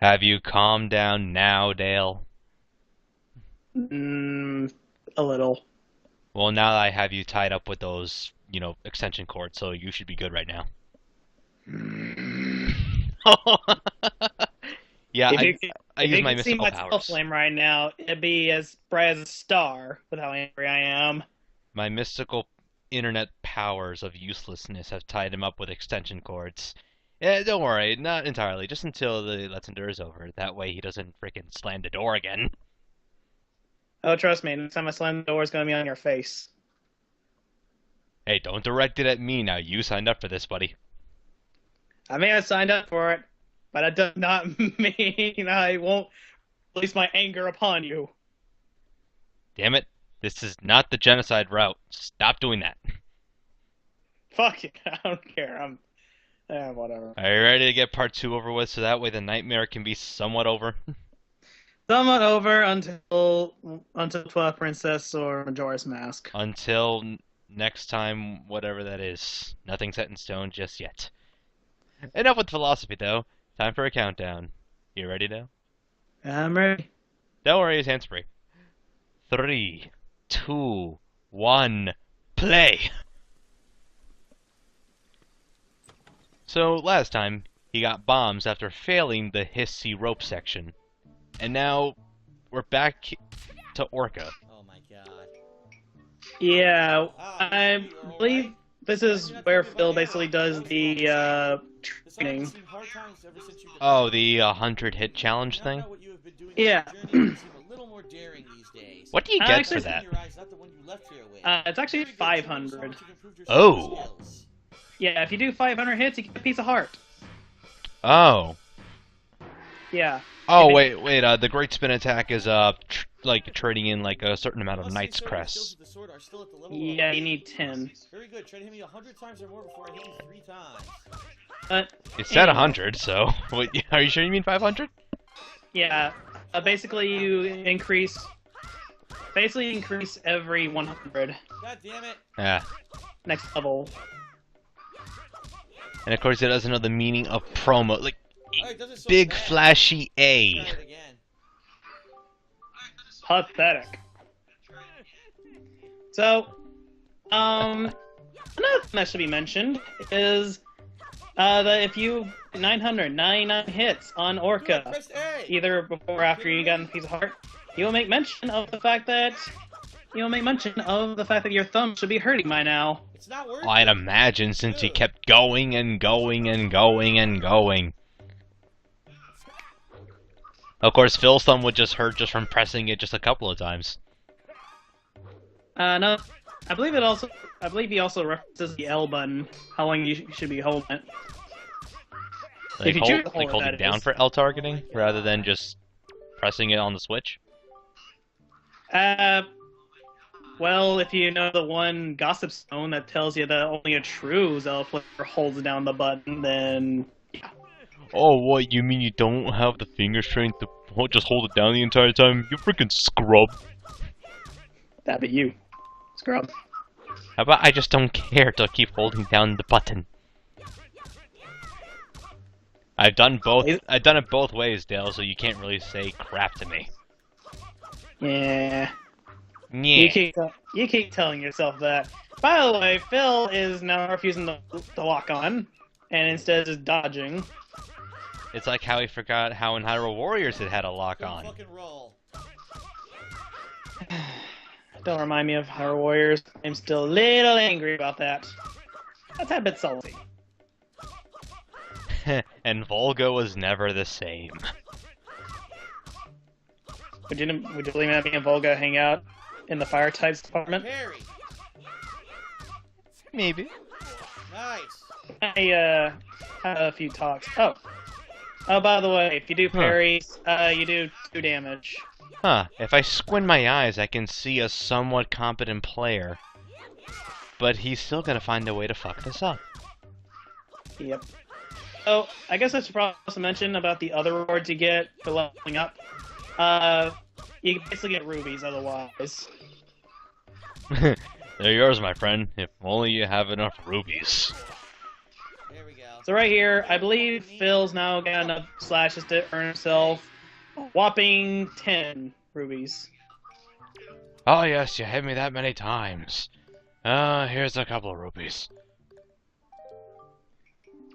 Have you calmed down now, Dale? A little. Well, now that I have you tied up with those, extension cords, so you should be good right now. Yeah, If I you could, I if use you my could see mystical my tail powers. flame right now, it'd be as bright as a star with how angry I am. My mystical internet powers of uselessness have tied him up with extension cords. Yeah, don't worry, not entirely, just until the Let's Endure is over. That way he doesn't freaking slam the door again. Oh, trust me, next time I slam the door, it's gonna be on your face. Hey, don't direct it at me now. You signed up for this, buddy. I may have signed up for it, but that does not mean I won't release my anger upon you. Damn it. This is not the genocide route. Stop doing that. Fuck it, I don't care. Whatever. Are you ready to get part 2 over with so that way the nightmare can be somewhat over? Somewhat over until Twilight Princess or Majora's Mask. Until next time, whatever that is. Nothing set in stone just yet. Enough with philosophy, though. Time for a countdown. You ready now? I'm ready. Don't worry, it's hands-free. 3, 2, 1, play! So, last time, he got bombs after failing the hissy rope section. And now, we're back to Orca. Oh my god. Yeah, Ah, I you believe alright? this is where Phil basically does the training. Oh, the 100 hit challenge thing? Yeah. What do you I get actually- for that? It's actually 500. Oh. Yeah, if you do 500 hits, you get a piece of heart. Oh. Yeah. Oh, wait, the Great Spin Attack is, like, trading in, like, a certain amount of Knight's Crest. Yeah, you need 10. Very good. Try to hit me 100 times or more before I hit you 3 times. But It said 100, so... Wait, are you sure you mean 500? yeah, basically you increase every 100 God damn it. Yeah. next level. And of course it doesn't know the meaning of promo. Like, Oh, it does it so big fast. flashy A. Try it again. Pathetic. So, another thing that should be mentioned is that if you 999 hits on Orca, Press A. either before or after you got a piece of heart, you will make mention of the fact that your thumb should be hurting by now. It's not working. I'd imagine since he kept going and going and going and going. Of course, Phil's thumb would just hurt just from pressing it just a couple of times. No, I believe he also references the L button, how long you should be holding it. Like, If you choose to hold like it, holding that down is. for L targeting rather than just pressing it on the Switch. Well, if you know the one gossip stone that tells you that only a true Zelda player holds down the button, then yeah. Oh, what? You mean you don't have the finger strength to just hold it down the entire time? You freaking scrub. That'd be you. Scrub. How about I just don't care to keep holding down the button? I've done it both ways, Dale, so you can't really say crap to me. Yeah. Yeah. You keep telling yourself that. By the way, Phil is now refusing to lock on, and instead just dodging. It's like how he forgot how in Hyrule Warriors it had a lock Don't on. fucking roll. Don't remind me of Hyrule Warriors. I'm still a little angry about that. That's a bit salty. And Volga was never the same. Would you believe me that me and Volga hang out in the fire types department? Parry. Maybe. Nice. I had a few talks. Oh, by the way, if you do parries, you do 2 damage. Huh, if I squint my eyes, I can see a somewhat competent player. But he's still gonna find a way to fuck this up. Yep. So, I guess I should probably also mention about the other rewards you get for leveling up. You basically get rubies otherwise. They're yours, my friend, if only you have enough rubies. There we go. So right here, I believe Phil's now got enough slashes to earn himself a whopping 10 rubies. Oh yes, you hit me that many times. Here's a couple of rupees.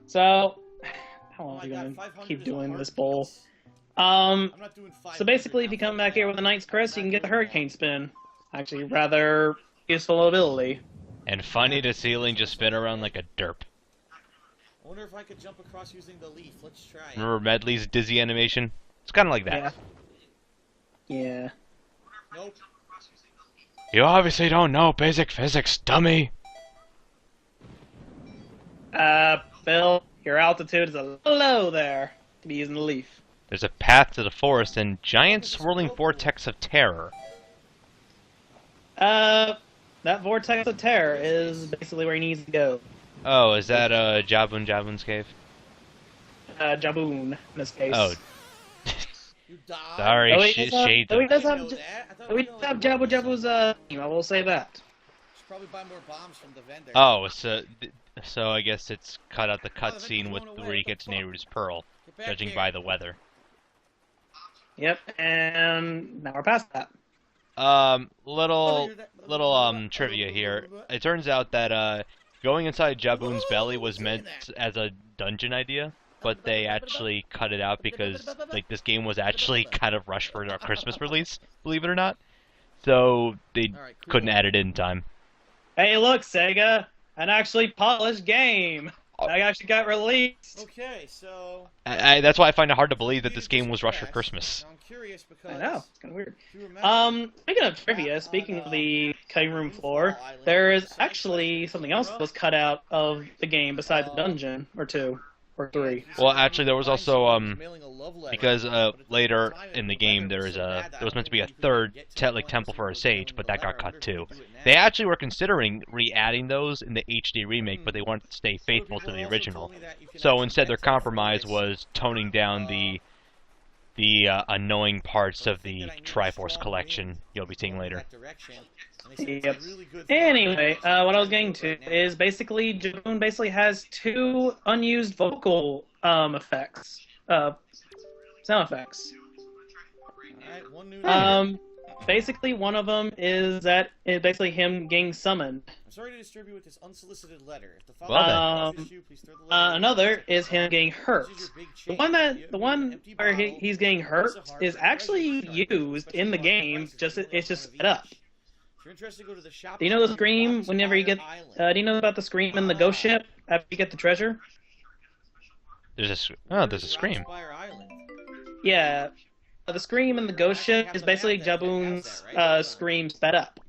So, how long Oh are my we God, going to 500 keep is a doing hard this bowl? piece. Um, I'm not doing 500. so basically, if you come back here with a Knight's Crest, you can get the Hurricane Spin. Actually, rather useful ability. And funny to ceiling just spin around like a derp. I wonder if I could jump across using the leaf. Let's try it. Remember Medley's dizzy animation? It's kind of like that. Yeah. Yeah. Nope. You obviously don't know basic physics, dummy. Phil, your altitude is a little low there to be using the leaf. There's a path to the forest and giant swirling vortex of terror. That Vortex of Terror is basically where he needs to go. Oh, is that Jabun's cave? Jaboon, in this case. Oh, You died. sorry, Oh, he shades. does have, know that. I thought we we does have Jabu Jabu's, team, I will say that. should probably buy more bombs from the vendor. Oh, so I guess it's cut out the Oh, the cutscene vendor's with going away. where he What the gets fuck? Nehru's pearl, Get back judging here. by the weather. Yep, and now we're past that. Little trivia here. It turns out that going inside Jabun's belly was meant as a dungeon idea, but they actually cut it out because like this game was actually kind of rushed for a Christmas release, believe it or not. So they Alright, cool. couldn't add it in time. Hey, look, Sega, an actually polished game. That actually got released. Okay, so That's why I find it hard to believe that this game was rushed for Christmas. Now I'm curious because I know, it's kind of weird. if you remember, Speaking of trivia, speaking of the cutting room floor, there is actually something else that was cut out of the game besides the dungeon, or two, or three. Well, actually, there was also mailing a love letter, because but it's later private, in the the game letter there was so bad that was meant to be I a don't even third get to the temple for a ones sage, that but were that got mailing cut the letter. too. I wonder if we do it They now. actually were considering re-adding those in the HD remake, but they wanted to stay faithful to People the also original. told me that you can So actually instead, their get them for compromise this. was toning down the annoying parts of the Triforce collection you'll be seeing later. Yep. Anyway, what I was getting to is basically Jaboon basically has two unused vocal effects, sound effects. Alright, one new Basically one of them is basically him getting summoned. I'm sorry to disturb you with this unsolicited letter. If the Well then. bothers you, please throw the letter away. Another is him getting hurt. This is your big The change. one You that have the an one empty where bottle, he's getting hurt piece of heart, is and a actually treasure chart. used in the Especially game. prices, Just you only it's want just one of set up. each. If you're interested, go to the shop. Do you know the scream whenever you get? Do you know about the scream in the ghost ship after you get the treasure? There's a scream. Rockspire Island. Yeah, the scream in the ghost ship is basically Jaboon's scream sped up.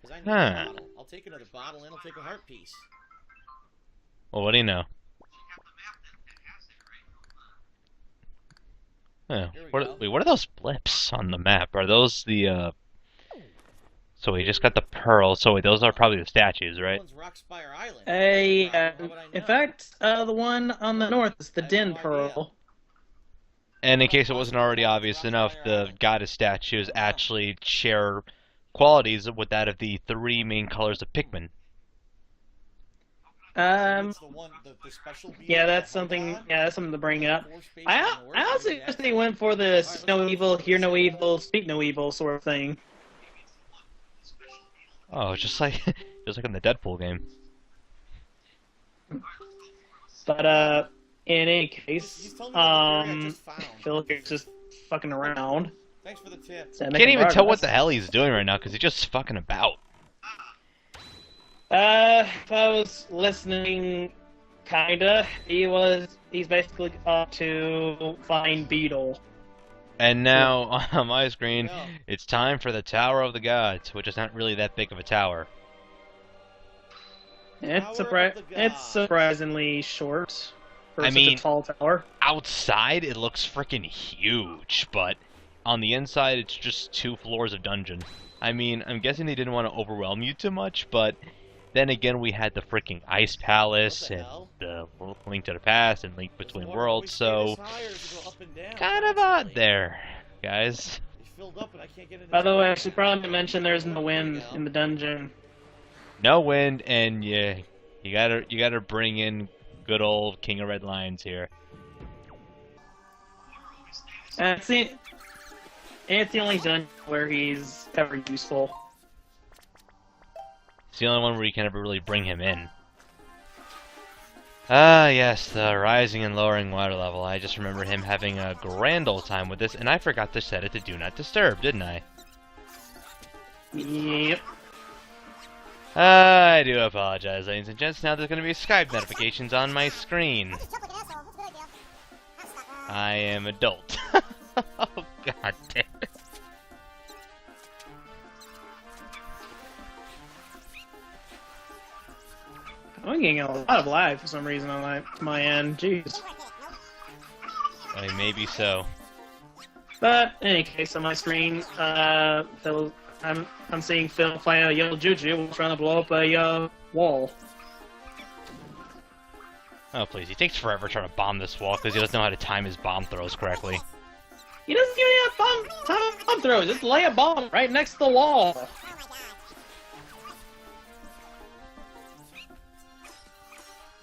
'Cause I need Huh. a bottle. I'll take another bottle and I'll take a heart piece. Well, what do you know? Here we go. Wait, what are those blips on the map? Are those the So we just got the pearl. So wait, those are probably the statues, right? That one's Rockspire Island. How would I In know? fact, the one on the north is the I have Din no idea. Pearl. And in case it wasn't already obvious enough, the goddess statues actually share qualities with that of the three main colors of Pikmin. It's the one, the special beetle Yeah, that's with the something. heart on. Yeah, that's something to bring up. Four spaces I in the I also works. just they went for the see no evil, hear no evil, speak no evil sort of thing. Oh, just like just like in the Deadpool game. But in any case, He's telling me about the theory I just found. Philip's just fucking around. Thanks for the tip. So Can't making even tell what progress. the hell he's doing right now because he's just fucking about. If I was listening, kinda. He's basically up to find Beetle. And now on my screen, Yeah. it's time for the Tower of the Gods, which is not really that big of a tower. It's Tower of the it's Gods. surprisingly short for I such mean- a tall tower. Outside, it looks freaking huge, but on the inside, it's just 2 floors of dungeon. I mean, I'm guessing they didn't want to overwhelm you too much, but then again, we had the freaking Ice Palace What the and hell? the Link to the Past and Link Between Water Worlds, always so stay this high or does it go up and down kind of constantly? odd there, guys. It's filled up and I can't get into By the it. way, I should probably mention there's no wind in the dungeon. No wind, and you gotta bring in Good old King of Red Lions here. It's the only dungeon where he's ever useful. It's the only one where you can ever really bring him in. Ah, yes, the rising and lowering water level. I just remember him having a grand old time with this, and I forgot to set it to Do Not Disturb, didn't I? Yep. I do apologize, ladies and gents. Now there's going to be Skype notifications on my screen. I am adult. Oh, god damn it. I'm getting a lot of lag for some reason on my end. Jeez. I mean, maybe so. But in any case, on my screen, Phil, I'm seeing Phil flying a yellow juju trying to blow up a wall. Oh please, he takes forever trying to bomb this wall because he doesn't know how to time his bomb throws correctly. He doesn't even have bomb throws. Just lay a bomb right next to the wall.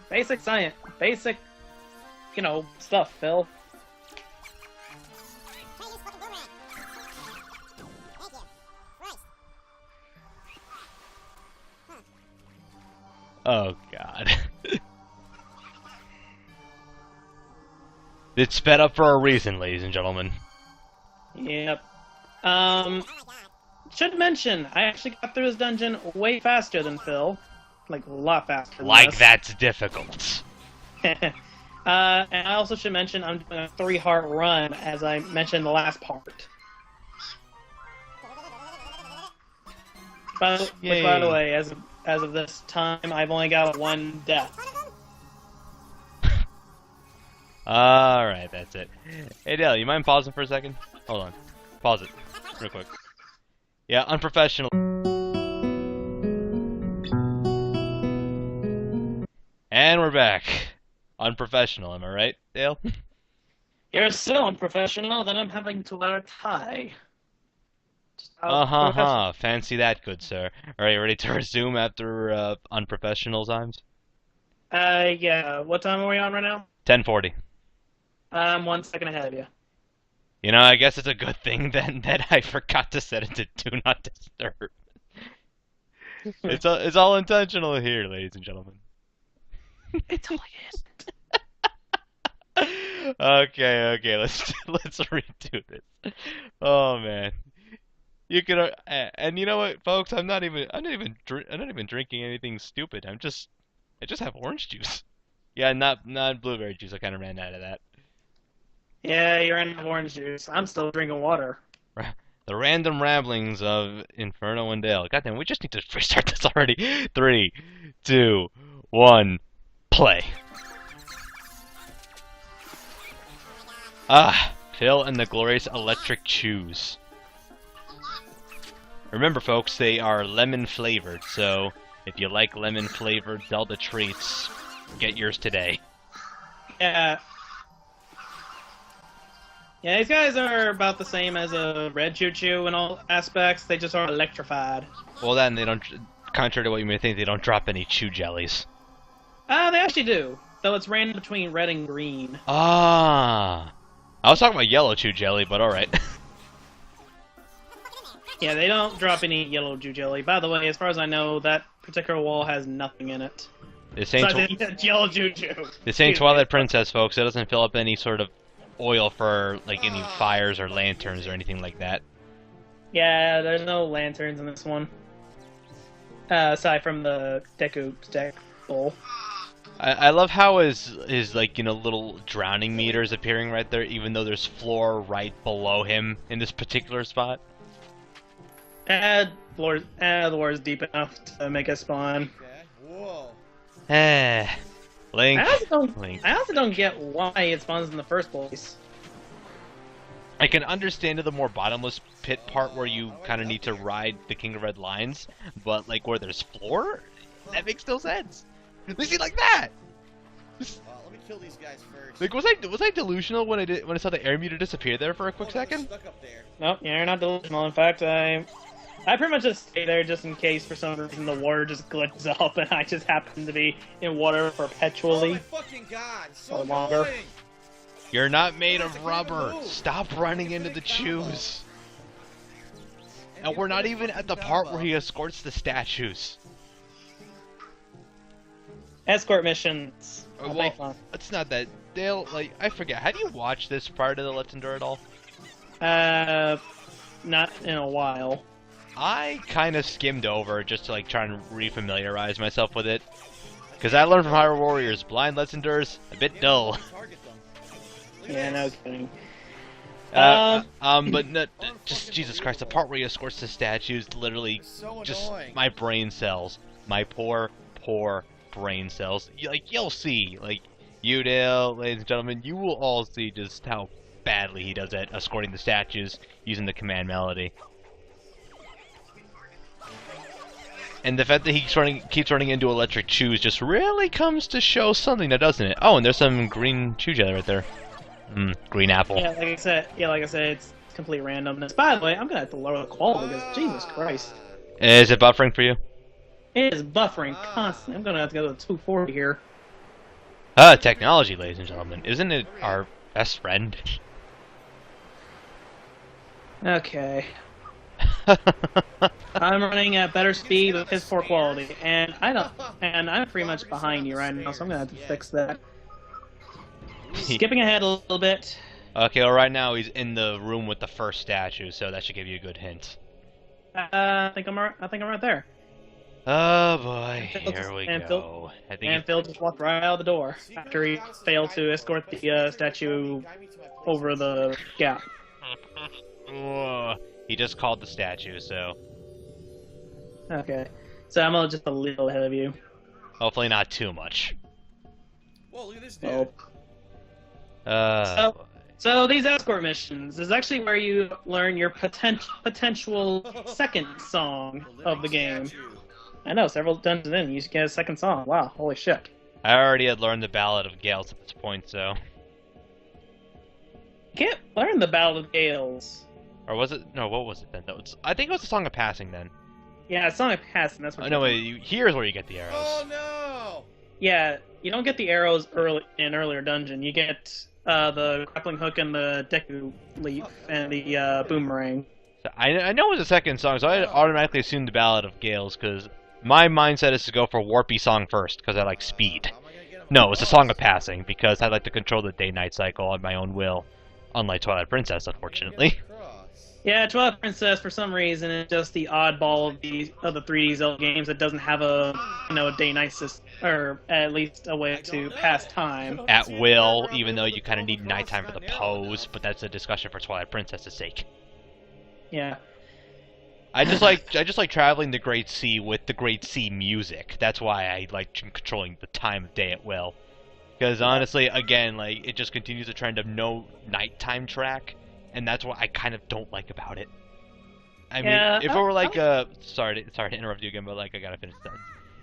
Basic science, basic, stuff, Phil. Oh god. It's sped up for a reason, ladies and gentlemen. Yep. Should mention, I actually got through this dungeon way faster than Phil. Like, a lot faster than Like this. that's difficult. And I also should mention I'm doing a 3-heart run, as I mentioned in the last part. By the way, as of this time, I've only got 1 death. Alright, that's it. Hey Dale, you mind pausing for a second? Hold on. Pause it. Real quick. Yeah, unprofessional. And we're back. Unprofessional, am I right, Dale? You're so unprofessional that I'm having to wear a tie. Fancy that, good sir. Alright, ready to resume after unprofessional times? Yeah. What time are we on right now? 10:40. I'm 1 second ahead of you. You know, I guess it's a good thing then that I forgot to set it to Do Not Disturb. It's all intentional here, ladies and gentlemen. It totally is. Okay, let's redo this. Oh man, you could, and you know what, folks? I'm not even drinking anything stupid. I just have orange juice. Yeah, not blueberry juice. I kind of ran out of that. Yeah, you ran out of orange juice. I'm still drinking water. The random ramblings of Inferno and Dale. Goddamn, we just need to restart this already. 3, 2, 1, play. Ah, Phil and the glorious electric chews. Remember, folks, they are lemon flavored, so if you like lemon flavored Delta treats, get yours today. Yeah. Yeah, these guys are about the same as a red choo-choo in all aspects. They just are electrified. Well, then they don't. Contrary to what you may think, they don't drop any chew jellies. They actually do. Though it's random between red and green. Ah, I was talking about yellow chew jelly, but all right. Yeah, they don't drop any yellow chew jelly. By the way, as far as I know, that particular wall has nothing in it. This ain't yellow choo-choo. This ain't Twilight Princess, folks. It doesn't fill up any sort of oil for like any fires or lanterns or anything like that. Yeah, there's no lanterns in this one. Aside from the Deku Stack bowl. I love how his like, you know, little drowning meter is appearing right there, even though there's floor right below him in this particular spot. The floor is deep enough to make a spawn. Okay. Whoa. Link. I also don't get why it spawns in the first place. I can understand the more bottomless pit part where you kind of need to ride the King of Red Lines, but like where there's floor, that makes no sense. They see like that. Let me kill these guys first. Like was I delusional when I saw the air meter disappear there for a quick second? Stuck up there. Nope, you're not delusional. In fact, I I pretty much just stay there just in case for some reason the water just glitches up and I just happen to be in water perpetually. Oh my fucking god, so Or longer. annoying. You're not made of rubber. Stop running into the shoes. And we're not even at the part where he escorts the statues. Escort missions. Oh, Well, it's not that. They'll, like, I forget. Have you watched this part of the Let's Endure at all? Not in a while. I kind of skimmed over just to, like, try and refamiliarize myself with it. Because I learned from Hyrule Warriors, blind Let's Endures, a bit dull. Yeah, no kidding. But no, just Jesus Christ, the part where he escorts the statues, literally, just my brain cells, my poor brain cells. Like, you'll see, like, you, Dale, ladies and gentlemen, you will all see just how badly he does at escorting the statues using the command melody. And the fact that he keeps running into electric shoes just really comes to show something, now doesn't it? Oh, and there's some green shoe jelly right there. Green apple. Yeah, like I said, it's complete randomness. By the way, I'm gonna have to lower the quality because Jesus Christ. Is it buffering for you? It is buffering constantly. I'm gonna have to go to 240 here. Technology, ladies and gentlemen. Isn't it our best friend? Okay. I'm running at better speed with his poor quality, and I'm pretty much behind you right now, so I'm gonna have to fix that. Skipping ahead a little bit. Okay, well right now he's in the room with the first statue, so that should give you a good hint. I think I'm right there. Oh boy, Phil here we and go. Phil just walked right out of the door after he failed to escort the statue over the gap. He just called the statue, so Okay, so I'm just a little ahead of you. hopefully not too much. Whoa, look at this dude. So these escort missions is actually where you learn your potential second song of the game. I know, several dungeons in, you get a second song. Wow, holy shit. I already had learned the Ballad of Gales at this point, so. You can't learn the Ballad of Gales. Or was it? No, what was it then? I think it was the Song of Passing then. Yeah, it's Song of Passing, that's what no, wait, here's where you get the arrows. Oh no! Yeah, you don't get the arrows in earlier dungeon. You get the grappling hook and the Deku Leap and the boomerang. So I know it was the second song, so I automatically assumed the Ballad of Gales, because my mindset is to go for Warpy Song first, because I like speed. No, it's the Song of Passing, because I like to control the day-night cycle on my own will, unlike Twilight Princess, unfortunately. Yeah, Twilight Princess, for some reason, is just the oddball of the 3D Zelda games that doesn't have a day-night system, or at least a way to pass time. At will, even though you kind of need nighttime for the pose, but that's a discussion for Twilight Princess's sake. Yeah. I just like traveling the Great Sea with the Great Sea music. That's why I like controlling the time of day at will. Because honestly, again, like it just continues a trend of no nighttime track. And that's what I kind of don't like about it. I mean, if it were like sorry to interrupt you again, but like I gotta finish that.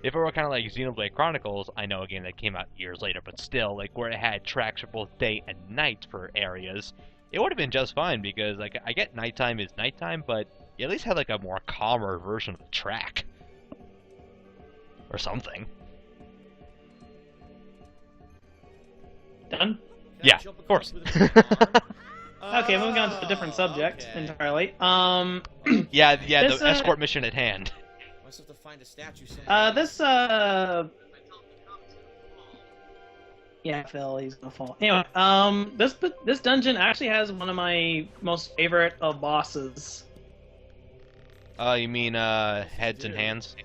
If it were kind of like Xenoblade Chronicles, I know a game that came out years later, but still, like where it had tracks for both day and night for areas, it would have been just fine because like I get nighttime is nighttime, but you at least had like a more calmer version of the track or something. Done? Yeah, of course. Okay, moving on to a different subject entirely. Yeah, the escort mission at hand. Must have to find a statue yeah, Phil, he's gonna fall. Anyway, this dungeon actually has one of my most favorite of bosses. You mean heads and hands?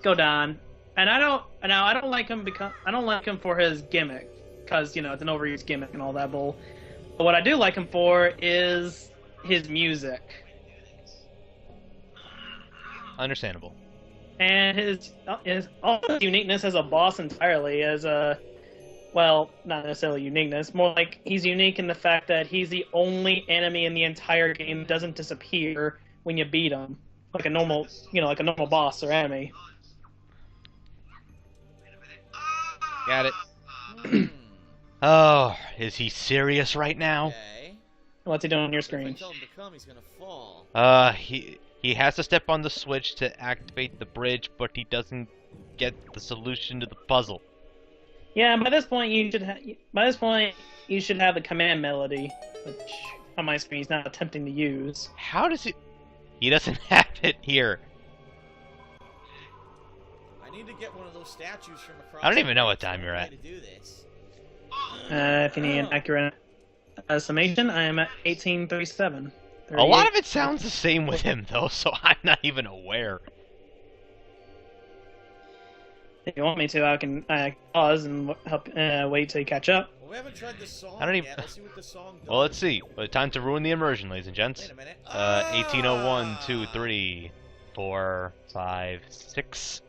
Godon. And I don't like him because I don't like him for his gimmick, because it's an overused gimmick and all that bull. But what I do like him for is his music. Understandable. And his uniqueness as a boss entirely, as a, well, not necessarily uniqueness, more like he's unique in the fact that he's the only enemy in the entire game that doesn't disappear when you beat him, like a normal boss or enemy. Got it. Oh, is he serious right now? Okay. What's he doing on your screen? If I tell him to come, he's gonna fall. He has to step on the switch to activate the bridge, but he doesn't get the solution to the puzzle. Yeah, by this point you should have the command melody, which on my screen he's not attempting to use. How does he? He doesn't have it here. I need to get one of those statues from across. I don't even know what time you're at. To do this. If you need an accurate summation, I am at 1837. A lot of it sounds the same with him, though, so I'm not even aware. If you want me to, I can pause and help wait till you catch up. Well, we haven't tried the song I don't even. yet. Let's see what the song does. Well, let's see. But time to ruin the immersion, ladies and gents. Wait a minute. 1801, 2, 3, 4, 5, 6.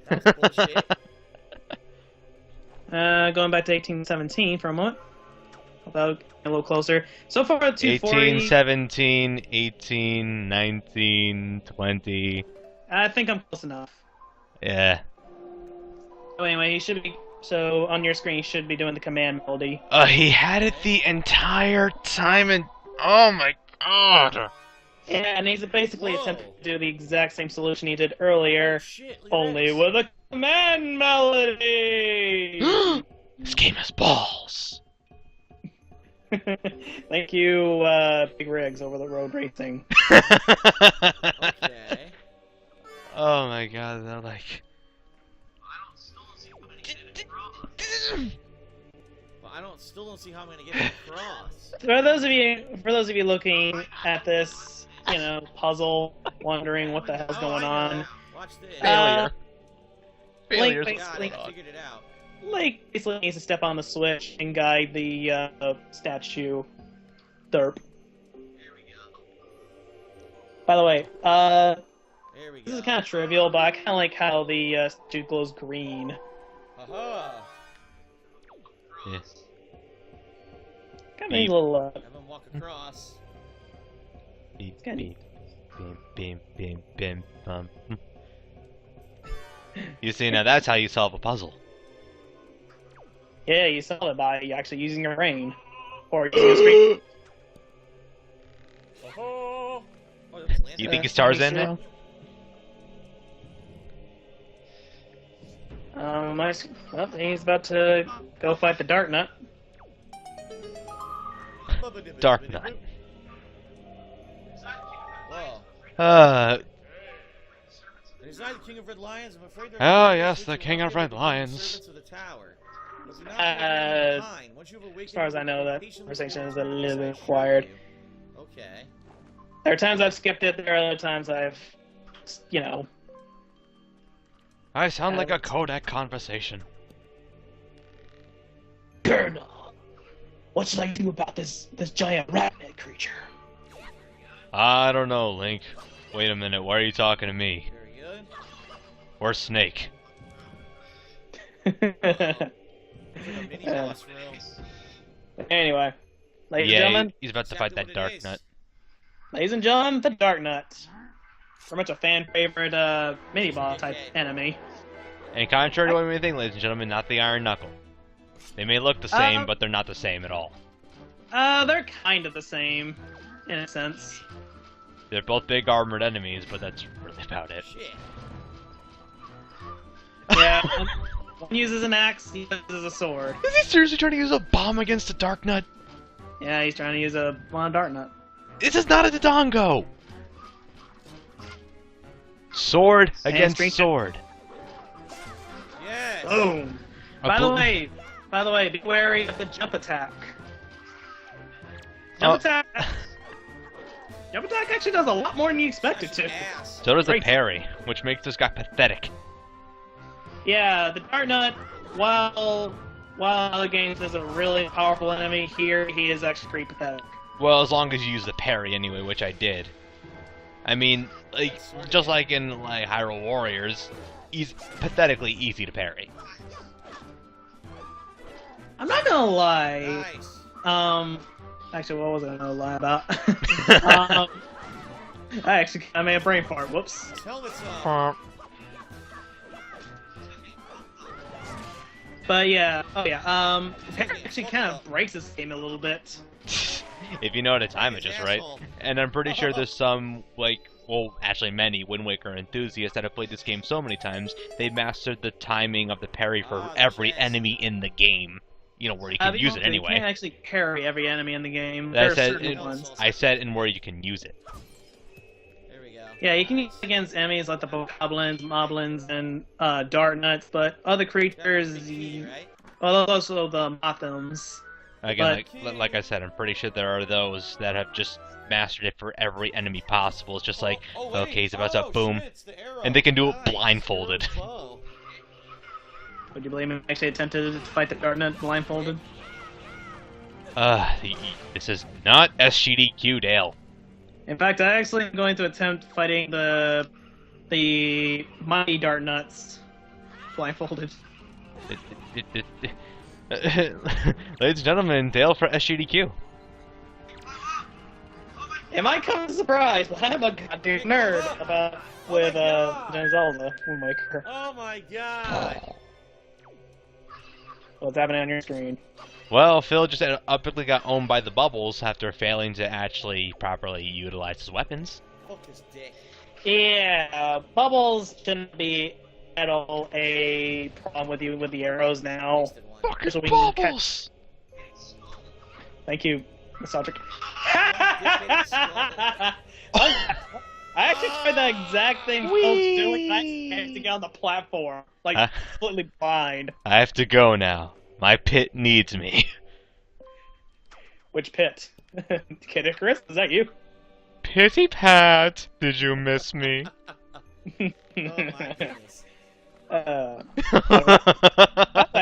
That was bullshit. Going back to 1817 for a moment. About a little closer. So far, 240. 18, 17, 18, 19, 20. I think I'm close enough. Yeah. So anyway, you should be. So on your screen, you should be doing the command melody. He had it the entire time, and oh my god. Yeah, and he's basically attempting to do the exact same solution he did earlier, Shit, look at only this. with a command melody. This game has balls. Thank you, Big Rigs over the road racing. Okay. Oh my god, they're like. Well, I still don't see how I'm gonna get it across. For those of you looking at this, puzzle, wondering what the hell's going on, Watch this. Failure. Failures. Failures. God, I figured it out. Link basically needs to step on the switch and guide the statue. Derp. By the way, There we go. this is kind of trivial, but I kind of like how the statue glows green. Aha! Yeah. Kind of neat little. Have him walk across. Beep, Good. beep, beep, beep, beep, bum. You see, now that's how you solve a puzzle. Yeah, you solve it by actually using your brain, or using a screen. Oh, that's landing. You think he's Tarzan now? Well, he's about to go fight the Dark Nut. Dark Knight. Whoa. He's not the King of Red Lions. I'm afraid they're Oh, yes, the King of Red Lions. servants of the tower. But do not leave behind. Once you've awakened, As far as I know, that patiently conversation is walk a along little bit beside required. you. Okay. There are times I've skipped it. There are other times I've, I sound like a codec conversation. Colonel, what should I do about this giant ratnet creature? I don't know, Link. Wait a minute, why are you talking to me? Very good. Or Snake? It's like a mini boss room. Anyway, ladies and Yeah, gentlemen, he's about to fight that Dark Nut. ladies and gentlemen, the Dark Nut. Very much a fan favorite mini boss type enemy. And contrary to what you may think, ladies and gentlemen, not the Iron Knuckle. They may look the same, but they're not the same at all. They're kind of the same, in a sense. They're both big armored enemies, but that's really about it. Shit. Yeah, one uses an axe, he uses a sword. Is he seriously trying to use a bomb against a Dark Nut? Yeah, he's trying to use a Dark Nut. This is not a Dodongo! Sword against screen- sword. Yes. Boom. By the way, be wary of the jump attack. Jump attack actually does a lot more than you expect it to. Ass. So does the Great. parry, which makes this guy pathetic. Yeah, the Dark Nut, while other games is a really powerful enemy, here he is actually pretty pathetic. Well, as long as you use the parry anyway, which I did. I mean, like, just like in like Hyrule Warriors, he's pathetically easy to parry. I'm not gonna lie. Nice. Actually, what was I gonna lie about? I made a brain fart. Whoops. His helmet's up. But yeah, parry actually kind of breaks this game a little bit. if you know how to time it just right. And I'm pretty sure there's some, like, well, actually many Wind Waker enthusiasts that have played this game so many times, they mastered the timing of the parry for every enemy in the game. You know, where you can use it anyway. You can't actually parry every enemy in the game. I There are said, certain ones. I said in where you can use it. There we go. Yeah, you can use it against enemies like the bokoblins, moblins, and dart nuts, but other creatures, Right? well, also the mothams. Again, like I said, I'm pretty sure there are those that have just mastered it for every enemy possible. It's just like, okay, he's about to boom, and they can do it blindfolded. Would you believe me? I actually attempted to fight the dart nut blindfolded. This is not SGDQ, Dale. In fact, I actually am going to attempt fighting the mighty dart nuts blindfolded. Ladies and gentlemen, Dale for SGDQ. It might come as a surprise, but I'm a goddamn nerd with Zelda Wind Waker. Oh my god! What's happening on your screen? Well, Phil just upically got owned by the bubbles after failing to actually properly utilize his weapons. Fuck his dick. Yeah, bubbles shouldn't be at all a problem with you with the arrows now. Fuck his So we can bubbles! Thank you, Nostalgic. I actually tried the exact thing Phil's doing. I had to get on the platform, like completely blind. I have to go now. My pit needs me. Which pit? Kid Icarus? Is that you? Pity Pat, did you miss me? Oh my goodness. I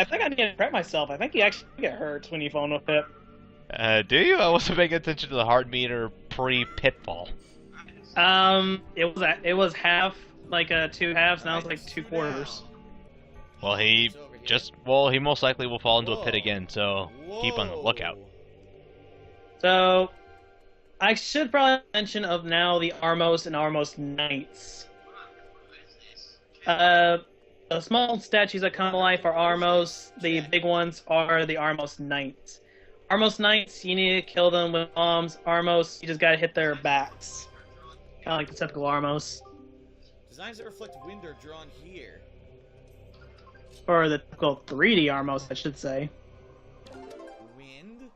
think I need to prep myself. I think you actually get hurt when you fall into a pit. Do you? I wasn't paying attention to the heart meter pre-pitfall. It was half, like 2 halves, now it's like 2 quarters. Well, he most likely will fall into a pit again, so keep on the lookout. So, I should probably mention of now the Armos and Armos Knights. The small statues that come to life are Armos, the big ones are the Armos Knights. Armos Knights, you need to kill them with bombs. Armos, you just gotta hit their backs. Kinda like the typical Armos. Designs that reflect wind are drawn here. Or the typical 3D Armos, I should say. Wind?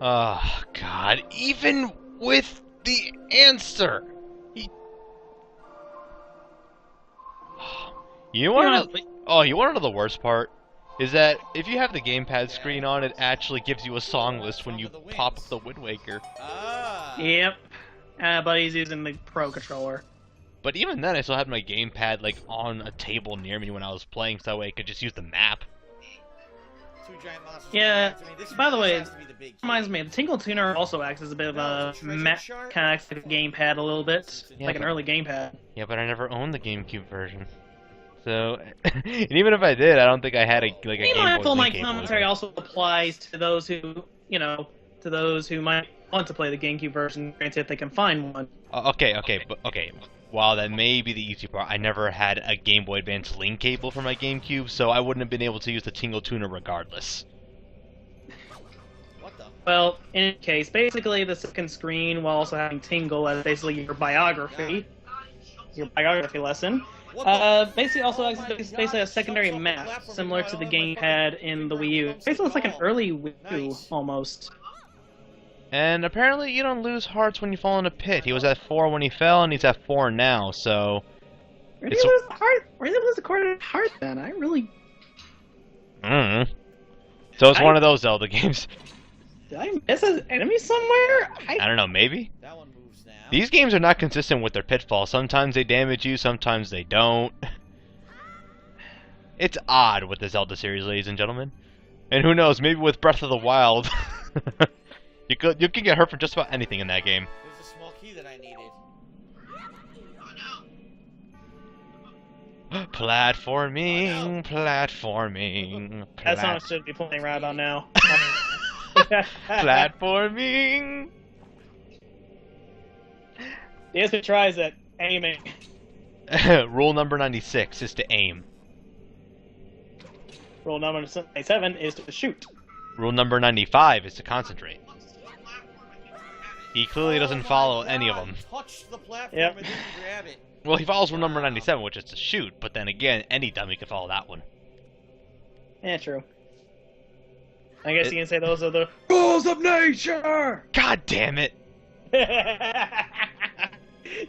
Oh, God. Even with the answer! You want to know the worst part? Is that if you have the gamepad screen on, it actually gives you a song list when you pop up the Wind Waker. Ah. Yep. But he's using the Pro controller. But even then, I still had my gamepad like on a table near me when I was playing, so that way I could just use the map. 2 giant monsters. Yeah. I mean, this By the way, has to be the big reminds me, the Tingle Tuner also acts as a bit of a map, kind of acts like a gamepad a little bit, Yeah, like an early gamepad. Yeah, but I never owned the GameCube version. So, and even if I did, I don't think I had a Game Boy Mindful, my Link commentary cable. also applies to those who, might want to play the GameCube version, granted if they can find one. Okay. While that may be the easy part, I never had a Game Boy Advance Link cable for my GameCube, so I wouldn't have been able to use the Tingle Tuner regardless. What the? Well, in any case, basically the second screen, while also having Tingle as basically your biography lesson, basically also has basically a secondary map, similar to the gamepad in the Wii U. Basically, it's like an early Wii U, almost. And apparently you don't lose hearts when you fall in a pit. He was at 4 when he fell, and he's at 4 now, so... Where did he lose the heart? Where did he lose the quarter heart then? I really... So it's one of those Zelda games. Did I miss an enemy somewhere? I don't know, maybe? That one moves now. These games are not consistent with their pitfalls. Sometimes they damage you, sometimes they don't. It's odd with the Zelda series, ladies and gentlemen. And who knows, maybe with Breath of the Wild... You can get hurt from just about anything in that game. There's a small key that I needed. Platforming. That song should be playing right about now. Platforming. Yes, who tries it? Aiming. Rule number 96 is to aim. Rule number 97 is to shoot. Rule number 95 is to concentrate. He clearly doesn't follow any of them. Touch the platform and didn't grab it. Well, he follows rule number 97, which is to shoot, but then again, any dummy could follow that one. Yeah, true. I guess you can say those are the rules of nature! God damn it!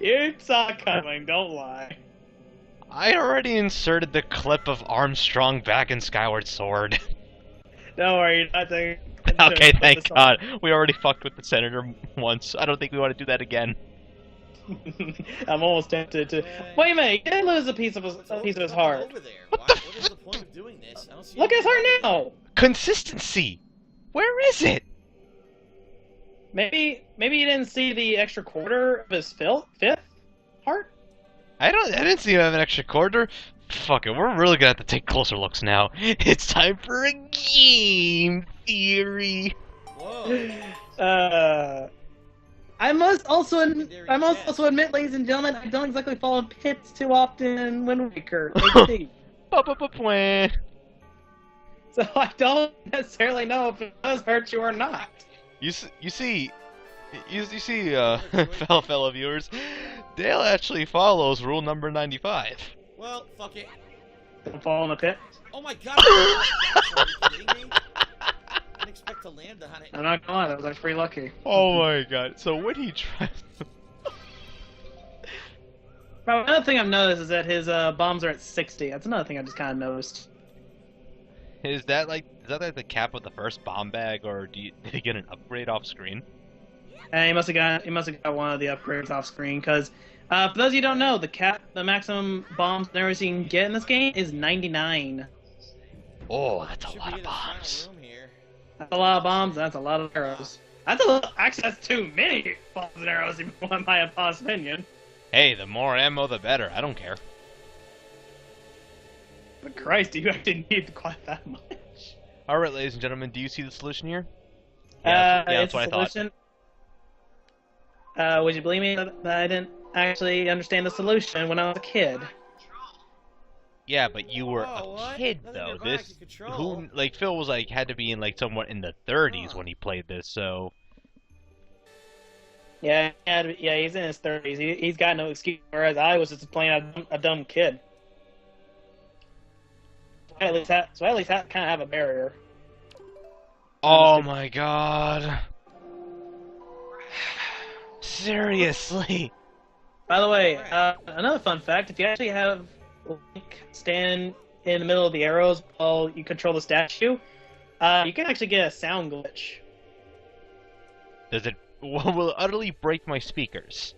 You saw it coming, don't lie. I already inserted the clip of Armstrong back in Skyward Sword. Don't worry, you're not doing. Okay, thank God. We already fucked with the senator once. I don't think we want to do that again. I'm almost tempted to. Wait a minute, he did lose a piece of his heart. Over there. What the What is the point of doing this? I don't see Look at his heart any- now! Consistency! Where is it? Maybe you didn't see the extra quarter of his fifth heart? I didn't see him have an extra quarter. Fuck it, we're really gonna have to take closer looks now. It's time for a game theory. Whoa. I must also admit, ladies and gentlemen, I don't exactly follow pits too often in Wind Waker. HD. Ba-ba-ba-pwah. So I don't necessarily know if it does hurt you or not. You see, fellow viewers, Dale actually follows rule number 95. Well, fuck it. Don't fall in the pit. Oh my God! Are you kidding me? I didn't expect to land on it. I'm not gonna lie, that was actually pretty lucky. Oh my God! So when he tries, But another thing I've noticed is that his bombs are at 60. That's another thing I just kind of noticed. is that like the cap of the first bomb bag, or did he get an upgrade off screen? And he must have got one of the upgrades off screen because. For those of you who don't know, the maximum bombs and everything you can get in this game is 99. Oh, that's a Should lot be of in the final bombs. room here. That's a lot of bombs, and that's a lot of arrows. Actually, that's too many bombs and arrows, in my honest opinion. Hey, the more ammo, the better. I don't care. But Christ, do you actually need quite that much? All right, ladies and gentlemen, do you see the solution here? It's that's what a I thought. solution. Would you believe me that I didn't actually understand the solution when I was a kid? Yeah, but you were Oh, a what? kid Nothing though. your body This can control. who like Phil was like had to be in like somewhat in the 30s when he played this. So Yeah, he's in his 30s. He's got no excuse, whereas I was just playing a dumb kid. So I at least kind of have a barrier. oh my God. Seriously. By the way, another fun fact, if you actually have Link stand in the middle of the arrows while you control the statue, you can actually get a sound glitch. Does it will it utterly break my speakers?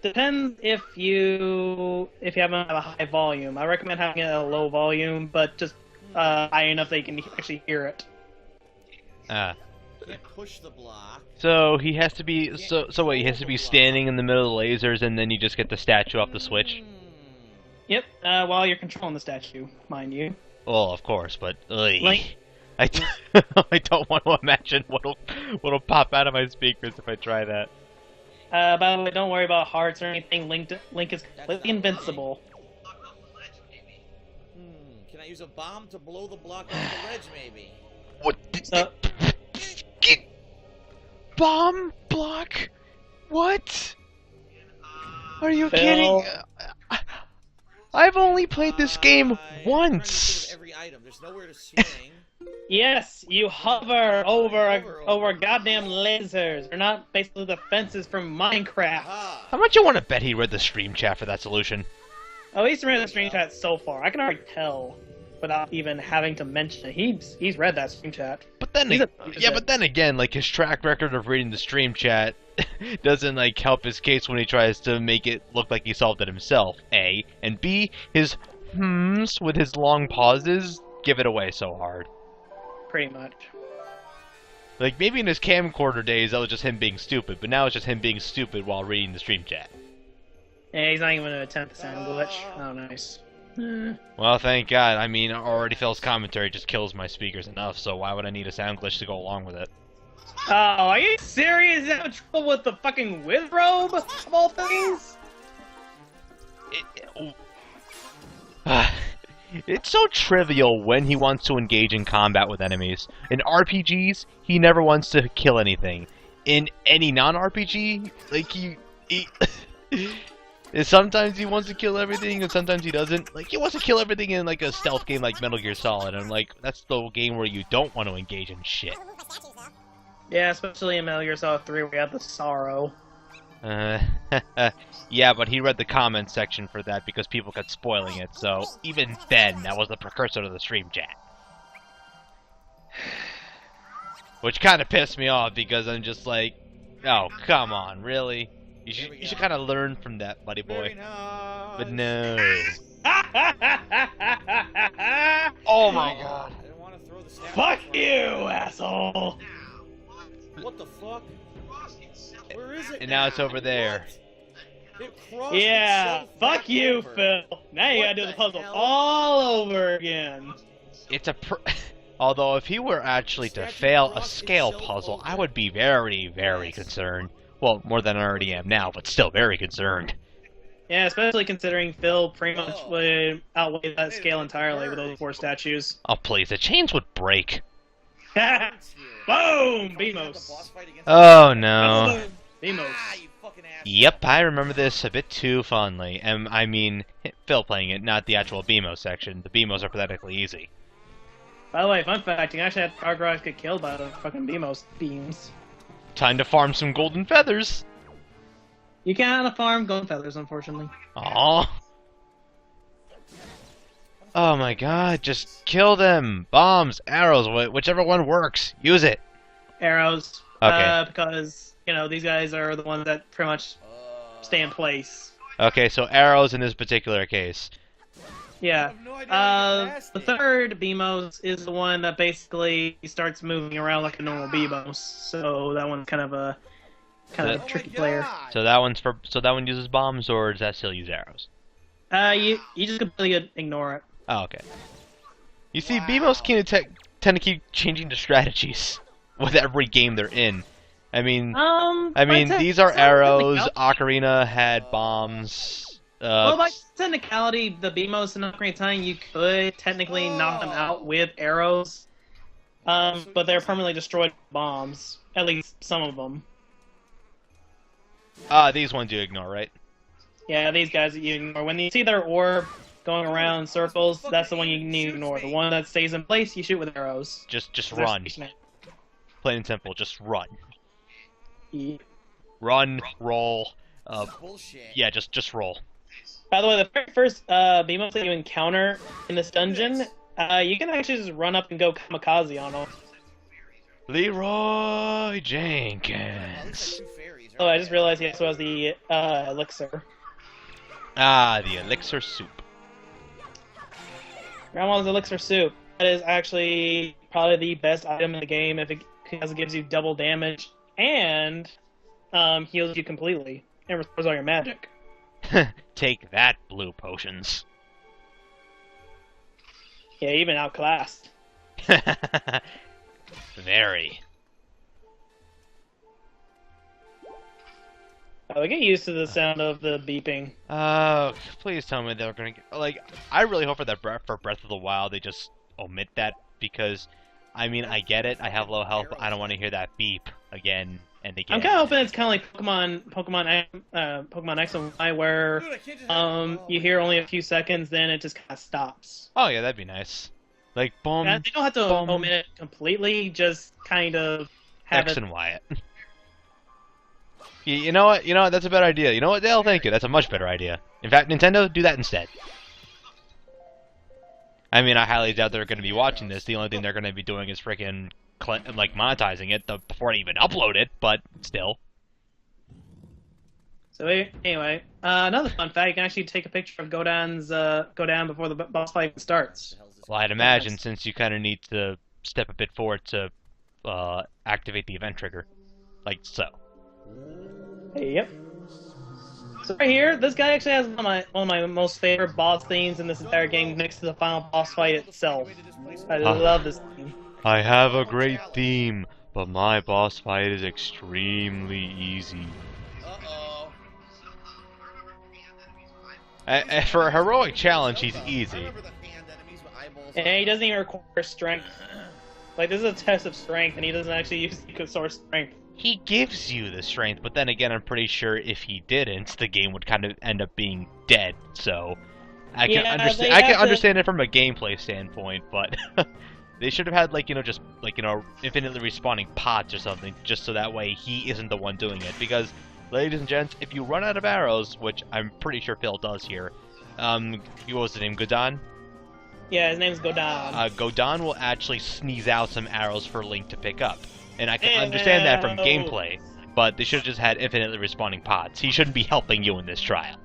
Depends if you have a high volume. I recommend having it at a low volume, but just high enough that you can actually hear it. Can't push the block. So he has to be so wait, he has to be standing in the middle of the lasers and then you just get the statue off the switch? Yep, while you're controlling the statue, mind you. Well, of course, but Link. I don't want to imagine what'll pop out of my speakers if I try that. By the way, don't worry about hearts or anything. Link is completely invincible. Can I use a bomb to blow the block off the ledge, maybe? What? So, Bomb block? What? Are you Phil. kidding? I've only played this game I'm trying to once. think of every item. There's nowhere to swing. yes, you hover over goddamn lasers. They're not basically the fences from Minecraft. Aha. How much you want to bet he read the stream chat for that solution? Oh, he's read the stream chat so far. I can already tell without even having to mention it. He's read that stream chat. But then, but then again, like his track record of reading the stream chat doesn't like help his case when he tries to make it look like he solved it himself. A and B, his hmms with his long pauses give it away so hard. Pretty much. Like maybe in his camcorder days that was just him being stupid, but now it's just him being stupid while reading the stream chat. Yeah, he's not even gonna attempt the sound glitch. Oh, nice. Well, thank God. I mean, already Phil's commentary just kills my speakers enough, so why would I need a sound glitch to go along with it? Oh, are you serious? You have trouble with the fucking withrobe of all things? It's so trivial when he wants to engage in combat with enemies. In RPGs, he never wants to kill anything. In any non-RPG, like he sometimes he wants to kill everything, and sometimes he doesn't. Like, he wants to kill everything in, like, a stealth game like Metal Gear Solid, and, like, that's the game where you don't want to engage in shit. Yeah, especially in Metal Gear Solid 3, we have the sorrow. Yeah, but he read the comments section for that because people kept spoiling it, so even then, that was the precursor to the stream chat. Which kind of pissed me off because I'm just like, oh, come on, really? You should kind of learn from that, buddy boy. But no. Oh my god. Fuck you, asshole! What the fuck? Where is it? And now it's over there. Yeah, fuck you, Phil. Now you gotta do the puzzle all over again. It's a although if he were actually to fail a scale puzzle, I would be very, very concerned. Well, more than I already am now, but still very concerned. Yeah, especially considering Phil pretty much would outweigh that scale entirely with those 4 statues. Oh please, the chains would break. Boom! Beamos. Oh no. Beamos. Yep, I remember this a bit too fondly. And I mean, Phil playing it, not the actual BMO section. The BMOs are pathetically easy. By the way, fun fact, you actually had Car Garage get killed by the fucking Beamos beams. Time to farm some golden feathers. You can't farm golden feathers, unfortunately. Aww. Oh my god, just kill them! Bombs, arrows, whichever one works. Use it. Arrows. Okay. Because, you know, these guys are the ones that pretty much stay in place. Okay, so arrows in this particular case. Yeah. The third Beamos is the one that basically starts moving around like a normal Beamos. So that one's kind of a tricky player. So that one uses bombs, or does that still use arrows? You just completely ignore it. Oh, okay. You see, BMOs tend to keep changing the strategies with every game they're in. I mean, these are arrows. Ocarina had bombs. Well, by technicality, the Beamos in Ocarina of Time, you could technically knock them out with arrows, but they're permanently destroyed with bombs. At least some of them. These ones you ignore, right? Yeah, these guys that you ignore. When you see their orb going around in circles, that's the one you need to ignore. The one that stays in place, you shoot with arrows. Just run. Plain and simple, just run. Yeah. Run, roll. Bullshit. Yeah, just roll. By the way, the very first Beamos that you encounter in this dungeon, you can actually just run up and go kamikaze on them. Leroy Jenkins. Oh, I just realized he also has the elixir. Ah, the elixir soup. Grandma's elixir soup. That is actually probably the best item in the game if because it gives you double damage and heals you completely and restores all your magic. Take that, blue potions. Yeah, even outclassed. Very. Oh, get used to the sound of the beeping. Please tell me they're gonna get, like, I really hope for Breath of the Wild they just omit that, because, I mean, I get it, I have low health, but I don't want to hear that beep again and again. I'm kind of hoping it's kind of like Pokemon X and Y, where, you hear only a few seconds, then it just kind of stops. Oh yeah, that'd be nice. Like, boom, They don't have to omit it completely, just kind of have X and Y it. You know what? That's a better idea. You know what, Dale? Thank you. That's a much better idea. In fact, Nintendo, do that instead. I mean, I highly doubt they're going to be watching this. The only thing they're going to be doing is freaking, like, monetizing it before they even upload it, but still. So anyway, another fun fact, you can actually take a picture of Godan before the boss fight starts. Well, I'd imagine, since you kind of need to step a bit forward to activate the event trigger. Like so. Yep. So right here, this guy actually has one of my most favorite boss themes in this entire game next to the final boss fight itself. I love this theme. I have a great theme, but my boss fight is extremely easy. For a heroic challenge, he's easy. And he doesn't even require strength. Like, this is a test of strength, and he doesn't actually use the source strength. He gives you the strength, but then again, I'm pretty sure if he didn't, the game would kind of end up being dead. So I can understand it from a gameplay standpoint, but they should have had just infinitely respawning pots or something, just so that way he isn't the one doing it. Because, ladies and gents, if you run out of arrows, which I'm pretty sure Phil does here, what was his name, Godon? Yeah, his name's Godon. Godon will actually sneeze out some arrows for Link to pick up. And I can understand that from gameplay, but they should have just had infinitely respawning pods. He shouldn't be helping you in this trial.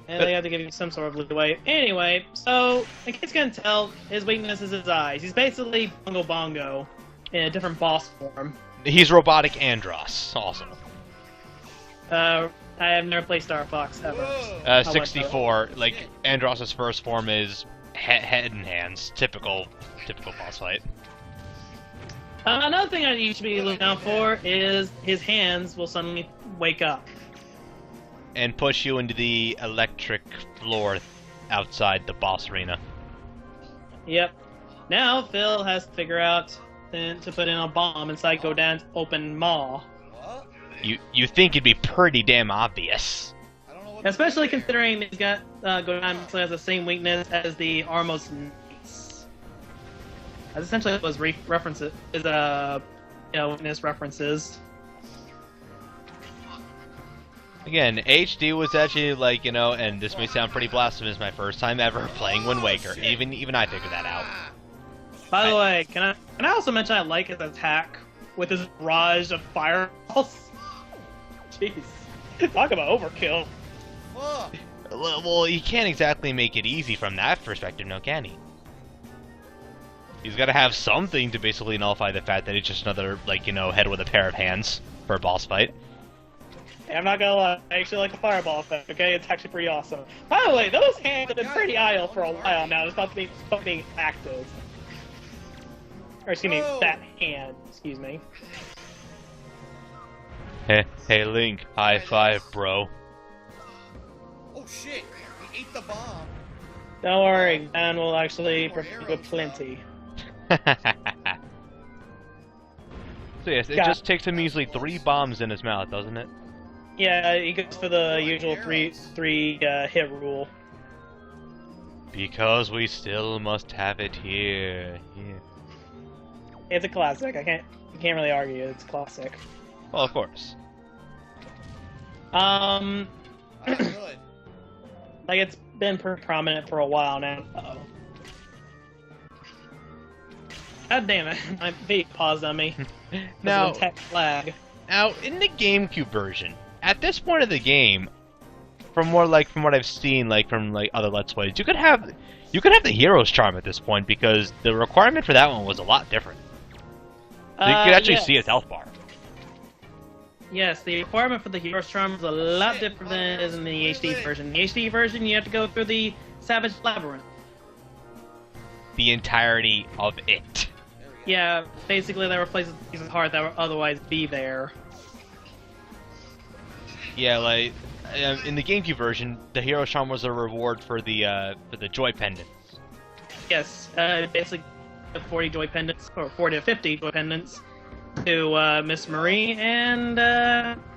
And they have to give you some sort of leeway. Anyway, so, in case you can tell, his weakness is his eyes. He's basically Bongo Bongo in a different boss form. He's robotic Andros, also. I have never played Star Fox ever. 64, like, Andros' first form is head and hands. Typical boss fight. Another thing you should be looking out for is his hands will suddenly wake up. And push you into the electric floor outside the boss arena. Yep. Now Phil has to figure out to put in a bomb inside Godon's open maw. What? You think it'd be pretty damn obvious. I don't know what Especially considering he's got Godon has the same weakness as the Armos Knights. That's essentially what his references is weakness references. Again, HD was actually and this may sound pretty blasphemous, my first time ever playing Wind Waker. Even I figured that out. By the way, can I also mention I like his attack with his barrage of fireballs? Jeez. Talk about overkill. Fuck. Well, he can't exactly make it easy from that perspective, no can he? He's got to have something to basically nullify the fact that it's just another, head with a pair of hands for a boss fight. Hey, I'm not gonna lie, I actually like the fireball effect, okay? It's actually pretty awesome. By the way, those hands have been pretty idle for a while now. It's not being active. Or excuse me, that hand, excuse me. Hey Link, high five, bro. Oh shit! He ate the bomb. Don't worry, Dan will actually protect you plenty. So yes, it just takes a measly 3 bombs in his mouth, doesn't it? Yeah, he goes for the usual three hit rule. Because we still must have it here. Yeah. It's a classic. You can't really argue. It's classic. Well, of course. Oh, good. Like it's been pretty prominent for a while now. Uh-oh. God damn it! My feet paused on me. Now, tech lag. Now, in the GameCube version, at this point of the game, from what I've seen, from other Let's Plays, you could have the Hero's Charm at this point because the requirement for that one was a lot different. You could actually see its health bar. Yes, the requirement for the Hero's Charm is a lot different than it is in the HD version. In the HD version, you have to go through the Savage Labyrinth. The entirety of it. Yeah, basically that replaces the piece of heart that would otherwise be there. Yeah, in the GameCube version, the Hero's Charm was a reward for the Joy Pendants. Yes, basically 40 Joy Pendants, or 40 to 50 Joy Pendants to Miss Marie, and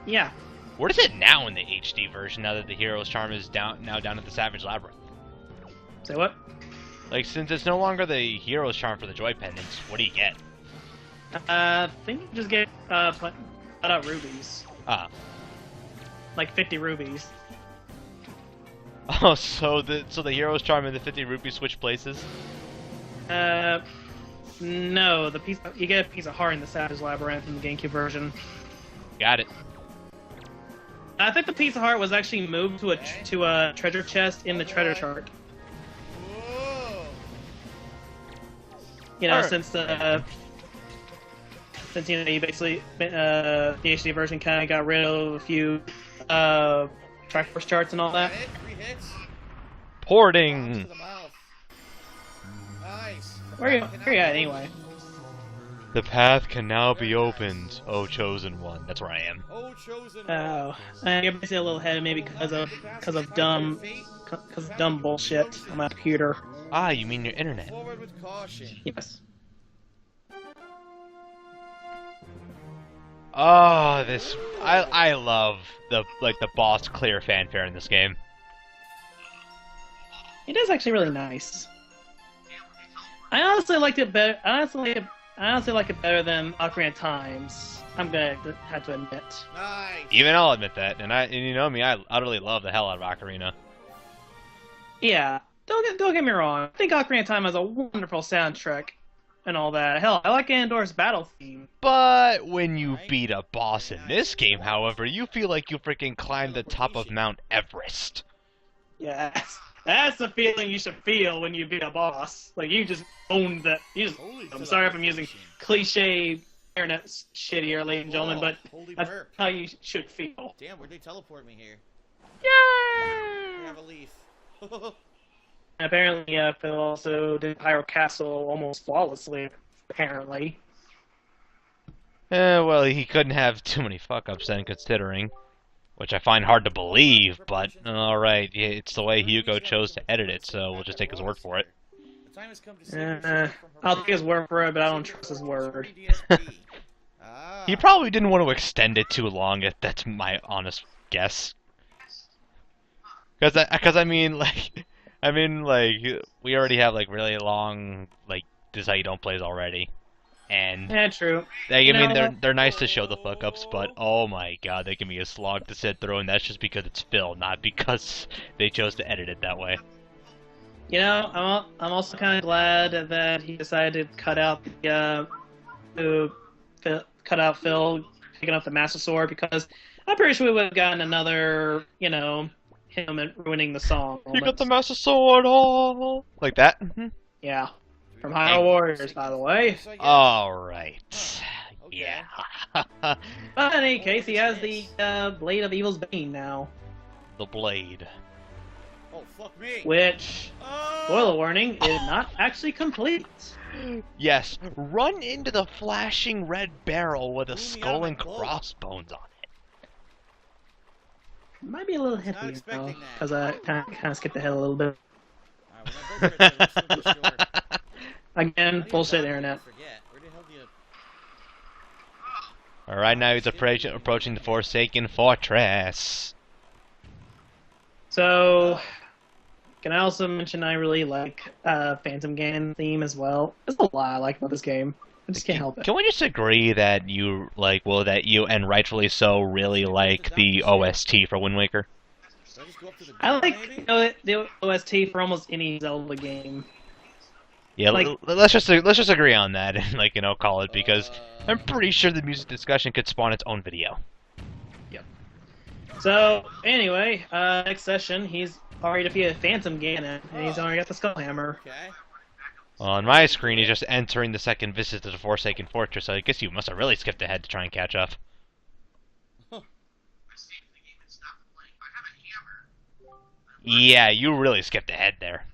yeah. What is it now in the HD version, now that the Hero's Charm is down at the Savage Labyrinth? Say what? Since it's no longer the Hero's Charm for the Joy Pendants, what do you get? I think you just get flat out rubies. Ah. Like 50 rubies. Oh, so the Hero's Charm and the 50 rupees switch places? No, you get a piece of heart in the Savage Labyrinth in the GameCube version. Got it. I think the piece of heart was actually moved to a treasure chest in the treasure chart. Whoa. You know, Alright. since you basically the HD version kind of got rid of a few Triforce charts and all that. 3 hits. Porting! To the mouth. Nice. Where you at anyway? The path can now be opened, O chosen one. That's where I am. Oh, chosen Oh, one. you're basically a little ahead, maybe because of dumb bullshit on my computer. Ah, you mean your internet? Forward with caution. Yes. Oh, this I love the boss clear fanfare in this game. It is actually really nice. I honestly liked it better. I honestly like it better than Ocarina of Times. I'm gonna have to admit. Nice. Even I'll admit that, and you know me, I utterly love the hell out of Ocarina. Yeah, don't get me wrong. I think Ocarina of Time has a wonderful soundtrack and all that. Hell, I like Andor's battle theme. But when you beat a boss in this game, however, you feel like you freaking climbed the top of Mount Everest. Yes, that's the feeling you should feel when you beat a boss. Like you just owned that. I'm sorry if I'm using cliche internet shit here, ladies and gentlemen, but that's how you should feel. Damn, where'd they teleport me here? Yay! I have a leaf. Apparently, Phil also did Pyro Castle almost flawlessly. Apparently. Well, he couldn't have too many fuck-ups then, considering. Which I find hard to believe, but alright, yeah, it's the way Hugo chose to edit it, so we'll just take his word for it. I'll take his word for it, but I don't trust his word. He probably didn't want to extend it too long, if that's my honest guess. Because I mean, we already have, like, really long, like, this is how you don't plays already. And yeah, true. They're nice to show the fuck-ups, but oh my god, they can be a slog to sit through, and that's just because it's Phil, not because they chose to edit it that way. You know, I'm also kind of glad that he decided to cut out Phil picking up the Master Sword, because I'm pretty sure we would have gotten another, you know, him ruining the song. You got the Master Sword, oh, like that. Yeah. From Hyrule Warriors, by the way. Alright. Yeah. But in any case, he has the Blade of Evil's Bane now. The blade. Oh, fuck me. Which, spoiler warning, is not actually complete. Yes, run into the flashing red barrel with a skull and crossbones on it. Might be a little hippie, though, because I kind of skipped ahead a little bit. Again, bullshit internet. Alright, now he's approaching the Forsaken Fortress. So, can I also mention I really like Phantom Ganon theme as well. There's a lot I like about this game. I just can't help it. Can we just agree that you and rightfully so, really like the OST for Wind Waker? I like the OST for almost any Zelda game. Yeah, like, let's just agree on that and call it, because I'm pretty sure the music discussion could spawn its own video. Yep. So anyway, next session he's already defeated Phantom Ganon and he's already got the Skull Hammer. Okay. On my screen, he's just entering the second visit to the Forsaken Fortress, so I guess you must have really skipped ahead to try and catch up. Yeah, you really skipped ahead there.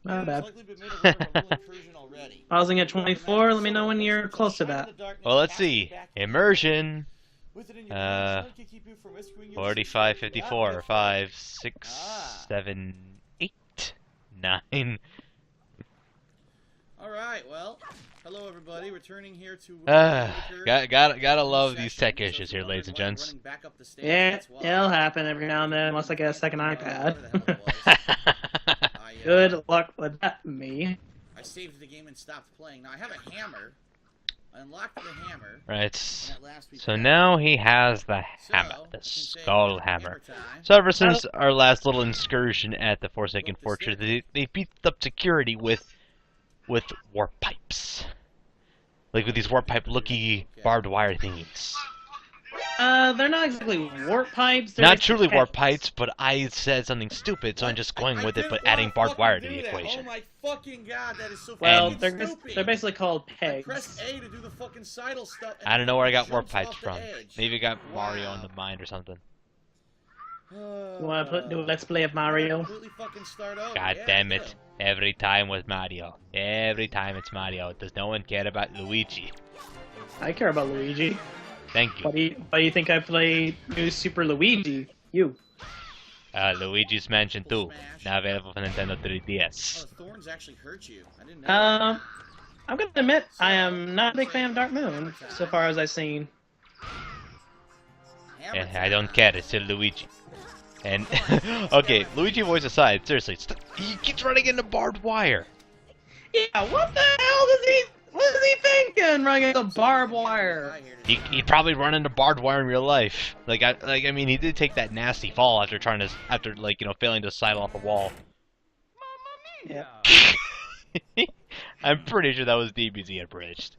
Not bad. Pausing at 24, let me know when you're close to that. Well, let's see. Immersion. 45, 54, 5, 6, 7, 8, 9. Alright, well, hello everybody, returning here to... Gotta love these tech issues here, ladies and gents. Yeah, it'll happen every now and then, unless I get a second iPad. Good luck with that, me. I saved the game and stopped playing. Now I have a hammer. I unlocked the hammer. Right. So now he has the hammer, the skull hammer. So ever since our last little excursion at the Forsaken Fortress, they beefed up security with warp pipes, like with these warp pipe-looky barbed wire thingies. They're not exactly warp pipes. Not truly warp pipes, but I said something stupid, so I'm just going with it, but adding barbed wire to the equation. Oh my fucking god, that is so well, fucking stupid. They're basically called pegs. I press A to do the fucking sidle stuff. I don't know where I got warp pipes from. Maybe I got Mario in the mind or something. You wanna do a let's play of Mario? Completely fucking start over. God Yeah, damn I it. Every time with Mario. Every time it's Mario. Does no one care about Luigi? I care about Luigi. Thank you. Why do you think I play New Super Luigi? You. Luigi's Mansion 2. Now available for Nintendo Oh, 3DS. the thorns actually hurt you. I didn't know. I'm gonna admit, I am not a big fan of Dark Moon, so far as I've seen. I don't care, it's still Luigi. And, okay, Luigi voice aside, seriously, he keeps running into barbed wire. Yeah, what the hell what is he thinking running into barbed wire? He'd probably run into barbed wire in real life. I mean, he did take that nasty fall after failing to slide off a wall. Yeah. I'm pretty sure that was DBZ abridged.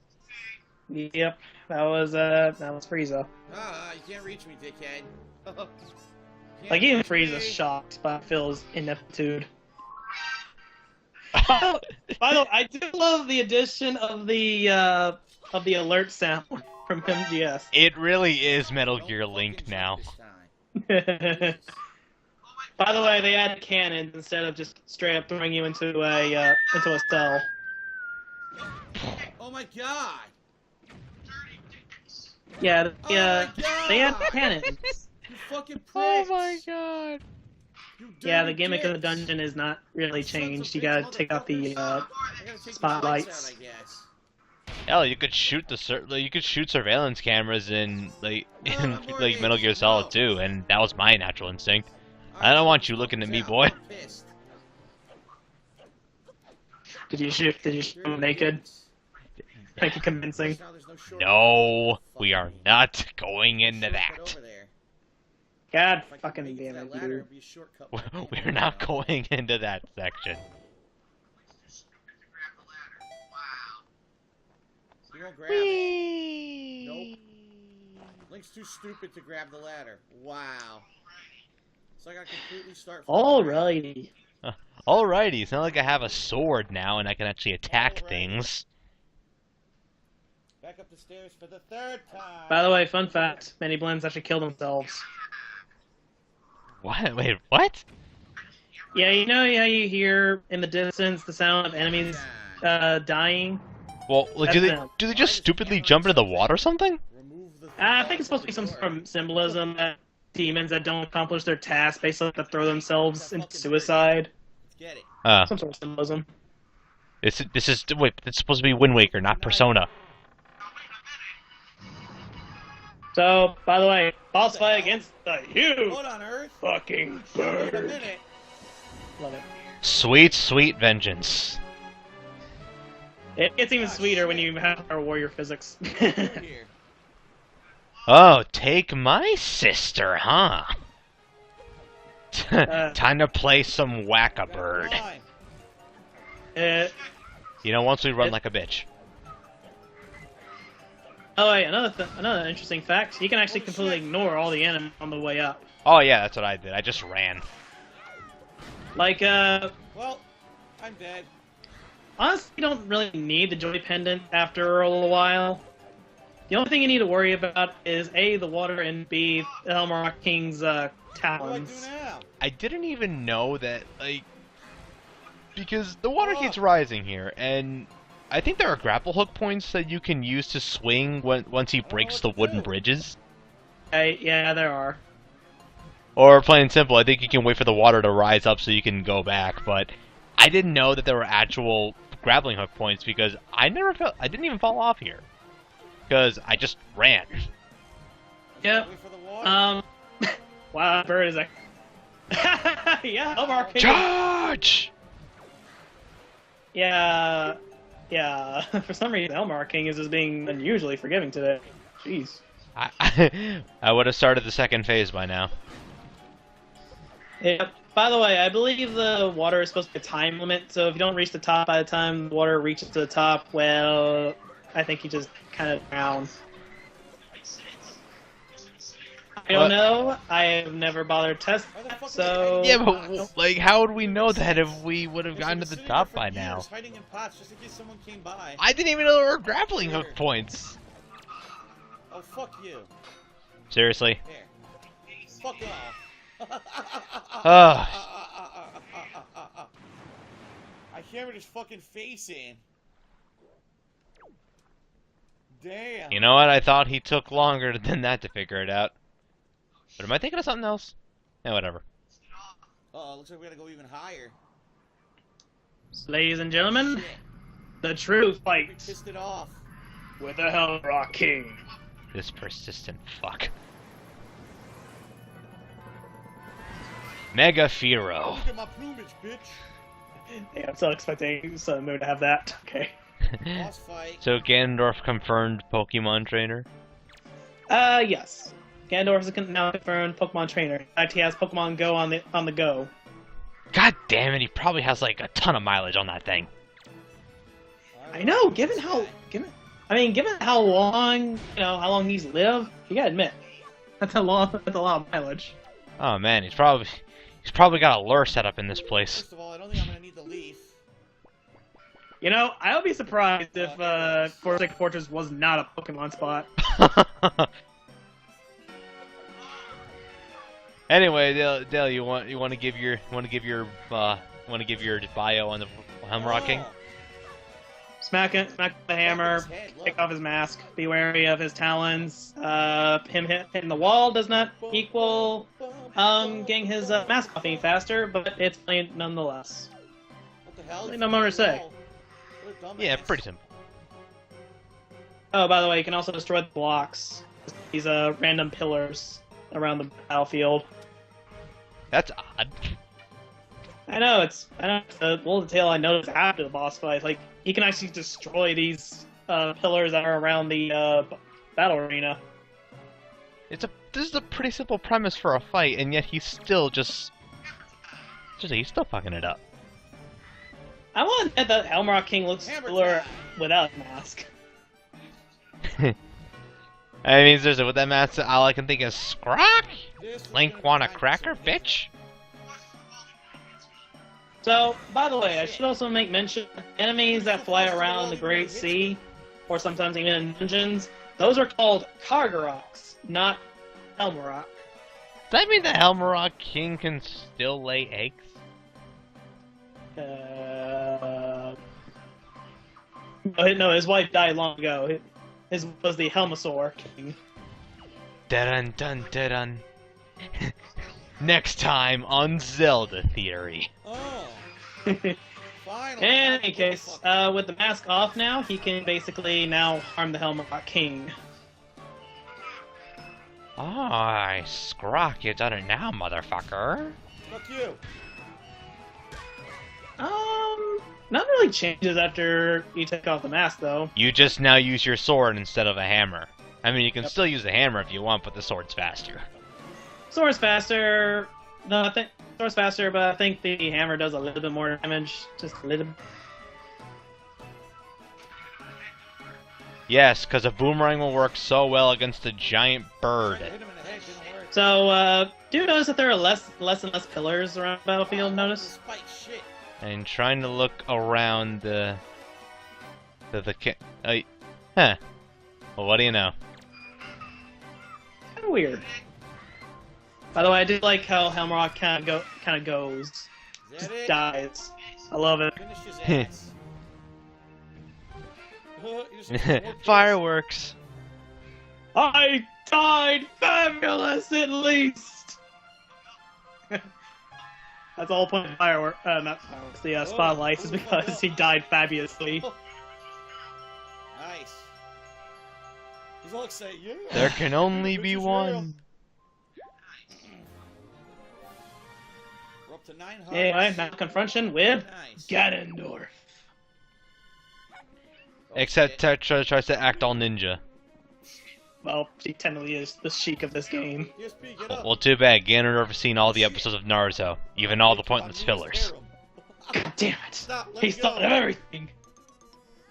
Yep, that was Frieza. Ah, you can't reach me, dickhead. Like, even Frieza's shocked by Phil's ineptitude. By the way, I do love the addition of the alert sound from MGS. It really is Metal Gear Link now. By the way, they added cannons instead of just straight up throwing you into a cell. Oh my god! Yeah, they had God! cannons. You fucking pricks! Oh my god! Yeah, the gimmick of the dungeon is not really changed. You gotta take out the spotlights. Hell, you could shoot surveillance cameras in Metal Gear Solid 2, and that was my natural instinct. I don't want you looking at me, boy. Did you shoot him naked? Make it convincing. No, we are not going into that. God fucking damn it, dude. We're not going into that section. You won't grab it. Nope. Link's too stupid to grab the ladder. Wow. So I gotta completely start from Alrighty. Alrighty, it's not like I have a sword now and I can actually attack things. Back up the stairs for the third time. By the way, fun fact, many blends actually kill themselves. What? Wait, what? Yeah, you know how you hear in the distance the sound of enemies dying? Well, like, do they just stupidly jump into the water or something? I think it's supposed to be some sort of symbolism that demons that don't accomplish their task basically have to throw themselves into suicide. Get it. Some sort of symbolism. This is wait, it's supposed to be Wind Waker, not Persona. So, by the way, boss fight against the huge What on earth? fucking A bird. minute. Love it. Sweet, sweet vengeance. It gets even sweeter when you have our warrior physics. Here. Oh, take my sister, huh? Time to play some Whack-a-Bird. Climb. You know, once we run like a bitch. Oh wait, another interesting fact. You can actually completely ignore all the enemies on the way up. Oh yeah, that's what I did. I just ran. Like, Well, I'm dead. honestly, you don't really need the joy pendant after a little while. The only thing you need to worry about is A, the water, and B, Elmar King's What do I talons. do now? I didn't even know that, like, because the water keeps rising here, and I think there are grapple hook points that you can use to swing once he breaks the wooden bridges. Yeah, there are. Or plain and simple, I think you can wait for the water to rise up so you can go back, but I didn't know that there were actual grappling hook points because I didn't even fall off here. Because I just ran. Yep. Wait for the water. Wow, that bird is like... yeah, Elmar King. Charge! Yeah. For some reason, Elmar King is just being unusually forgiving today. Jeez. I would have started the second phase by now. Yeah. By the way, I believe the water is supposed to be a time limit, so if you don't reach the top by the time the water reaches to the top, well, I think you just kind of drown. I don't know. I have never bothered testing that, so... Yeah, but, like, how would we know that if we would have gotten to the top by now? Hiding in pots just in case someone came by. I didn't even know there were grappling hook points. Oh, fuck you. Seriously? Here. Fuck off. Ugh. I hammered his fucking face in. Damn. You know what? I thought he took longer than that to figure it out. But am I thinking of something else? Yeah, whatever. Uh-oh, looks like we gotta go even higher. Ladies and gentlemen, the true fight We pissed it off. with the Hellrock King. This persistent fuck. Mega Firo. Look at my plumage, bitch. Yeah, I'm still expecting Sun Moon to have that. Okay. Boss fight. So Ganondorf confirmed Pokemon trainer. Yes. Ganondorf is now confirmed Pokemon trainer. In fact, he has Pokemon Go on the go. God damn it, he probably has like a ton of mileage on that thing. I know. Given how long how long he's lived, you gotta admit that's a lot of mileage. Oh man, he's probably got a lure set up in this place. First of all, I don't think I'm gonna need the leaf. You know, I would be surprised if Forsaken Fortress was not a Pokemon spot. Anyway, Dale, you want to give your bio on the Hellrock King? Smack the hammer, take off his mask, be wary of his talons. Him hitting the wall does not equal getting his mask off any faster, but it's funny nonetheless. What the hell? Really no more to say. What a Yeah, dumbass. pretty simple. Oh, by the way, you can also destroy the blocks. These random pillars around the battlefield. That's odd. I know it's a little detail I noticed after the boss fight. Like he can actually destroy these pillars that are around the battle arena. This is a pretty simple premise for a fight, and yet he's still he's still fucking it up. I want that the Hellrock King looks cooler without a mask. I mean, seriously, with that mask, all I can think is Scrock? This was Link gonna want a be cracker, nice. bitch? So, by the way, I should also make mention enemies that fly around the Great Sea, or sometimes even in dungeons, those are called Kargaroks, not Hellrock. Does that mean the Hellrock King can still lay eggs? No, his wife died long ago. His was the Helmasaur King. Dun dun dun dun. Next time on Zelda Theory. Oh, In finally. any case, with the mask off now, he can basically now harm the Hellrock King. Oh, Scrock, you done it now, motherfucker. Fuck you. Not really changes after you take off the mask, though. You just now use your sword instead of a hammer. I mean, you can still use the hammer if you want, but the sword's faster. Sword's faster. No, I think sword's faster, but I think the hammer does a little bit more damage. Just a little. Yes, because a boomerang will work so well against a giant bird. Hit him in the head, didn't work. So, do you notice that there are less and less pillars around the battlefield? Notice? Spike shit. And trying to look around the huh. Well, what do you know? Kind of weird. By the way, I do like how Hellrock kind of goes, Is just that it? dies. I love it. Finish his ass. You just need more kills. Fireworks. I died fabulous, at least. That's the whole point of fireworks. Not fireworks. The spotlights is because he died fabulously. Nice. He's all excited. Yeah. There can only be This is one. We're up to 900. Anyway, now confrontation with Nice. Ganondorf. Oh, Except shit. Tetra tries to act all ninja. Well, she technically is the Sheik of this game. DSP, get up. Well, too bad. Ganondorf has seen all the episodes of Naruto, even all the pointless fillers. God damn it! Stop, let He's me go. thought of everything.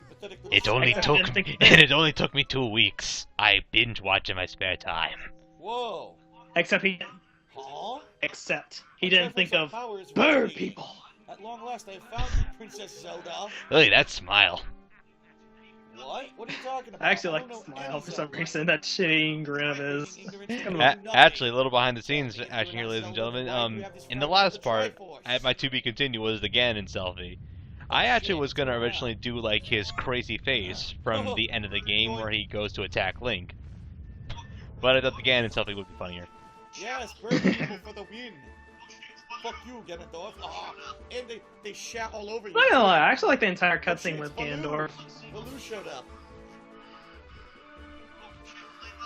Pathetic little It only I took didn't think- it only took me 2 weeks. I binge watch in my spare time. Whoa. Except he didn't think of bird people. At long last, I found you, Princess Zelda. Look at that smile. What? What? What are you talking about? I actually like the smile for some reason. That shitty grin of his. Actually, a little behind the scenes action here, ladies and gentlemen. In the last part, at my to be continued was the Ganon selfie. I actually was gonna originally do like his crazy face from the end of the game where he goes to attack Link, but I thought the Ganon selfie would be funnier. Yes, brave people for the win. Fuck you, Ganondorf. Oh, and they shout all over you. Not gonna lie, I actually like the entire cutscene with Ganondorf. Baloo showed up.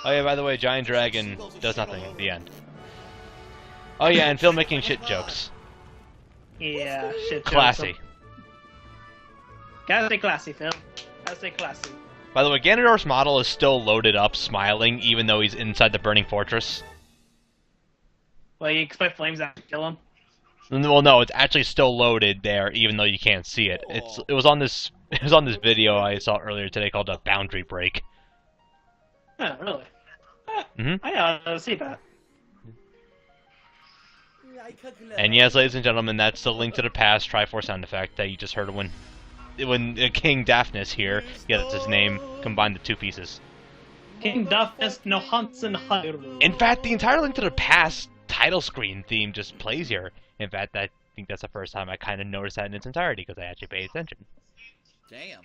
Oh yeah, by the way, Giant Dragon does nothing at the end. Oh yeah, and filmmaking shit jokes. Yeah, shit jokes. Classy. Gotta stay classy, Phil. Gotta stay classy. By the way, Ganondorf's model is still loaded up, smiling, even though he's inside the burning fortress. Well, you expect flames to kill him? Well, no, it's actually still loaded there, even though you can't see it. It was on this video I saw earlier today called a boundary break. Oh, really? Mm-hmm. I gotta see that. And yes, ladies and gentlemen, that's the Link to the Past Triforce sound effect that you just heard when King Daphnis here, yeah, that's his name, combined the two pieces. King Daphnis no Hansen Hyrule. In fact, the entire Link to the Past title screen theme just plays here. In fact, I think that's the first time I kind of noticed that in its entirety, because I actually paid attention. Damn.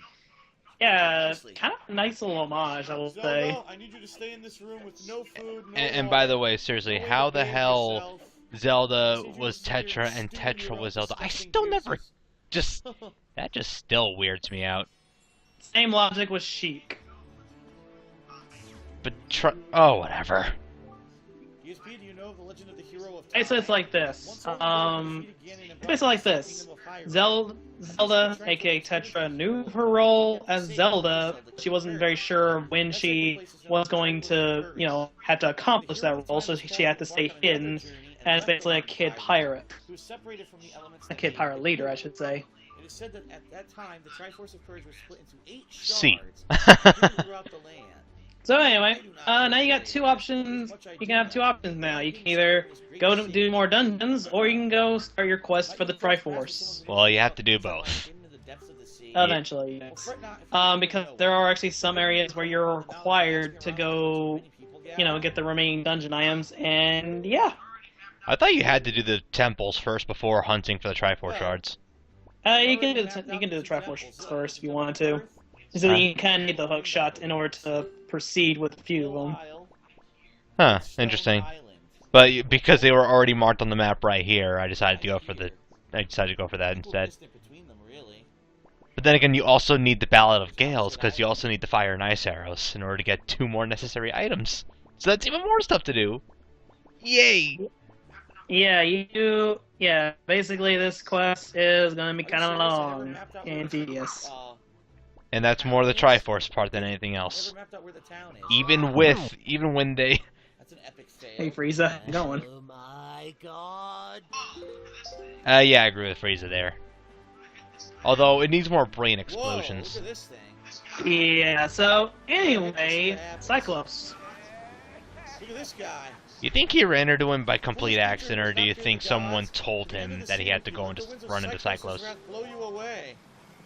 Yeah, kind of a nice little homage, I will say. I need you to stay in this room with no food, no And by the way, seriously, how the hell Zelda was Tetra and Tetra was Zelda? I still never just... That just still weirds me out. Same logic with Sheik. But oh, whatever. ESP, do you know the legend of the hero of Basically, it's like this. Basically like this. Zelda, aka Tetra, knew her role as Zelda. She wasn't very sure when she was going to, you know, have to accomplish that role, so she had to stay hidden as basically a kid pirate. A kid pirate leader, I should say. It is said that at that time, the Triforce of Courage was split into 8 C. shards throughout the land. So anyway, now you got two options. You can have two options now. You can either go to do more dungeons, or you can go start your quest for the Triforce. Well, you have to do both. Eventually, yes. Because there are actually some areas where you're required to go, you know, get the remaining dungeon items, and yeah. I thought you had to do the temples first before hunting for the Triforce shards. You can do the Triforce first if you wanted to. So you kind of need the hook shot in order to proceed with a few of them. Huh, interesting. But because they were already marked on the map right here, I decided to go for that instead. But then again, you also need the Ballad of Gales, because you also need the Fire and Ice arrows in order to get 2 more necessary items. So that's even more stuff to do. Yay! Yeah, basically this quest is gonna be kind of long and tedious. And that's more the Triforce part than anything else. Even when they... That's an epic fail. Hey Frieza, how's it going? Oh my god. Yeah, I agree with Frieza there. Although, it needs more brain explosions. Whoa, look at this thing. Yeah, so, anyway, Cyclops. Look at this guy. You think he ran into him by complete accident, or do you think someone told him that he had to go and just run into Cyclops? Blow you away.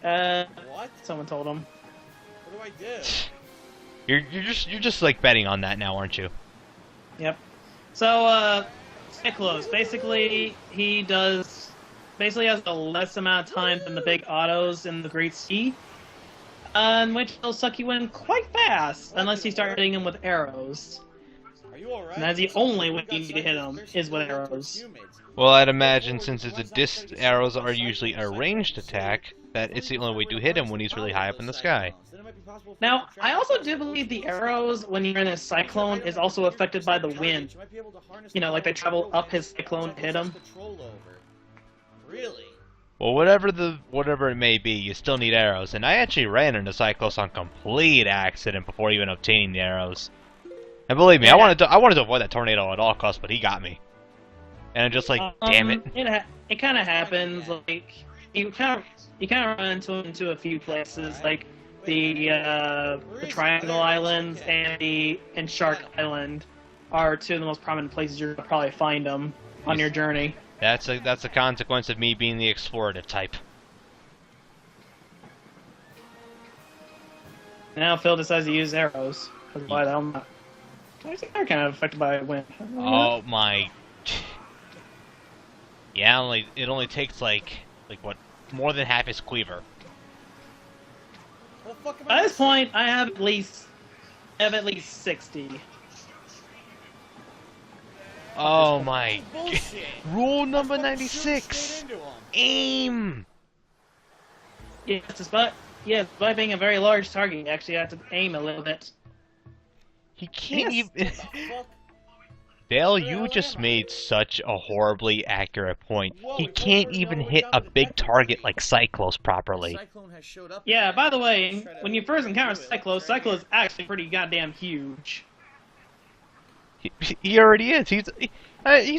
What? Someone told him. What do I do? You're just like betting on that now, aren't you? Yep. So, Cyclops, basically, he has a less amount of time than the big autos in the Great Sea, in which he'll suck you in quite fast, unless you start hitting him with arrows. Are you alright? And that's the only way you need to hit him, is with arrows. Well, I'd imagine since it's a disc, arrows are usually a ranged attack, that it's the only way to hit him when he's really high up in the sky. Now, I also do believe the arrows, when you're in a cyclone, is also affected by the wind. You know, like they travel up his cyclone to hit him. Really? Well, whatever it may be, you still need arrows, and I actually ran into Cyclops on complete accident before even obtaining the arrows. And believe me, I wanted to avoid that tornado at all costs, but he got me. And I'm just like, damn it. It kind of happens, like, you kind of run into a few places, like the Triangle Islands and Shark Island are two of the most prominent places you're gonna probably find them on your journey. That's a consequence of me being the explorative type. Now Phil decides to use arrows. Why the hell not? They're kind of affected by wind. Oh my. Yeah, it only takes like what, more than half his cleaver. At this point, I have at least 60. Oh my. Rule number 96. Aim. Yeah, despite being a very large target, you actually have to aim a little bit. He can't even. Dale, you just made such a horribly accurate point. He can't even hit a big target like Cyclos properly. Yeah, by the way, when you first encounter Cyclos is actually pretty goddamn huge. He already is. He's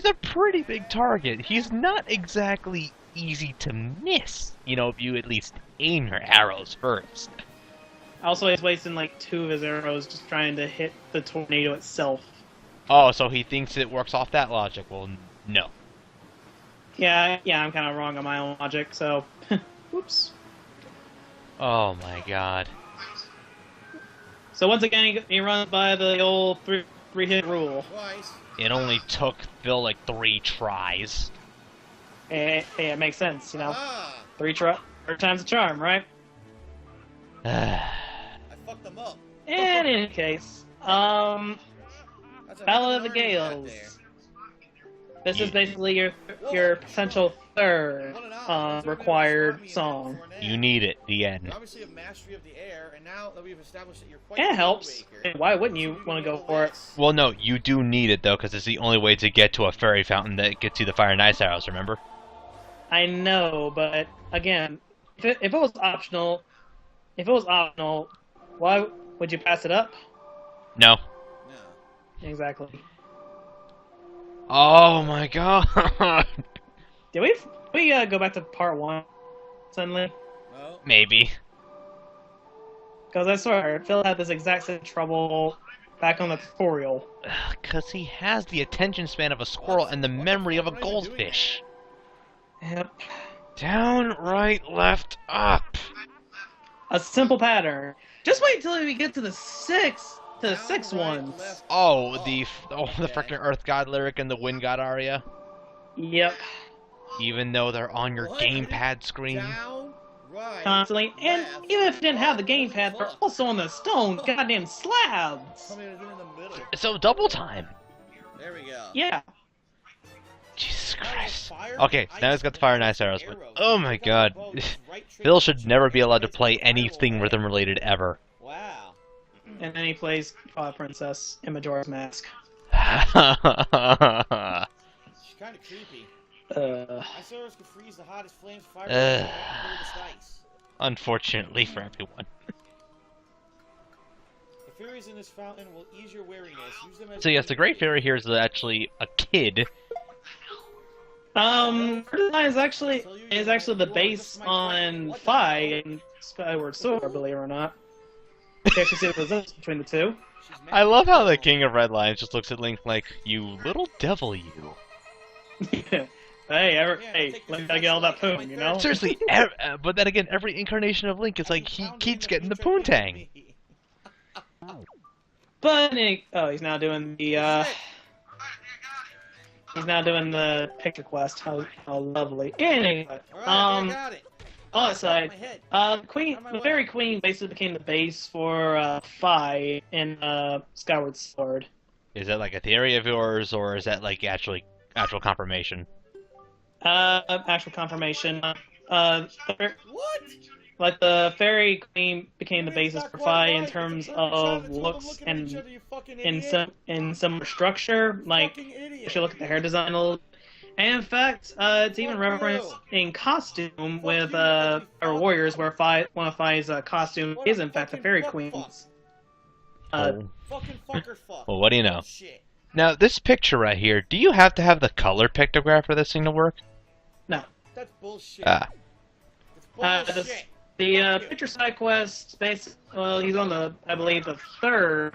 a pretty big target. He's not exactly easy to miss, if you at least aim your arrows first. Also, he's wasting like 2 of his arrows just trying to hit the tornado itself. Oh, so he thinks it works off that logic. Well, no. Yeah, I'm kind of wrong on my own logic, so... Whoops. Oh my god. So once again, he runs by the old three-hit rule. It only took Phil like 3 tries. Hey, it makes sense, 3 times a charm, right? I fucked them up. And in any case, Ballad of the Gales. This is basically your potential third required song. You need it. The end. Obviously, a mastery of the air, and now that we've established that you're quite It helps. Why wouldn't you want to go for it? Well, no, you do need it though, because it's the only way to get to a fairy fountain that gets you the fire and ice arrows. Remember? I know, but again, if it was optional, why would you pass it up? No. Exactly. Oh my god. Did we go back to part 1 suddenly? Well, maybe. Because I swear, Phil had this exact same trouble back on the tutorial. Because he has the attention span of a squirrel and the memory of a goldfish. Yep. Down, right, left, up. A simple pattern. Just wait until we get to the 6th one. Oh, the frickin' Earth God lyric and the Wind God aria? Yep. Even though they're on your gamepad screen? Constantly. And even if you didn't have the gamepad, they're also on the stone goddamn slabs. So double time. There we go. Yeah. Jesus Christ. Okay, now he's got the fire and ice arrows, but oh my god. Phil should never be allowed to play anything rhythm related ever. Wow. And then he plays Princess in Majora's Mask. She's kind of creepy. Ice could freeze the hottest flames of fire and ice. Unfortunately for everyone. The fairies in this fountain will ease your weariness. Use them as So yes, the Great Fairy here is actually a kid. Is actually the base on Phi and Skyward Sword, believe it or not. You actually see the resemblance between the two. I love how the King of Red Lions just looks at Link like, you little devil, you. Hey, Link gotta get all that poon, Seriously, but then again, every incarnation of Link is like, he keeps getting the poontang. But, he's now doing the, picture quest. How lovely. Anyway, on the side, the Fairy Queen basically became the base for Phi in Skyward Sword. Is that like a theory of yours, or is that like actual confirmation? Actual confirmation. What? Like the Fairy Queen became the basis for Phi in terms of looks and in similar structure. Like, if you look at the hair design a little. And in fact, it's even referenced in costume with our warriors, where one of Phi's costume is in fact the Fairy Queen's. Well, what do you know? Now, this picture right here, do you have to have the color pictograph for this thing to work? No. That's bullshit. The picture side quest, he's on I believe, the 3rd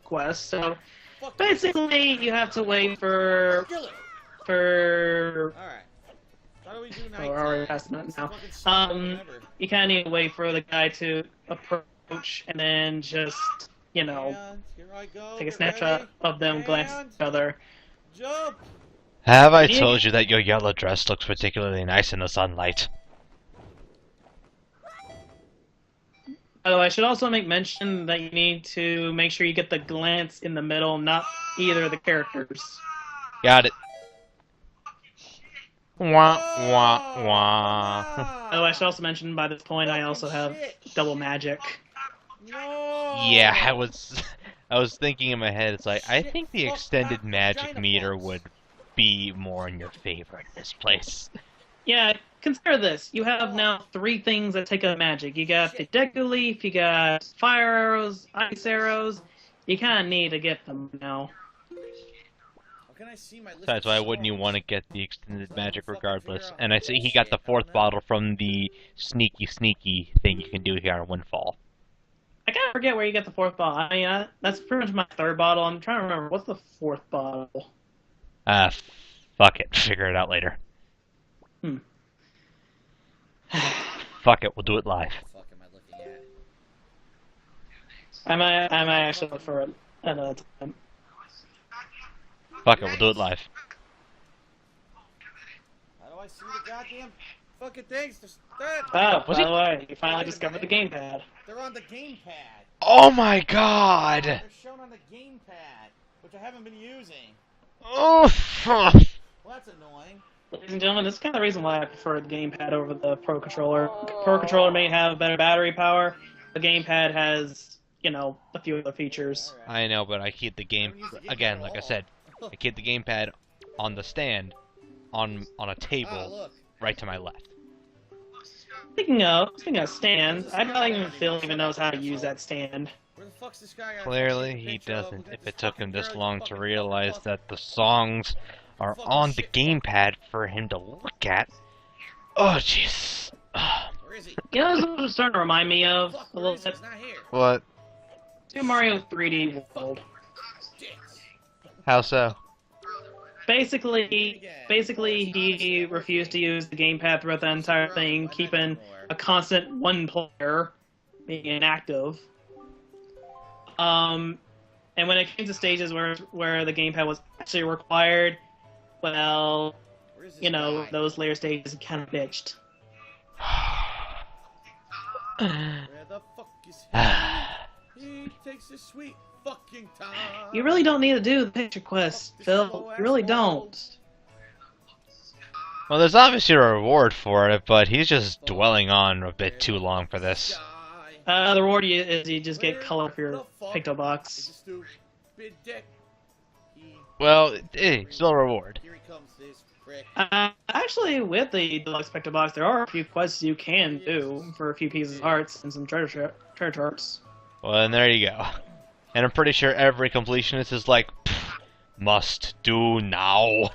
quest. So basically, you have to wait for. Alright. How do we do night? Already past that now. You kind of need to wait for the guy to approach and then just, you know, And here I go. take a Get snapshot ready. of them, glance at And each other. jump. Have I Yeah. told you that your yellow dress looks particularly nice in the sunlight? By the way, I should also make mention that you need to make sure you get the glance in the middle, not either of the characters. Got it. Wah, wah, Oh, wah. By the way, I should also mention by this point I also have double magic. No. Yeah, I was thinking in my head, it's like, I think the extended magic meter would be more in your favor in this place. Yeah, consider this. You have now 3 things that take a magic. You got the Deku Leaf, you got fire arrows, ice arrows. You kind of need to get them now. How can I see my list Besides, of why wouldn't you songs? want to get the extended magic regardless? And I see he got the 4th bottle from the sneaky thing you can do here on Windfall. I kind of forget where you get the 4th bottle. I mean, that's pretty much my 3rd bottle. I'm trying to remember. What's the 4th bottle? Fuck it. Figure it out later. Hmm. Fuck it, we'll do it live. What the fuck am I looking at? I might actually look for it another time. Fuck it, we'll do it live. How do I see the goddamn fucking things? They're Oh, Was by he- the way, you finally discovered the gamepad. on the gamepad. Oh my god! They're shown on the gamepad, which I haven't been using. Oh, fuck. Well, that's annoying. Ladies and gentlemen, this is kind of the reason why I prefer the gamepad over the Pro Controller. Pro Controller may have better battery power. The gamepad has, you know, a few other features. Alright. I know, but I keep the game, again, like I said, I keep the gamepad on the stand, on a Ah, table, look. right to my left. Speaking of stands, I don't even Phil even knows how to use that stand. Where the fuck's this guy? Clearly, he doesn't. If it took him this long to realize that the songs are on the gamepad for him to look at. Oh, jeez. Where is he? You know, this was starting to remind me of Fuck, a where little is he? bit He's not here. What? Oh, Super Mario 3D World. Dicks. How so? Basically, he refused to use the gamepad throughout the entire thing, keeping a constant one player being inactive. And when it came to stages where the gamepad was actually required, well, Where is this you know, guy? those later stages kind of bitched. Where the fuck is he? He takes his sweet fucking time. You really don't need to do the picture quest, Phil. You really don't. Well, there's obviously a reward for it, but he's just dwelling on a bit too long for this. The reward is you just get color for your picto box. Stupid dick. Well, still a reward. Here he comes, this prick. Actually, with the deluxe picto box, there are a few quests you can do for a few pieces of hearts and some treasure charts. Well, then there you go. And I'm pretty sure every completionist is like, must do now.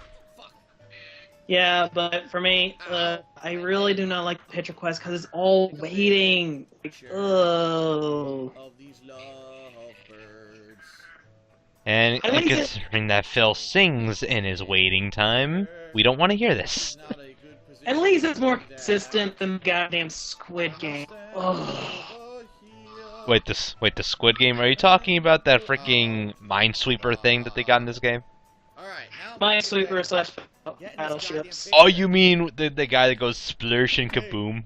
Yeah, but for me, I really do not like the picture quest because it's all waiting. Like, ugh. Of these lovebirds. And At least considering that Phil sings in his waiting time, we don't want to hear this. Not a good position At least it's more to be consistent than the goddamn Squid Game. Ugh. Wait, the Squid Game? Are you talking about that freaking Minesweeper thing that they got in this game? Alright, now Minesweeper slash battleships. Oh, you mean the guy that goes splursh and kaboom?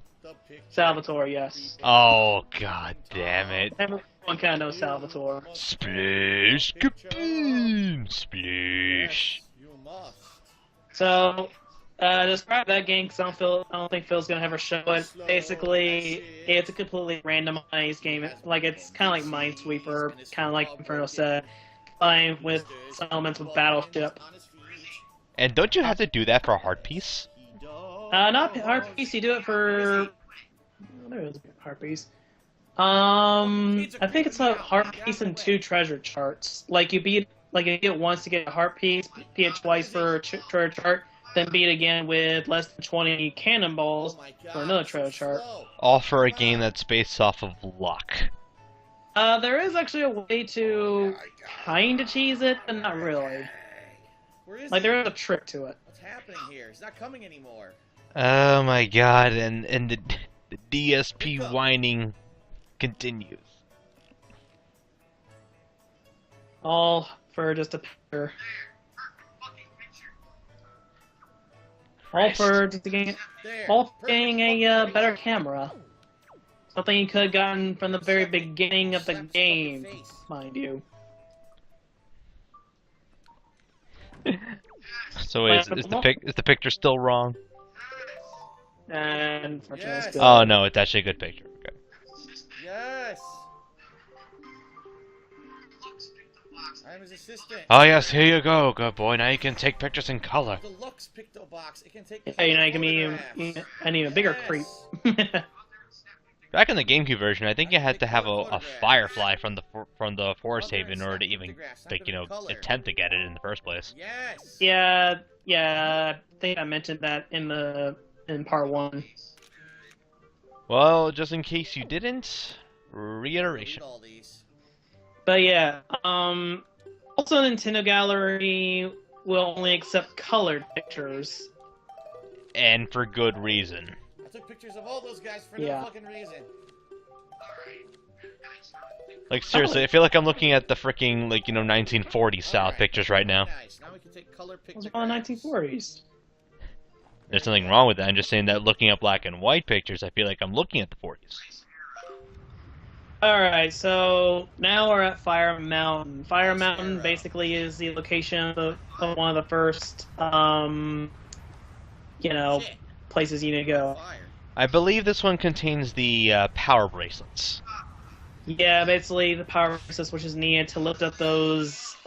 Salvatore, yes. Oh, god damn it. Everyone kind of knows Salvatore. Splish, kaboom, splish. You must. So, describe that game because I don't think Phil's gonna ever show it. Basically, it's a completely randomized game. Like it's kind of like Minesweeper, kind of like Inferno said, combined with some elements of Battleship. And don't you have to do that for a heart piece? Not heart piece. You do it for. There is a heart piece. I think it's a heart piece and 2 treasure charts. Like you beat you get once to get a heart piece, beat it twice for a treasure chart, then beat again with less than 20 cannonballs for another treasure chart. All for a game that's based off of luck. There is actually a way to kind of cheese it, but not really. Where is Like he? there is a trick to it. What's happening here? He's not coming anymore. Oh my god, and the DSP whining continues. All for just a picture. All for just getting, all for getting a better camera. Something you could have gotten from the very beginning of the game, mind you. So wait, is the picture still wrong? And unfortunately, it's good. Oh no, it's actually a good picture. Okay. Yes. I'm his assistant. Oh yes, here you go, good boy. Now you can take pictures in color. Deluxe picto box. It can take. Hey, you know, you can be. I need a bigger creep. Back in the GameCube version, I think you had to have a firefly from the forest haven in order to even, like, you know, attempt to get it in the first place. Yes. Yeah. I think I mentioned that in part 1. Well, just in case you didn't, reiteration. But yeah, also Nintendo Gallery will only accept colored pictures. And for good reason. I took pictures of all those guys for no fucking reason. Like, seriously, I feel like I'm looking at the freaking, like, you know, 1940s style pictures right now. Nice. Now we can take color pictures. What's on 1940s? There's nothing wrong with that. I'm just saying that looking at black and white pictures, I feel like I'm looking at the 40s. Alright, so now we're at Fire Mountain. Fire Mountain basically is the location of one of the first, you know, places you need to go. I believe this one contains the power bracelets. Yeah, basically the power bracelets which is needed to lift up those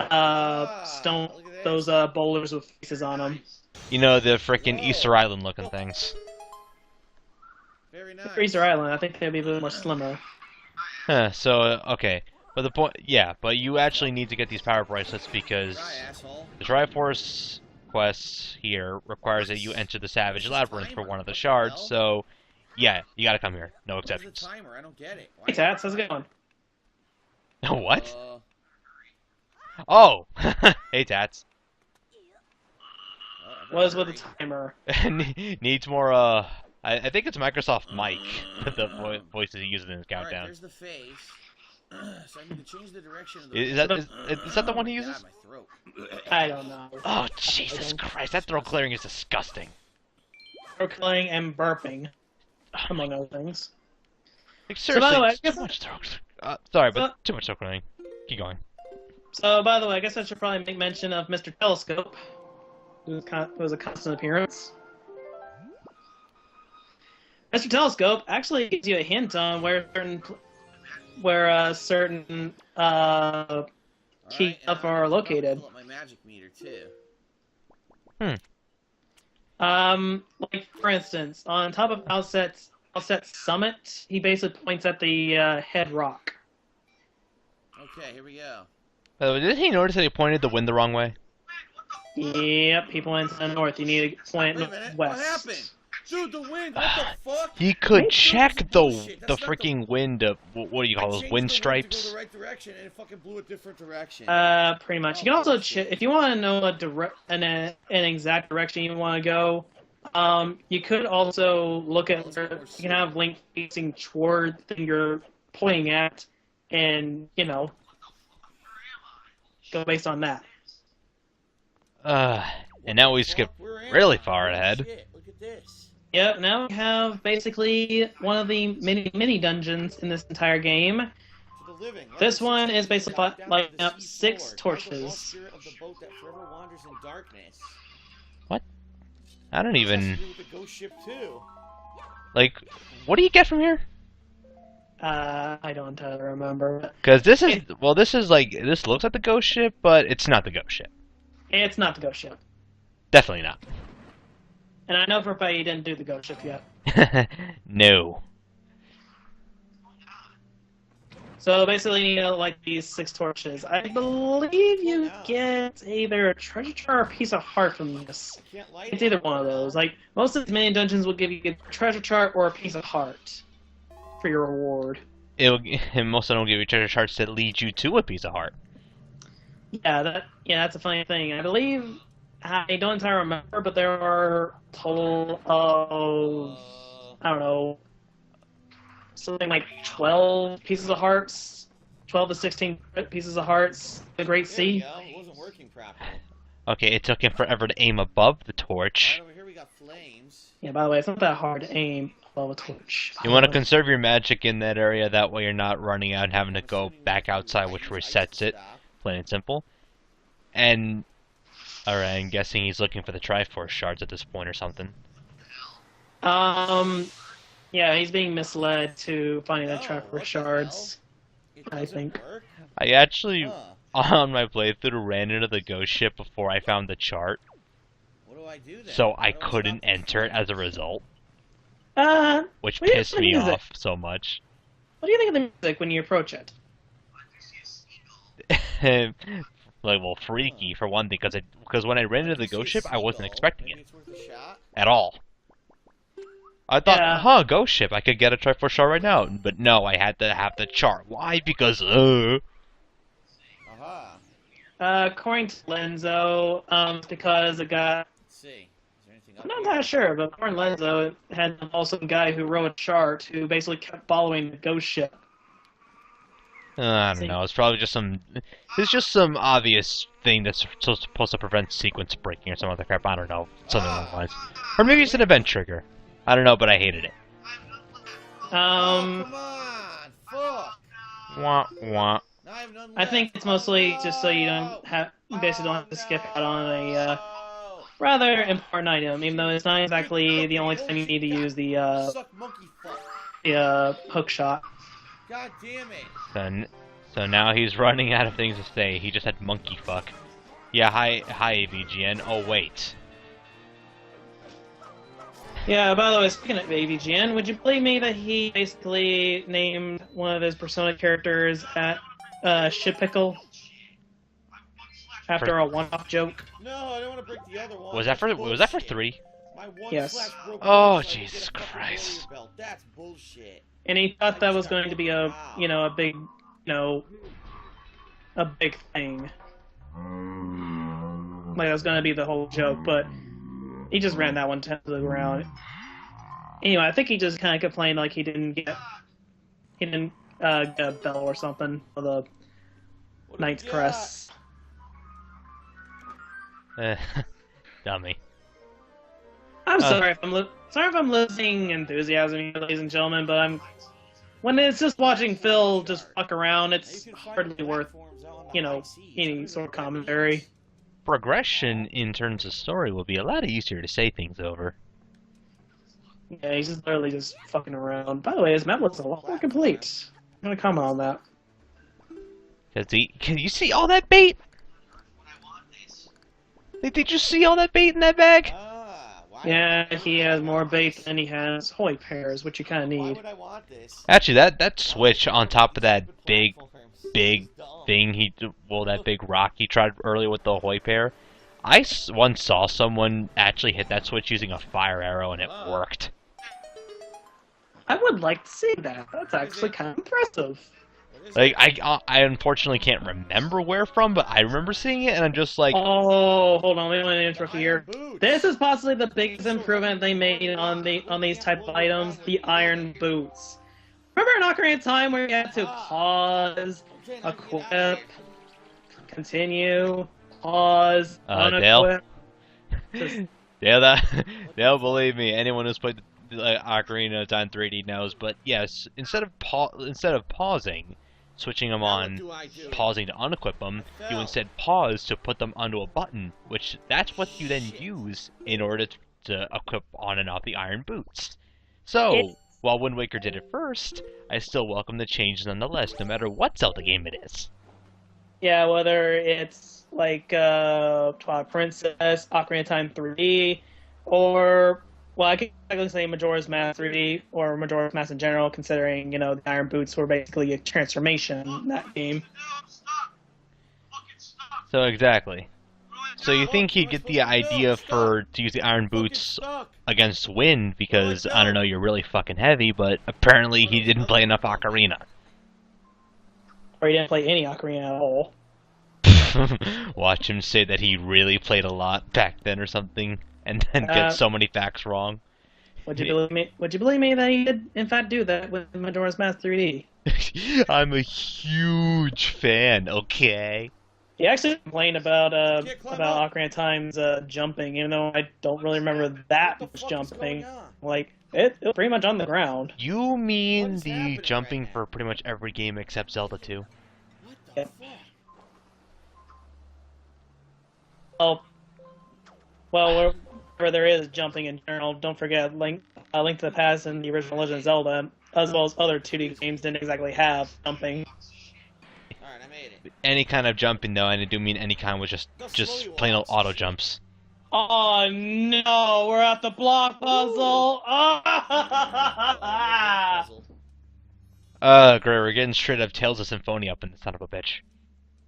boulders with faces on them. You know, the frickin' Easter Island looking things. Very nice. Easter Island, I think they'd be a little more slimmer. Huh, so, okay. But the point, yeah, but you actually need to get these power bracelets because the Triforce quest here requires that you enter the Savage Labyrinth for one of the shards, so, yeah, you gotta come here. No exceptions. I don't get it. Hey, Tats, how's it going? What? Oh! Hey, Tats. What is with the timer? Needs more, I think it's Microsoft Mike, the voices he uses in his countdown. There's the face. So I need to change the direction of the Is that the one he uses? I don't know. Oh, Jesus Christ, that throat clearing is disgusting. Throat clearing and burping, among other things. Like, seriously, so, by the way, too much throat. Sorry, but too much throat clearing. Keep going. So, by the way, I guess I should probably make mention of Mr. Telescope, who was a constant appearance. Mr. Telescope actually gives you a hint on where certain key stuff are located. My magic meter too. Like for instance, on top of Outset's summit, he basically points at the head rock. Okay, here we go. Did he notice that he pointed the wind the wrong way? Yep, he points to the north. You need to point west. What happened? Dude, the wind, what the fuck? He could check the freaking wind of, what do you call those, wind stripes? To go the right direction and it fucking blew a different direction. Pretty much. You can also if you want to know an exact direction you want to go, you could also look at you can have Link facing toward the thing you're pointing at, and you know, go based on that. And now we skip really far ahead. Look at this. Yep, now we have basically one of the mini dungeons in this entire game. This one is basically lighting up 6 torches. What? I don't even... Like, what do you get from here? I don't remember. Because this is, well, this is like, this looks like the ghost ship, but it's not the ghost ship. It's not the ghost ship. Definitely not. And I know for a fact you didn't do the ghost ship yet. No. So basically, you know, like these 6 torches. I believe you get either a treasure chart or a piece of heart from this. It's either one of those. Like, most of the mini dungeons will give you a treasure chart or a piece of heart for your reward. And most of them will give you treasure charts that lead you to a piece of heart. Yeah, that's a funny thing. I believe, I don't entirely remember, but there are a total of, I don't know, something like 12 pieces of hearts 12 to 16 pieces of hearts. The Great There we Sea. go. It wasn't working properly. Okay, it took him forever to aim above the torch. Right over here we got flames. Yeah, by the way, it's not that hard to aim above a torch. You want to conserve your magic in that area, that way you're not running out and having to go back outside, which resets it. Plain and simple. And, alright, I'm guessing he's looking for the Triforce shards at this point or something. Yeah, he's being misled to finding the Oh, Triforce what the shards. It I doesn't think. work? I actually, Huh. on my playthrough, ran into the ghost ship before I found the chart, What do I do then? so I How do couldn't stop this enter it flame? as a result, which What do you pissed think me of the music? off so much. What do you think of the music when you approach it? Like, well, freaky for one thing, because when I ran into the ghost ship, I wasn't expecting Maybe it it's worth a shot? at all. I thought, Yeah. huh, ghost ship, I could get a Triforce shard right now, but no, I had to have the chart. Why? Because, Aha. According to Lenzo, it's because a guy. Let's see. Is there anything up I'm not here? entirely sure, but according to Lenzo, it had also a guy who wrote a chart who basically kept following the ghost ship. I don't know. It's probably just some. It's just some obvious thing that's supposed to prevent sequence breaking or some other crap. I don't know. Something along the lines. Or maybe it's an event trigger. I don't know, but I hated it. Oh, come on! Fuck! Wah wah. Now I have none I think left. it's mostly just so you don't have, basically don't have to skip out on a rather important item, even though it's not exactly the only time you need to use the Suck monkey fuck. hook shot. God damn it! So now he's running out of things to say. He just had monkey fuck. Yeah, hi AVGN. Oh wait. Yeah, by the way, speaking of AVGN, would you believe me that he basically named one of his Persona characters at Ship Pickle after a one-off joke? No, I don't want to break the other one. Was that for Bullshit. 3? My one Yes. slash broke Oh, one, so I could Jesus get a fucking Christ. warrior belt. That's bullshit. And he thought that was going to be a big, a big thing. Like, that was going to be the whole joke, but he just ran that one to the ground. Anyway, I think he just kind of complained like he didn't get a bell or something for the What do Knight's we Crest. Dummy. I'm sorry if I'm losing enthusiasm here, ladies and gentlemen, but when it's just watching Phil just fuck around, got? it's You can find hardly the worth, platforms out on the high seas. any sort of commentary. Progression in terms of story will be a lot easier to say things over. Yeah, he's just literally just fucking around. By the way, his map looks a lot more complete. I'm gonna comment on that. Can you see all that bait? Did you see all that bait in that bag? Why Yeah, he has more bait than he has holy pairs, which you kind of Why need. would I want this? Actually, that switch on top of that big Dumb. thing that big rock he tried earlier with the Hoy pair. I once saw someone actually hit that switch using a fire arrow and it worked. I would like to see that. That's actually kind of impressive. Like, I unfortunately can't remember where from, but I remember seeing it and I'm just like, Oh, hold on, let me interrupt you here. Boots. This is possibly the biggest improvement they made on these type of items, the iron boots. Remember an Ocarina of Time where you had to pause, equip, continue, pause, Dale? unequip? They'll believe me. Anyone who's played the Ocarina of Time 3D knows. But yes, instead of pausing, switching them Now on, what do I do? pausing to unequip them, you Fell. instead pause to put them onto a button, which that's what you then use in order to equip on and off the iron boots. So, while Wind Waker did it first, I still welcome the change nonetheless, no matter what Zelda game it is. Yeah, whether it's like Twilight Princess, Ocarina of Time 3D, or well, I could technically say Majora's Mask 3D or Majora's Mask in general, considering the iron boots were basically a transformation in that game. So exactly. So you think he'd get the idea to use the iron boots Stuck. against Wind because, I don't know, you're really fucking heavy, but apparently he didn't play enough Ocarina. Or he didn't play any Ocarina at all. Watch him say that he really played a lot back then or something, and then get so many facts wrong. Would you believe me? Would you believe me that he did, in fact, do that with Majora's Mask 3D? I'm a huge fan, okay? He actually complained Can't climb about up. Ocarina of Time's jumping, even though I don't really remember that What the much fuck is jumping. going on? Like it was pretty much on the ground. You What mean is the happening jumping right for now? pretty much every game except Zelda 2? What the Yeah. fuck? Oh, well, where there is jumping in general, don't forget Link to the Past and the original Legend of Zelda, as well as other 2D games, didn't exactly have jumping. Alright, I made it. Any kind of jumping, though, and I do mean any kind, was Look how slow just he plain old walks. auto jumps. Oh no, we're at the block puzzle. Puzzle. Great, we're getting straight up Tales of Symphonia up in the son of a bitch.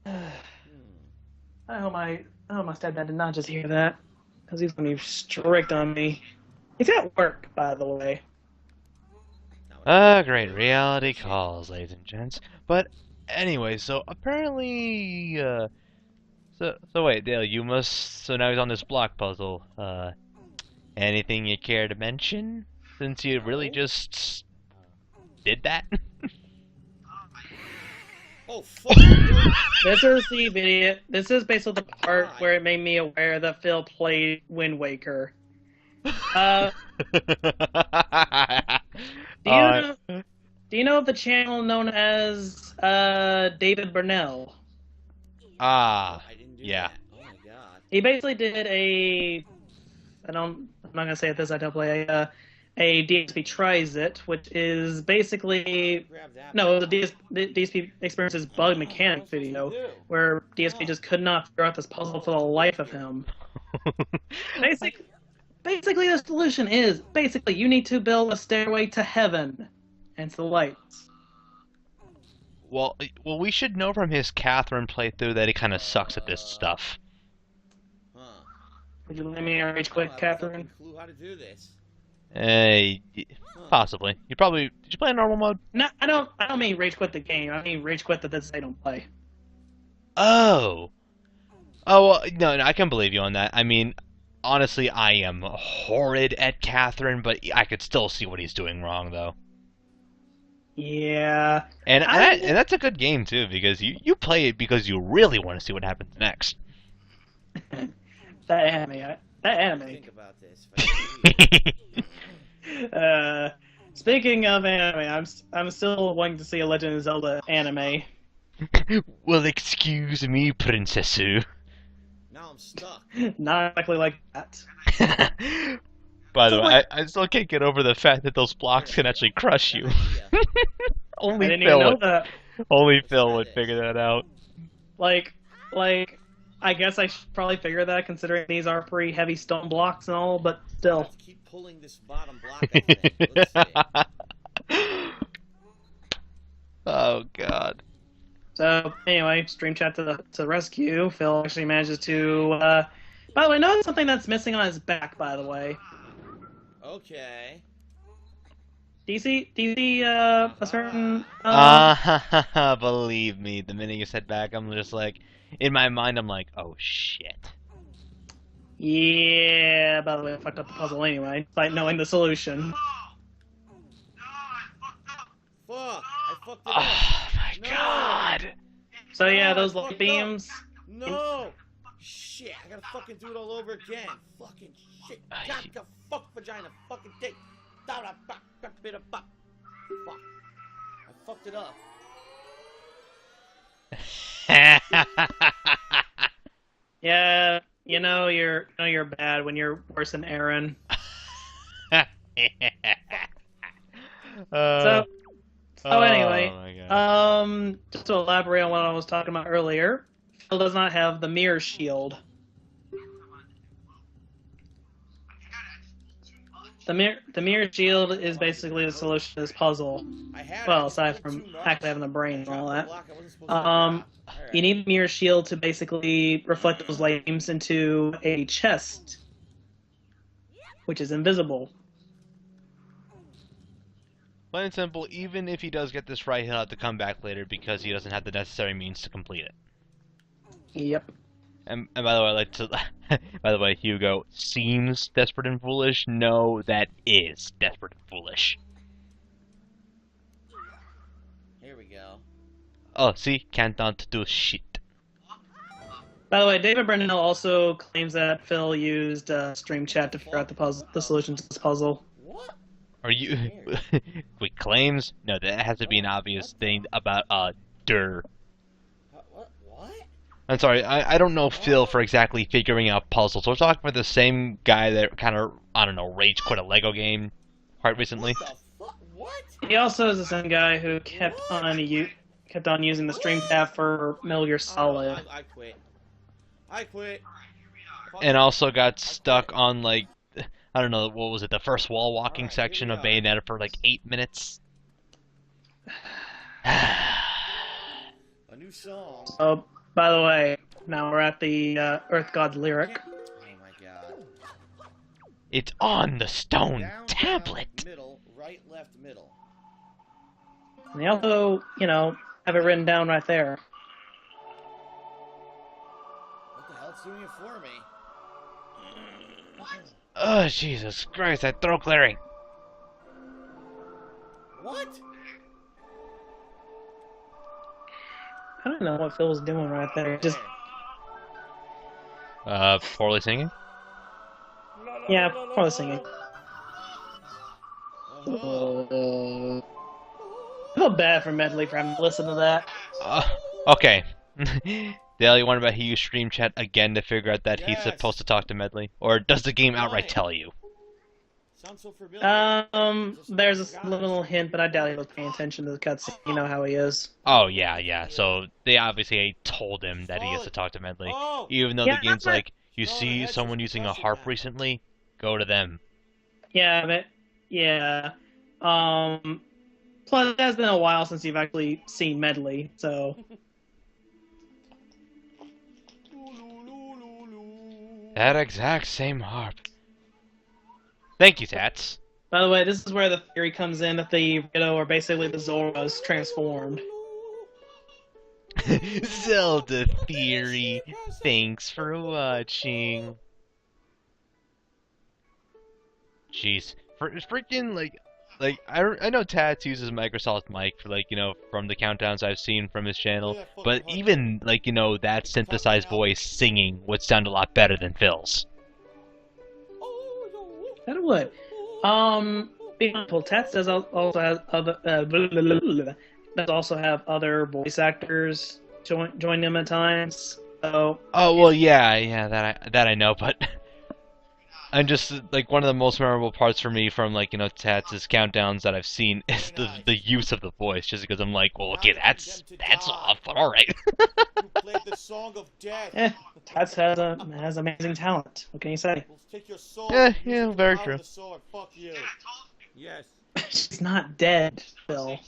I hope my stepdad did not just hear that, because he's gonna be strict on me. He's at work, by the way. Great, reality calls, ladies and gents. But anyway, so apparently, so wait, Dale, so now he's on this block puzzle. Anything you care to mention? Since you really just did that? Oh fuck! This is the video. This is basically the part where it made me aware that Phil played Wind Waker. Do you know of the channel known as David Burnell? Ah, I didn't do yeah. that. Oh my god. He basically did I'm not gonna say it this. I don't play a DSP tries it, which is basically Grab that. no, the DSP experiences bug mechanic video where DSP just could not figure out this puzzle for the life of him. Basically, the solution is you need to build a stairway to heaven and to the lights. Well, we should know from his Catherine playthrough that he kind of sucks at this stuff. Huh. Would you let me rage quit, Catherine? Clue how to do this. Possibly. Did you play in normal mode? No, I don't mean rage quit the game. I mean rage quit that they don't play. Oh. Oh, well, no, I can believe you on that. I mean, honestly, I am horrid at Catherine, but I could still see what he's doing wrong, though. Yeah. And that's a good game, too, because you play it because you really want to see what happens next. That anime. Think about this. Speaking of anime, I'm still wanting to see a Legend of Zelda anime. Well, excuse me, Princessu. Now I'm stuck. Not exactly like that. By the way, I still can't get over the fact that those blocks can actually crush you. I Only didn't Phil even know would, that. only Phil would figure that out. Like, I guess I should probably figure that, considering these are pretty heavy stone blocks and all, but still. Let's keep pulling this bottom block. I think. Let's see. Oh God. So anyway, stream chat to the rescue. Phil actually manages to. By the way, notice something that's missing on his back. By the way, Okay. do you see a certain? Believe me, the minute you said back, I'm just like, in my mind, I'm like, oh shit. Yeah. By the way, I fucked up the puzzle anyway, despite knowing the solution. Fuck! I fucked it up. Oh my No. God. So yeah, No, those I light fucked beams. No! Shit! I gotta fucking do it all over again. Fucking shit! Caca! Fuck vagina! Fucking dick! Da da ba ba bit of ba. Fuck! I fucked it up. Yeah, you're bad when you're worse than Aaron. So anyway, oh my God. just to elaborate on what I was talking about earlier, Phil does not have the mirror shield. The mirror shield is basically the solution to this puzzle. I had Well, it. aside Too from much. actually having the brain and all that. Block I wasn't supposed to drop. You need the mirror shield to basically reflect those light beams into a chest, which is invisible. Plain and simple, even if he does get this right, he'll have to come back later because he doesn't have the necessary means to complete it. Yep. And by the way, I like to. By the way, Hugo seems desperate and foolish. No, that is desperate and foolish. Here we go. Oh, see, can't not do shit. By the way, David Brennell also claims that Phil used stream chat to figure out the solution to this puzzle. What? Are you with claims? No, that has to be an obvious thing about What? I'm sorry, I don't know Phil for exactly figuring out puzzles. We're talking about the same guy that kind of, I don't know, rage quit a Lego game quite recently. What the fuck? What? He also is the same guy who kept on using the stream chat for Metal Gear Solid. I quit. I quit. And also got stuck on, like, I don't know, what was it, the first wall walking section of Bayonetta for like 8 minutes. A new song. Oh, by the way, now we're at the Earth God lyric. Oh my god. It's on the stone Down, tablet. Down, middle, right, left, middle. And they also, have it written down right there. What the hell's doing it for me? Oh, Jesus Christ, that throat clearing. What? I don't know what Phil was doing right there. Just Poorly singing? yeah, probably singing. I feel bad for Medley for having to listen to that. Okay. Dale, you wonder about he used stream chat again to figure out that he's Yes. supposed to talk to Medley? Or does the game outright tell you? Sounds so familiar. There's a little hint, but I doubt he was paying attention to the cutscene. You know how he is. Oh, yeah. So they obviously told him that he has to talk to Medley. Oh! Even though Yeah, the game's like, you No, see that's someone a using a concussion harp map. recently? Go to them. Yeah, but yeah. Plus, it has been a while since you've actually seen Medley, so That exact same harp. Thank you, Tats. by the way, this is where the theory comes in that the Rito are basically the Zoras transformed. Zelda Theory. Thanks for watching. Jeez. Freaking, I know Tats uses Microsoft Mic for, from the countdowns I've seen from his channel, but even, that synthesized voice singing would sound a lot better than Phil's. That it would. Being honest, Tats does also have other does also have other voice actors join them at times. So Oh, well, yeah, that I know, but I'm just, one of the most memorable parts for me from, Tats' countdowns that I've seen is the use of the voice, just because I'm like, well, okay, that's off, but alright. You played the song of death. Tats has amazing talent. What can you say? We'll take your sword. Yeah, very true. The sword. Fuck you. Yes. She's not dead, Phil.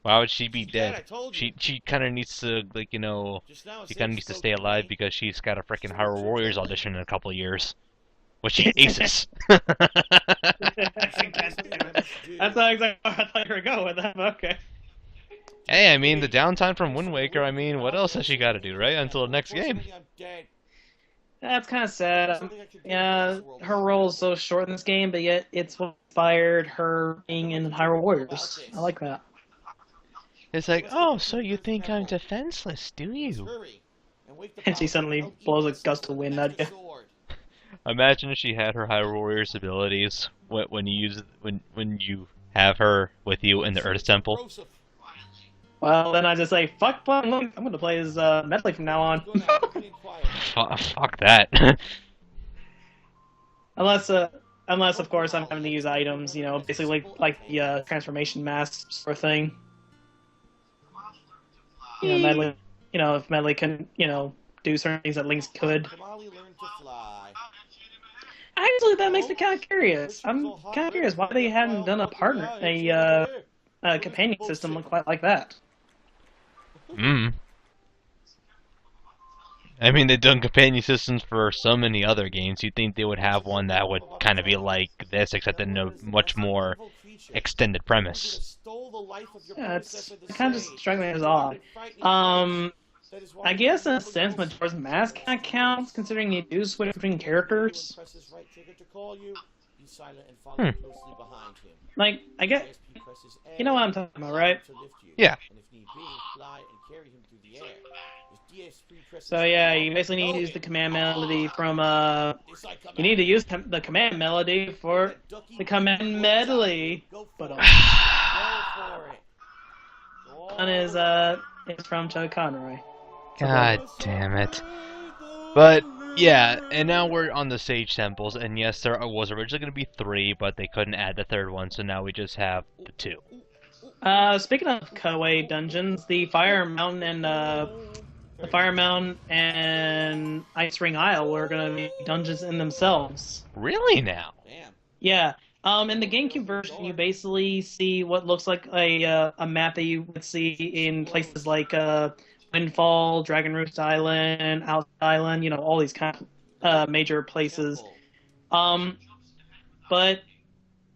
Why would she be Yeah, I dead? told you. She kind of needs to, Just now it she said kind of it's needs to so stay alive clean. because she's got a freaking Hyrule Warriors audition in a couple of years. Which she aces. That's not exactly where I thought you were going with that, but okay. Hey, I mean, the downtime from Wind Waker, I mean, what else has she got to do, right? Until the next game. Unfortunately, I'm dead. That's kind of sad. Something I could do in Yeah, this world. her role is so short in this game, but yet it's what inspired her being in Hyrule Warriors. I like that. It's like, oh, so you think I'm defenseless, do you? Hurry, and wake the And she suddenly power. blows a gust of wind at you. Sword. Imagine if she had her Hyrule Warriors abilities when you have her with you in the Earth Temple. Corrosive. Well, then I just say, fuck, I'm going to play as Medley from now on. Go now, be quiet. Fuck that. Unless, of course, I'm having to use items, basically like the transformation mask sort of thing. Medley, if Medley can, do certain things that Link could. Kamali learned to fly. Actually, that makes me kind of curious. I'm kind of curious why they hadn't done a companion system quite like that. I mean, they've done companion systems for so many other games. You'd think they would have one that would kind of be like this, except in a much more extended premise. Yeah, it kind of just struck me as odd. I guess in a sense, Majora's Mask kind of counts, considering you do switch between characters. Like, I get, you know what I'm talking about, right? Yeah. So yeah, you basically need to use the command melody from, you need to use the command melody for the command medley. But one is from Chuck Conroy. God damn it. But, yeah, and now we're on the Sage Temples, and yes, there was originally going to be 3, but they couldn't add the 3rd one, so now we just have the 2. Speaking of Koei dungeons, the Fire Mountain and Ice Ring Isle were going to be dungeons in themselves. Really now? Yeah. In the GameCube version, you basically see what looks like a map that you would see in places like Windfall, Dragon Roost Island, Out Island, you know, all these kind of major places. But,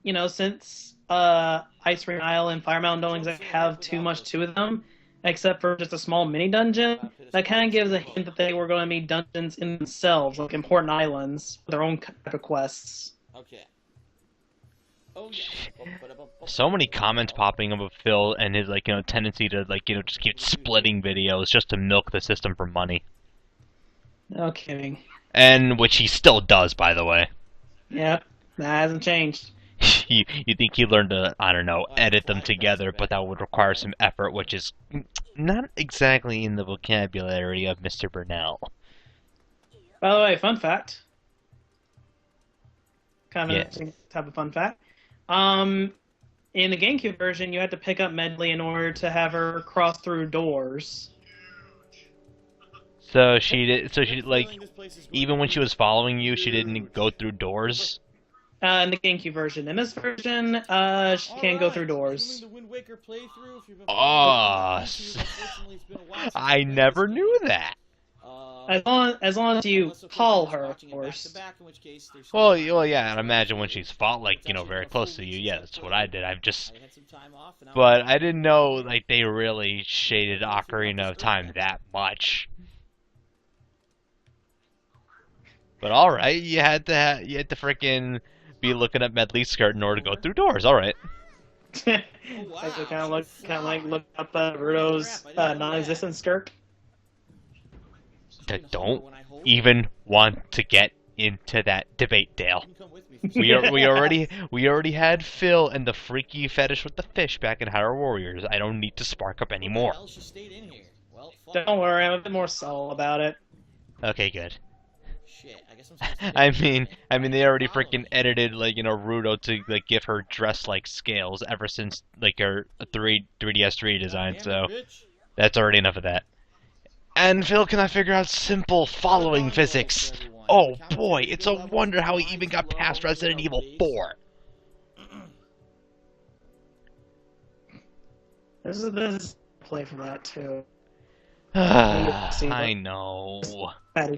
you know, since Ice Ring Isle and Fire Mountain don't exactly have too much to them, except for just a small mini dungeon, that kind of gives a hint that they were going to be dungeons in themselves, like important islands, with their own type of quests. Okay. So many comments popping up of Phil and his, like, you know, tendency to, like, you know, just keep splitting videos just to milk the system for money. No kidding. And which he still does, by the way. Yep, that hasn't changed. You think he learned to, I don't know, edit them together, but that would require some effort, which is not exactly in the vocabulary of Mr. Burnell. By the way, fun fact. Kind of Yeah. interesting type of fun fact. In the GameCube version, you had to pick up Medley in order to have her cross through doors. So she like, even when she was following you, she didn't go through doors? In the GameCube version. In this version, she can't go through doors. Oh, I never knew that. As long as you call her, of course. Well, yeah, and imagine when she's fought, like, you know, very close to you. Yeah, that's what I did. But I didn't know, like, they really shaded Ocarina of Time that much. But all right, you had to frickin' be looking at Medley's skirt in order to go through doors. All right. Like they kind of look up Rudo's non-existent skirt. Don't even want to get into that debate, Dale. We already had Phil and the freaky fetish with the fish back in Hyrule Warriors. I don't need to spark up anymore. Don't worry, I'm a bit more subtle about it. Okay, good. I mean, they already freaking edited, like, you know, Rudo to, like, give her dress-like scales ever since, like, her 3DS3 design, so that's already enough of that. And Phil cannot figure out simple following physics. Oh boy, it's a wonder how he even got past Resident Evil 4. There's a play for that too. I know. I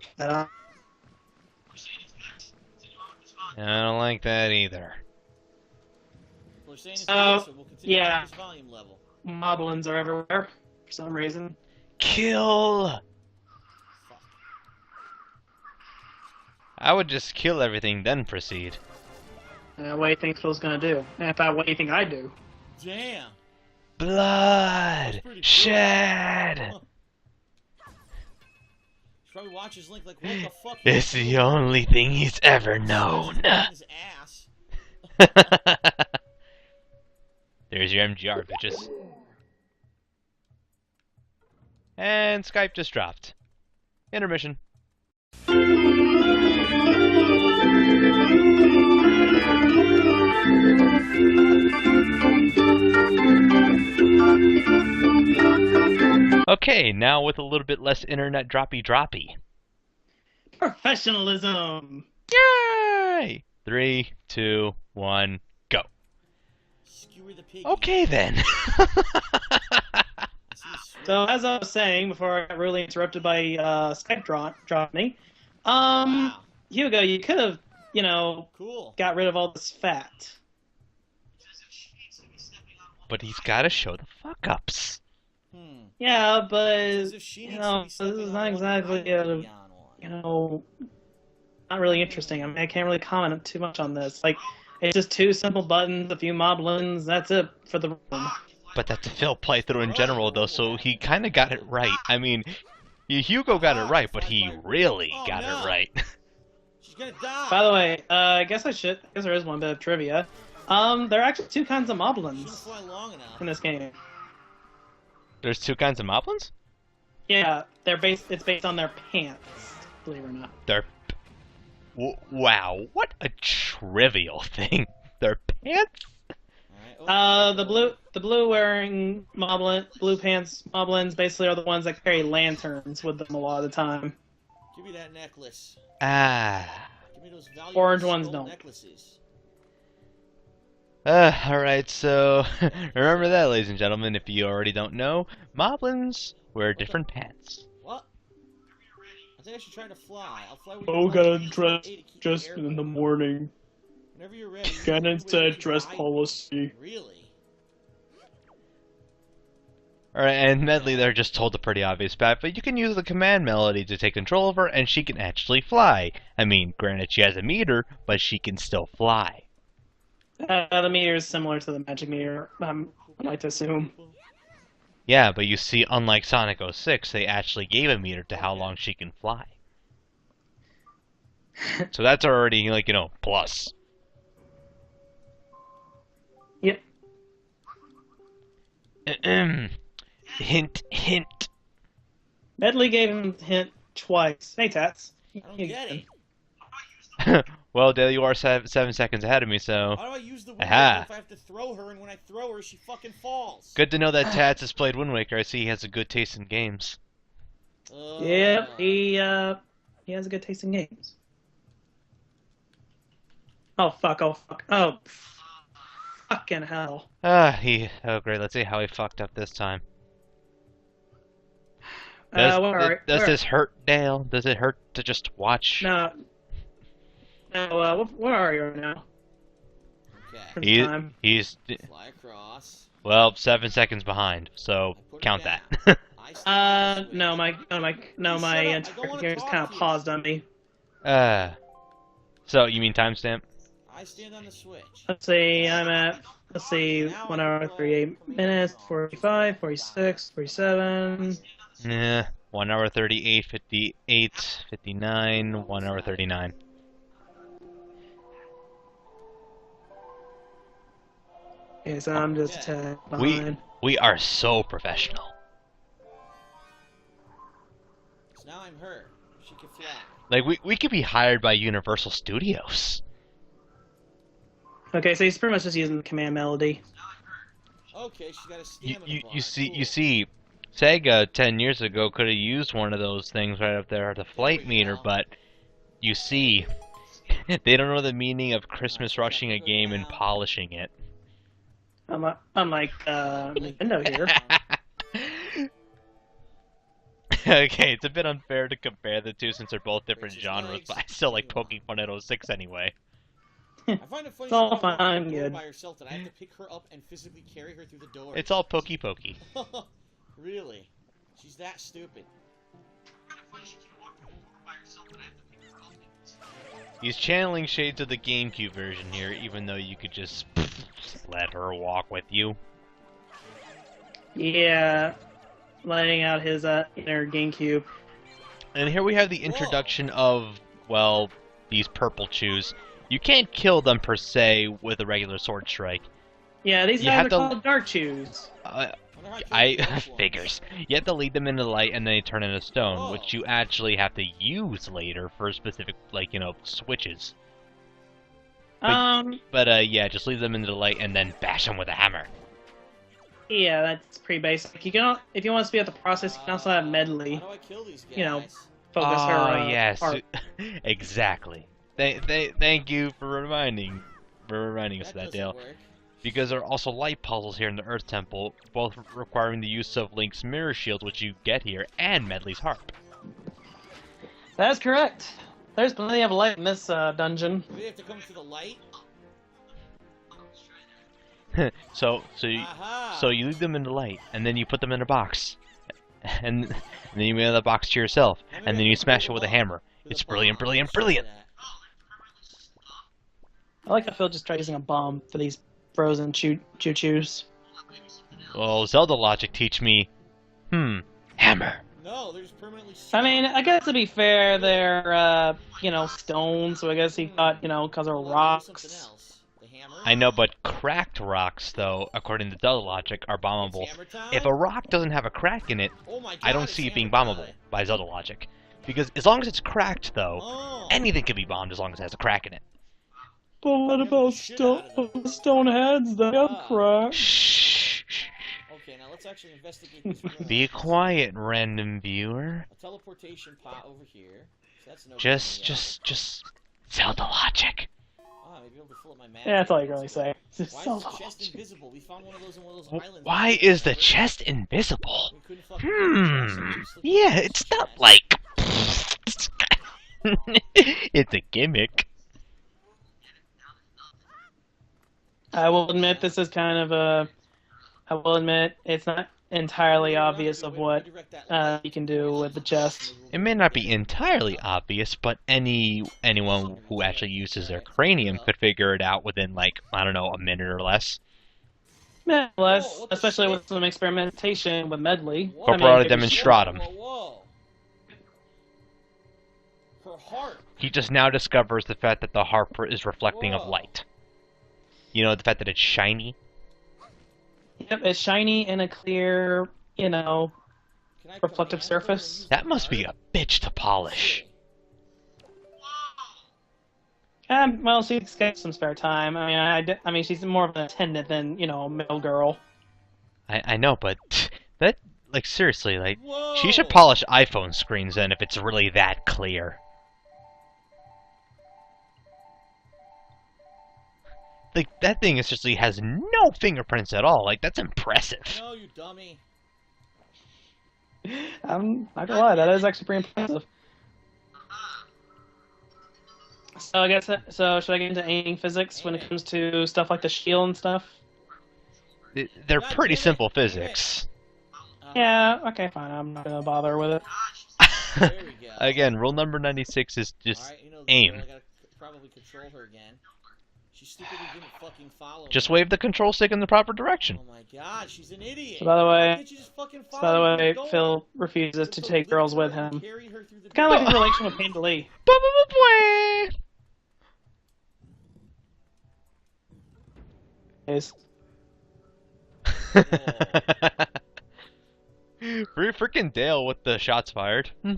don't like that either. Yeah. Moblins are everywhere for some reason. Kill! I would just kill everything, then proceed. What do you think Phil's gonna do? In fact, what do you think I do? Damn! Blood! Shed! Probably watches Link like, what the fuck? It's the only thing he's ever known. His ass. There's your MGR, bitches. And Skype just dropped. Intermission. Okay, now with a little bit less internet droppy. Professionalism! Yay! 3, 2, 1, go. Okay then. So as I was saying before I got really interrupted by Skype dropping me, Hugo, you could have, you know, got rid of all this fat. But he's got to show the fuck-ups. Yeah, but As if she you needs know, to be this is stepping not on one that I exactly need to be on one. you know, not really interesting. I mean, I can't really comment too much on this. Like, it's just two simple buttons, a few moblins. That's it for the room. But that's a Phil playthrough in general, though, so he kind of got it right. I mean, Hugo got it right, but he really got it right. She's gonna die. By the way, I guess there is one bit of trivia. There are actually two kinds of She didn't moblins fly long enough. in this game. There's two kinds of moblins? Yeah, it's based on their pants, believe it or not. They're... Wow, what a trivial thing. Their pants? The blue wearing blue pants moblins basically are the ones that carry lanterns with them a lot of the time. Give me that necklace. Ah. Give me those valuable Orange ones skull don't. necklaces. Alright, so remember that, ladies and gentlemen, if you already don't know, moblins wear different pants. What? I think I should try to fly. I'll fly with Gotta dress just in the morning. Whenever you're ready. Canon said dress policy. Really? Alright, and Medley there just told the pretty obvious fact, but you can use the command melody to take control of her, and she can actually fly. I mean, granted she has a meter, but she can still fly. The meter is similar to the magic meter, I like to assume. Yeah, but you see, unlike Sonic 06, they actually gave a meter to how long she can fly. So that's already, like, plus. Yep. Hint, hint. Medley gave him a hint twice. Hey, Tats. I don't get it. Well, there you are 7 seconds ahead of me, so... How do I use the Wind Waker Aha. if I have to throw her, and when I throw her, she fucking falls? Good to know that Tats has played Wind Waker. I see he has a good taste in games. Yep, he has a good taste in games. Oh fuck, oh fucking hell. Oh great, let's see how he fucked up this time. Does this hurt, Dale? Does it hurt to just watch? No, where are you right now? Okay. He's Fly across. well 7 seconds behind, so count that. No, my entire just kind of paused on me. So you mean timestamp? I stand on the switch. Let's see, I'm at 1 hour 38 minutes, 45, 46, 47. Yeah, 1 hour 38, 58, 59, 1 hour 39. Okay, so I'm just behind. We are so professional. So now I'm her. She can fly. Like we could be hired by Universal Studios. Okay, so he's pretty much just using the command melody. Okay, she's got a stamina bar. You see, Sega 10 years ago could have used one of those things right up there, the flight meter, but you see, they don't know the meaning of Christmas rushing a game and polishing it. Unlike Nintendo here. Okay, it's a bit unfair to compare the two since they're both different genres, but I still like poking fun at 06 anyway. I find it funny It's all she walks fine, through the door good. by herself that I have to pick her up and physically carry her through the door. It's all pokey pokey. Really? She's that stupid. He's channeling shades of the GameCube version here, even though you could just let her walk with you. Yeah, letting out his inner GameCube. And here we have the introduction of, well, these purple chews. You can't kill them per se with a regular sword strike. Yeah, these guys are called dark chews. Figures. You have to lead them into the light and then they turn into stone, which you actually have to use later for specific, switches. Yeah, just leave them into the light and then bash them with a hammer. Yeah, that's pretty basic. You can, if you want to speed up the process, you can also have Medley. How do I kill these guys? You know, focus her. Oh yes, heart. exactly. Thank you for reminding us of that, Dale. Work. Because there are also light puzzles here in the Earth Temple, both requiring the use of Link's mirror shield, which you get here, and Medley's harp. That is correct. There's plenty of light in this dungeon. Do we have to come to the light? So you leave them in the light, and then you put them in a box, and then you mail the box to yourself, and then you smash it with a hammer. It's brilliant, brilliant, brilliant. I like how Phil just tried using a bomb for these frozen choo-choos. Well, Zelda logic teach me, hammer. No, they're just permanently. I mean, I guess to be fair, they're, stone, so I guess he thought, because they're rocks. I know, but cracked rocks, though, according to Zelda logic, are bombable. If a rock doesn't have a crack in it, I don't see it being bombable by Zelda logic. Because as long as it's cracked, though, anything can be bombed as long as it has a crack in it. But what about stone heads that have cracks? Shh. Okay, now let's actually investigate this room. Be quiet, random viewer. A teleportation pot over here. So that's no Just Zelda logic. Maybe able to fill up my map. Yeah, that's all you can really say. Why is the chest invisible? We found one of those in one of those islands. Why is the chest invisible? We couldn't fucking Yeah, it's not like... It's a gimmick. I will admit this is kind of a... I will admit it's not entirely obvious of what you can do with the chest. It may not be entirely obvious, but anyone who actually uses their cranium could figure it out within, like, I don't know, a minute or less. Yeah, less, especially with some experimentation with Medley. Corporata demonstratum. Whoa. Her heart. He just now discovers the fact that the harp is reflecting of light. You know, the fact that it's shiny? Yep, it's shiny and a clear, reflective surface. That must be a bitch to polish. Well, she's got some spare time. I mean, she's more of an attendant than, a male girl. I know, but that, like, seriously, like, Whoa. she should polish iPhone screens then if it's really that clear. Like, that thing essentially has no fingerprints at all. Like, that's impressive. No, you dummy. I'm not gonna lie, that is actually pretty impressive. So I guess, should I get into aiming physics when it comes to stuff like the shield and stuff? They're pretty simple physics. Yeah, okay, fine, I'm not gonna bother with it. There we go. Again, rule number 96 is just Alright, aim. I gotta probably control her again. She stupidly didn't fucking follow me. Just wave the control stick in the proper direction. Oh my god, she's an idiot. So by the Why way, can't you just fucking follow me? Go Phil on. refuses to So take lift girls her with and him. carry her through the It's kind of like door. his relation with Panda Lee. Is Freaking Dale with the shots fired. Those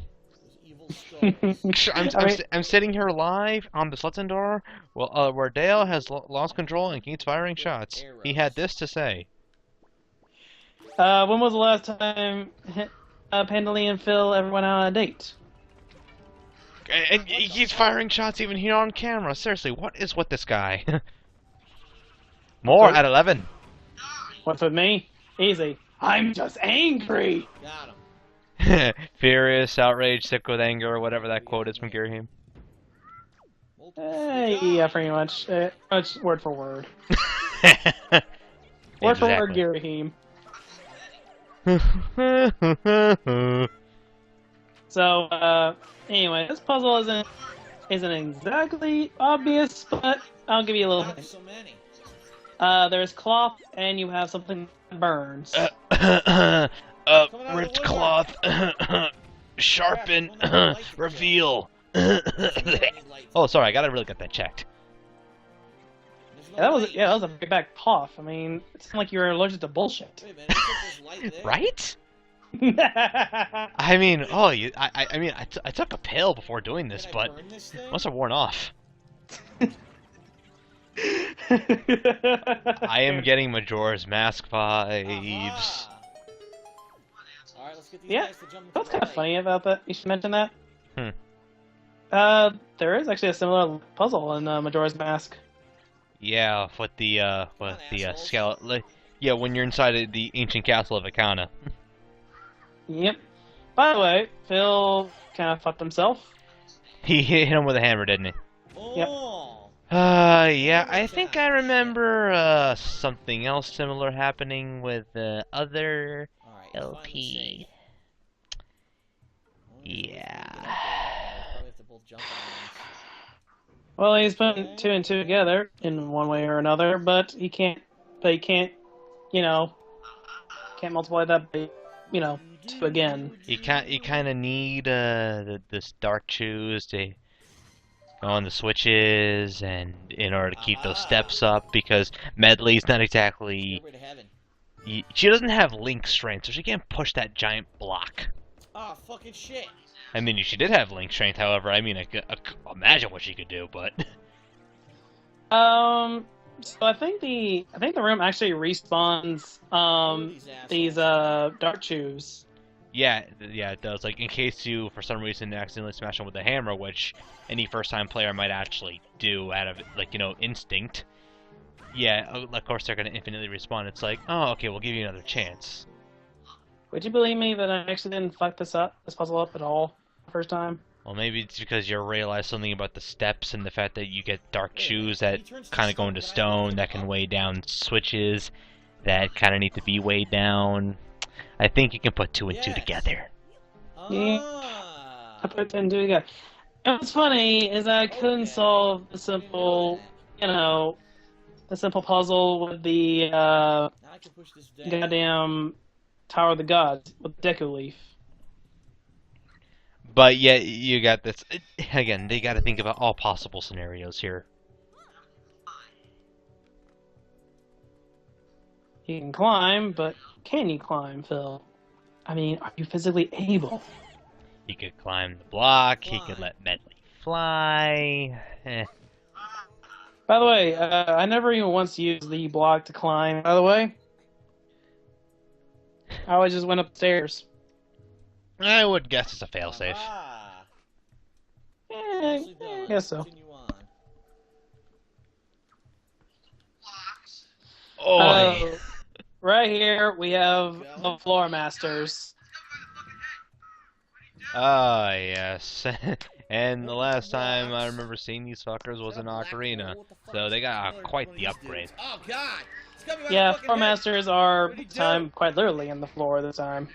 evil skulls. I'm sitting here live on the Slutson door, where Dale has lost control and keeps firing shots. He had this to say. when was the last time Panda Lee and Phil ever went out on a date? And he keeps firing shots even here on camera. Seriously, what is with this guy? More at 11. What's with me? Easy. I'm just angry. Got him. Furious, outraged, sick with anger, or whatever that quote is from Girahim. Yeah, pretty much. It's word for word. Word for word, Girahim. So, anyway, this puzzle isn't exactly obvious, but I'll give you a little hint. So many. There's cloth, and you have something that burns. Ripped cloth. Sharpen. Reveal. Oh, sorry, I gotta really get that checked. Yeah, that was a very bad cough. I mean, it sounded like you were allergic to bullshit. Wait a minute, there's light there. Right? I mean, I took a pill before doing this, Can I but burn this thing? must have worn off. I am getting Majora's Mask vibes. Aha. Alright, let's get these Yeah, guys to jump into What's the kind of light. funny about that? You should mention that. Hmm. There is actually a similar puzzle in Majora's Mask. Yeah, with the skeleton. Yeah, when you're inside the ancient castle of Akana. Yep. By the way, Phil kind of fucked himself. He hit him with a hammer, didn't he? Oh. Yeah, I think I remember something else similar happening with the other Alright, LP. Yeah. Probably have to both jump on this. Well, he's putting two and two together in one way or another, but he can't. But he can't, you know, can't multiply that by, two again. You kind of need this dark choose to go on the switches, and in order to keep those steps up, because Medley's not exactly. Stairway to heaven. She doesn't have link strength, so she can't push that giant block. Oh, fucking shit. I mean, she did have link strength, however. I mean, I could imagine what she could do, but. So I think the room actually respawns these dart chews. Yeah, it does. Like, in case you, for some reason, accidentally smash them with a hammer, which any first-time player might actually do out of, like, instinct. Yeah, of course they're gonna infinitely respawn. It's like, oh, okay, we'll give you another chance. Would you believe me that I actually didn't fuck this puzzle up at all the first time? Well, maybe it's because you realize something about the steps and the fact that you get dark shoes that kind of go into stone, that can weigh down switches, that kind of need to be weighed down. I think you can put two and two together. Yeah, I put two and two together. And what's funny is I couldn't solve the simple, the simple puzzle with the goddamn Tower of the Gods with Deku Leaf. But yeah, you got this. Again, they got to think about all possible scenarios here. You can climb, but can you climb, Phil? I mean, are you physically able? He could climb the block. He could let Medley fly. By the way, I never even once used the block to climb. By the way, I always just went upstairs. I would guess it's a failsafe. I guess so. Oh, right here we have the Floor Masters. ah, yes. And the last time I remember seeing these fuckers was in Ocarina, so they got quite the upgrade. Oh God! Yeah, Floor Masters are quite literally in the floor this time.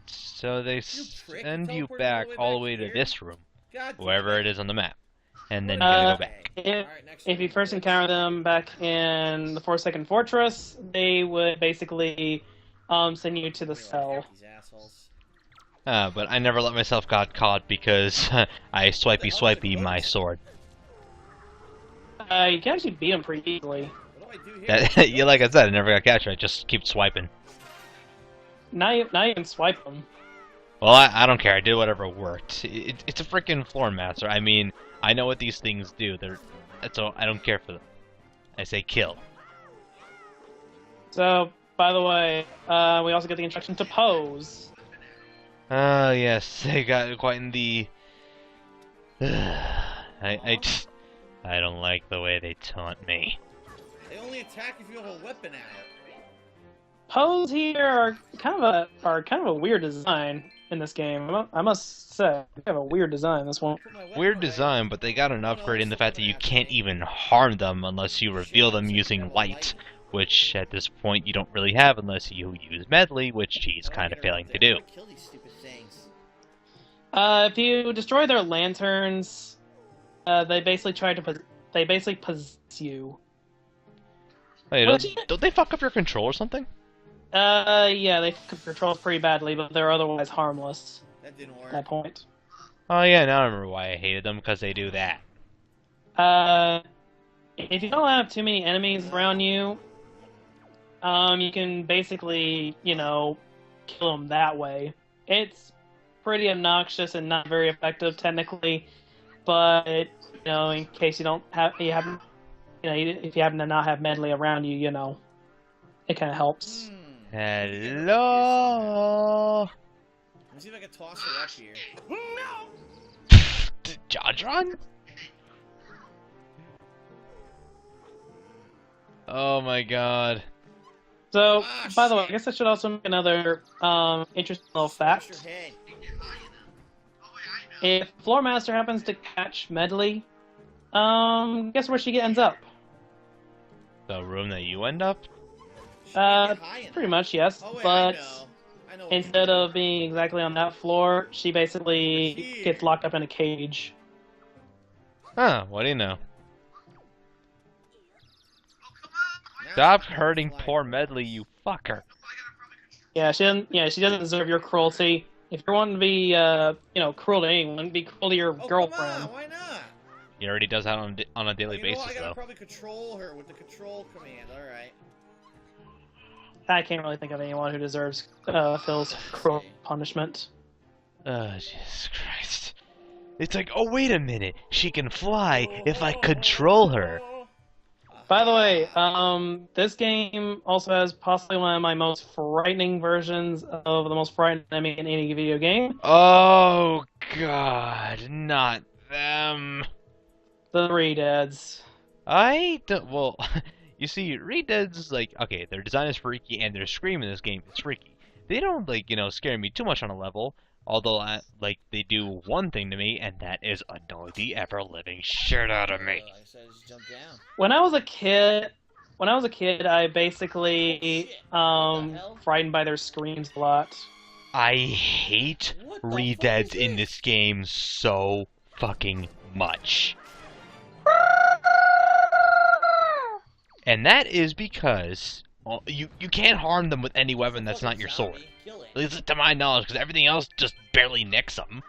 So they send you back all the way to this room, wherever it is on the map, and then you gotta go back. If you first encounter them back in the 4-second fortress, they would basically send you to the cell. But I never let myself get caught because I swipey my sword. You can actually beat them pretty easily. Yeah, like I said, I never got captured. I just keep swiping. Now you can swipe them. Well, I don't care. I did whatever worked. It's a freaking floor master. I mean, I know what these things do. That's all. I don't care for them. I say kill. So, by the way, we also get the instruction to pose. Yes, they got quite in the. I don't like the way they taunt me. They only attack if you have a weapon out. Pose here are kind of a weird design in this game. I must say, they have a weird design. This one. Weird design, but they got an upgrade in the fact that you can't even harm them unless you reveal them using light, which at this point you don't really have unless you use Medley, which she's kind of failing to do. If you destroy their lanterns, they basically possess you. Wait, don't they fuck up your control or something? Yeah, they control pretty badly, but they're otherwise harmless. That didn't work. At that point. Oh yeah, now I remember why I hated them, because they do that. If you don't have too many enemies around you, you can basically, kill them that way. It's pretty obnoxious and not very effective technically, but in case if you happen to not have Medley around you, it kind of helps. Hello. Let me see if I can toss her up here. No. Jadron? Oh my god. So, by the way, I guess I should also make another interesting little fact. if Floor Master happens to catch Medley, guess where she ends up? The room that you end up? Pretty much, yes. Oh, wait, but I know instead of being exactly on that floor, she basically gets locked up in a cage. Huh, what do you know? Stop hurting poor Medley, you fucker. Yeah, she doesn't. Yeah, she doesn't deserve your cruelty. If you're wanting to be, cruel to anyone, be cruel to your girlfriend. Come on, why not? He already does that on a daily basis, I gotta though. probably control her with the control command. All right. I can't really think of anyone who deserves Phil's cruel punishment. Oh, Jesus Christ. It's like, oh, wait a minute. She can fly if I control her. By the way, this game also has possibly one of my most frightening versions of the most frightening enemy in any video game. Oh, God. Not them. The Redeads. I don't... Well, you see, Redeads, like, okay, their design is freaky, and their scream in this game is freaky. They don't, like, scare me too much on a level. Although, they do one thing to me, and that is annoy the ever-living shit out of me. I said just jump down. When I was a kid, I basically frightened by their screams a lot. I hate Redeads in this game so fucking much. And that is because you can't harm them with any weapon that's not your sword. At least to my knowledge, because everything else just barely nicks them.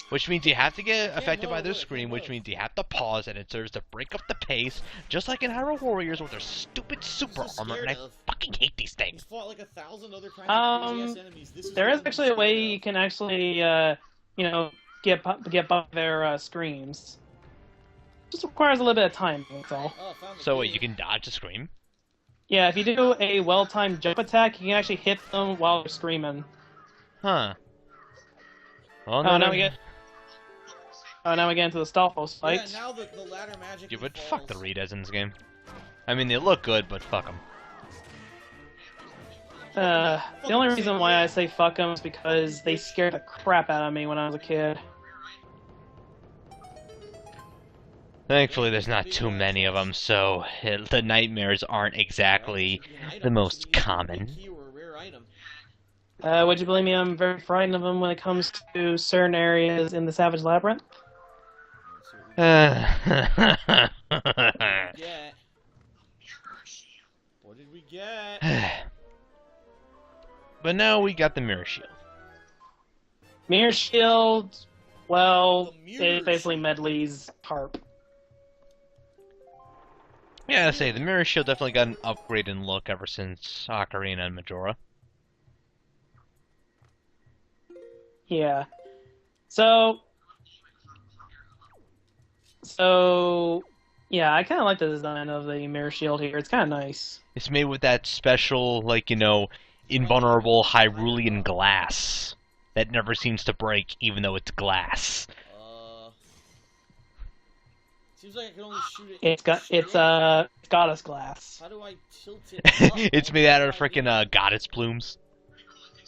Which means you have to get affected by their scream, which means you have to pause, and it serves to break up the pace, just like in Hyrule Warriors with their stupid super armor, and I fucking hate these things. Fought like 1,000 other kinds of crazy-ass enemies. There is actually a way you can actually, get by their screams. Just requires a little bit of time, that's all. So wait, you can dodge the scream? Yeah, if you do a well-timed jump attack, you can actually hit them while they're screaming. Huh. Well, now we get into the Stalfos fight. Yeah, now the ladder magic. Yeah, but fuck the Redeads in this game. I mean, they look good, but fuck them. The only reason why I say fuck them is because they scared the crap out of me when I was a kid. Thankfully, there's not too many of them, so the nightmares aren't exactly the most common. Would you believe me? I'm very frightened of them when it comes to certain areas in the Savage Labyrinth. What did we get? But now we got the Mirror Shield. Mirror Shield, well, it's basically Medley's harp. Yeah, I say, the Mirror Shield definitely got an upgrade in look ever since Ocarina and Majora. Yeah. So, yeah, I kind of like the design of the Mirror Shield here. It's kind of nice. It's made with that special, like, invulnerable Hyrulean glass that never seems to break, even though it's glass. Seems like I can only shoot it. It's goddess glass. How do I tilt it? It's made out of freaking goddess plumes.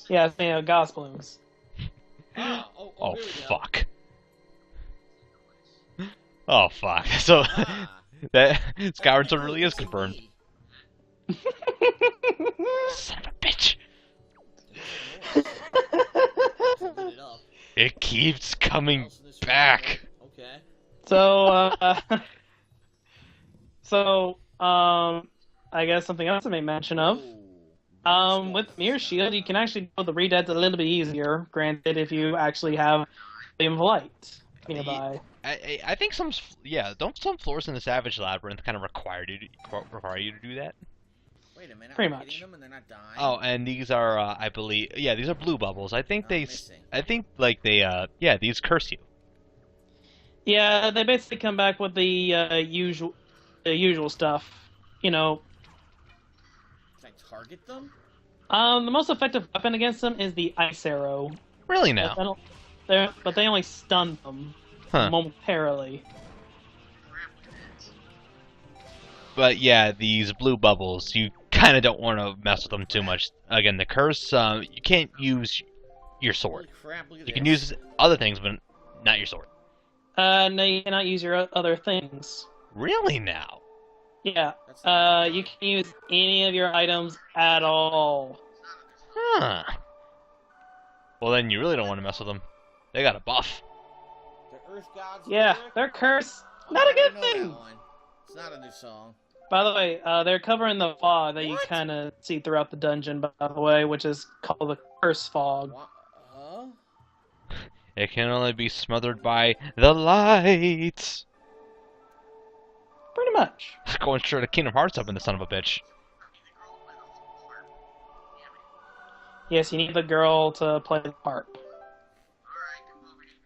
Yeah, it's made of goddess plumes. Oh fuck. Oh fuck. So that Skyward Sword really is confirmed. Son of a bitch. It keeps coming back. Okay. I guess something else I made mention of. With Mirror Shield, you can actually do the Redeads a little bit easier, granted, if you actually have Beam of Light nearby. I think don't some floors in the Savage Labyrinth kind of require you to do that? Wait a minute, pretty much. Them and they're not dying? Oh, and these are, I believe, yeah, these are blue bubbles. I think these curse you. Yeah, they basically come back with the usual stuff, Can I target them? The most effective weapon against them is the Ice Arrow. Really now? But they only stun them momentarily. But yeah, these blue bubbles, you kind of don't want to mess with them too much. Again, the curse, you can't use your sword. Holy crap, look at You this. can use other things, but not your sword. No, you cannot use your other things. Really now? Yeah. That's not You can use any of your items at all. Huh. Well, then you really don't want to mess with them. They got a buff. The Earth Gods. Yeah, Lyric? they're cursed. Oh, Not I a good already know thing. that one. It's not a new song. By the way, they're covering the fog that you What? kind of see throughout the dungeon, by the way, which is called the curse fog. What? Huh? It can only be smothered by the lights. Pretty much. Going straight to Kingdom Hearts up in the son of a bitch. Yes, you need the girl to play the harp.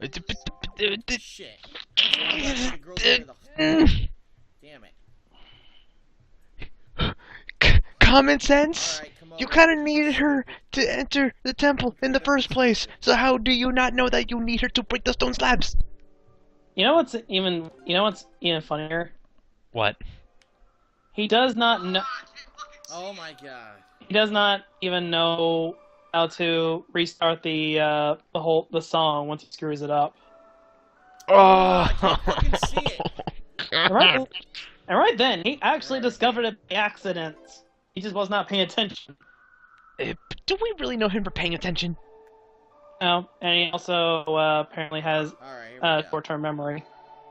Shit. The girls over the- Damn it. Common sense? Alright, come You over. kind of needed her to enter the temple in the first place, so how do you not know that you need her to break the stone slabs? You know what's even funnier? What? He does not know. Oh my god. He does not even know how to restart the song once he screws it up. Oh! I can't fucking see it. And right then, he actually discovered it by accident. He just was not paying attention. Do we really know him for paying attention? No, and he also apparently has Alright, here we go. short-term memory.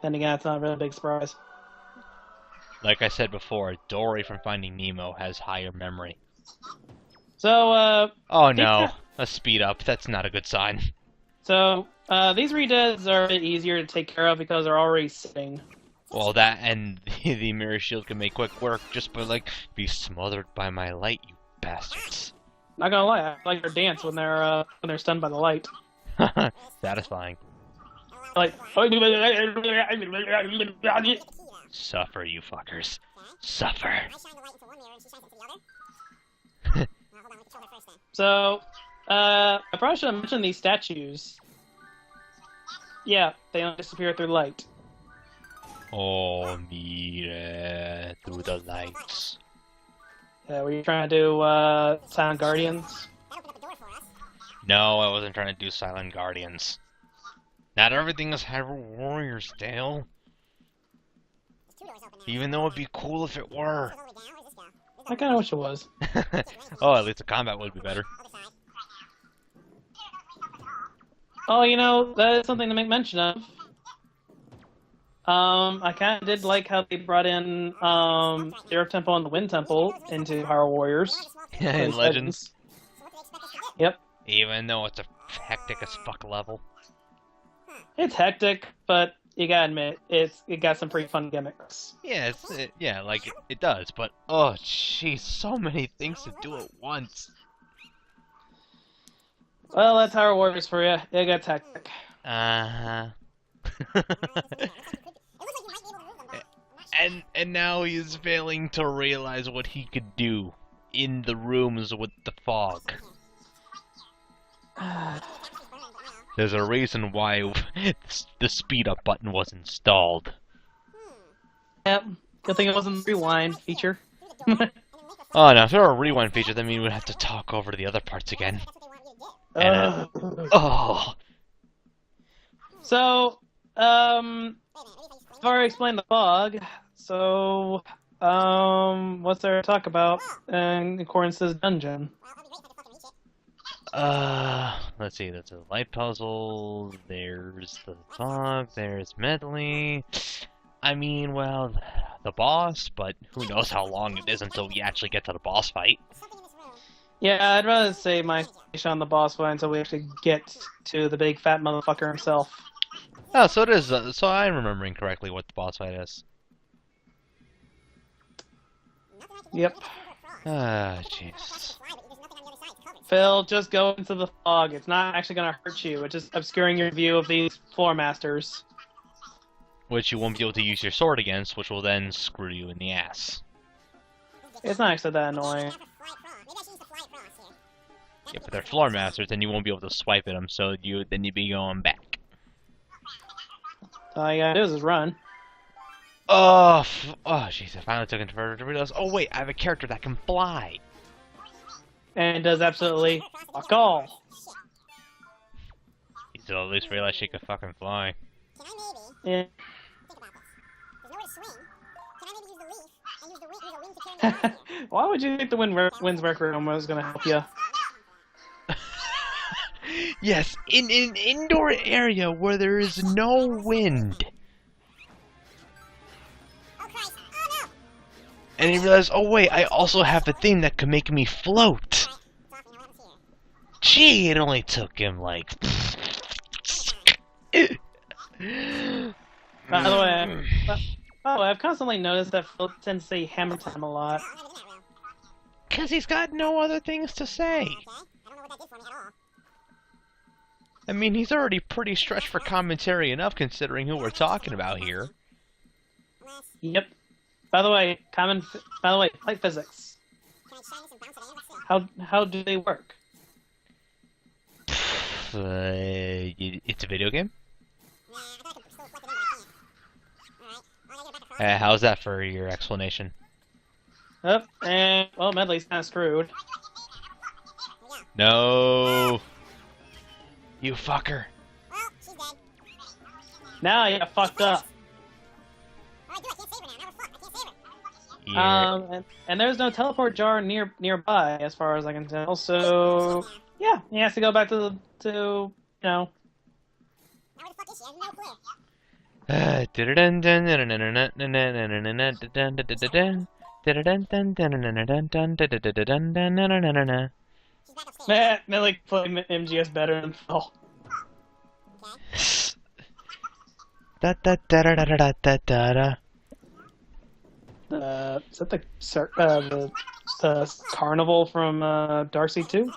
Then again, it's not a really big surprise. Like I said before, Dory from Finding Nemo has higher memory. So, Oh no, a speed up. That's not a good sign. these redeads are a bit easier to take care of because they're already sitting. Well, that and the mirror shield can make quick work just by, like, be smothered by my light, you bastards. Not gonna lie, I like their dance when they're stunned by the light. Satisfying. Like, Suffer, you fuckers. Suffer. so, I probably should have mentioned these statues. Yeah, they don't disappear through light. Oh, mire, through the lights. Were you trying to do Silent Guardians? No, I wasn't trying to do Silent Guardians. Not everything is Hyrule Warriors, Dale. Even though it'd be cool if it were. I kind of wish it was. Oh, at least the combat would be better. Oh, you know, that is something to make mention of. I kind of did like how they brought in the Earth Temple and the Wind Temple into Hyrule Warriors. In Legends. Yep. Even though it's a hectic as fuck level. It's hectic, but you gotta admit, it got some pretty fun gimmicks. Yeah, it does, but oh jeez, so many things to do at once. Well, that's Hyrule Warriors for you. It gets hectic. Uh-huh. And now he's failing to realize what he could do in the rooms with the fog. There's a reason why the speed up button was installed. Yep. Good thing it wasn't the rewind feature. Oh no, if there were a rewind feature, then we would have to talk over the other parts again. And, oh. So, I've already explained the fog. So, what's there to talk about in accordance to this dungeon? Let's see, there's a light puzzle, there's the fog, there's medley. I mean, well, the boss, but who knows how long it is until we actually get to the boss fight. Yeah, I'd rather say my station on the boss fight until we actually get to the big fat motherfucker himself. Oh, so it is, so I'm remembering correctly what the boss fight is. Yep. Ah, jeez. Phil, just go into the fog. It's not actually going to hurt you. It's just obscuring your view of these floor masters. Which you won't be able to use your sword against, which will then screw you in the ass. It's not actually that annoying. Yeah, but they're floor masters, and you won't be able to swipe at them, so then you'd be going back. All you gotta do is just run. Oh, jeez, I finally took into to realize. Oh wait, I have a character that can fly. And does absolutely fuck all. still at least realized she could fucking fly. Yeah. Why would you think the wind's record was going to help you? Yes, in an indoor area where there is no wind. And he realized, oh wait, I also have a thing that can make me float. Gee, it only took him like... By the way, I've constantly noticed that Phil tends to say hammer time a lot. Because he's got no other things to say. I mean, he's already pretty stretched for commentary enough considering who we're talking about here. Yep. By the way, flight physics. How do they work? It's a video game? How's that for your explanation? Yep, and, well, Medley's kind of screwed. No! You fucker! Now you fucked up. Yeah. And there's no teleport jar nearby, as far as I can tell. So yeah, he has to go back to you know. Millie played MGS better than Phil. Da da da da da da da da da. Is that the carnival from Darcy 2?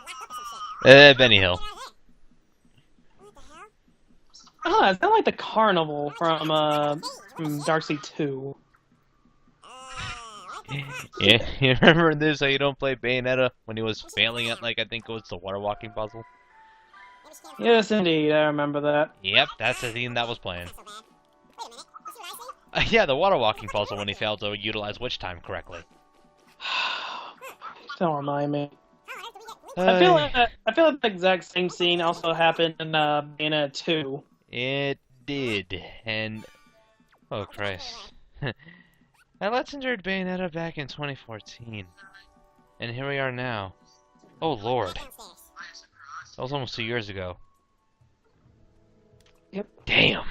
Benny Hill. Oh, it's not like the carnival from Darcy 2. Yeah, you remember this? How you don't play Bayonetta when he was failing at, like, I think it was the water walking puzzle? Yes, indeed, I remember that. Yep, that's the theme that was playing. Yeah, the water walking puzzle when he failed to utilize witch time correctly. Don't remind me. I feel like the exact same scene also happened in Bayonetta 2. It did, and oh Christ. I legendary Bayonetta back in 2014. And here we are now. Oh Lord. That was almost 2 years ago. Yep. Damn!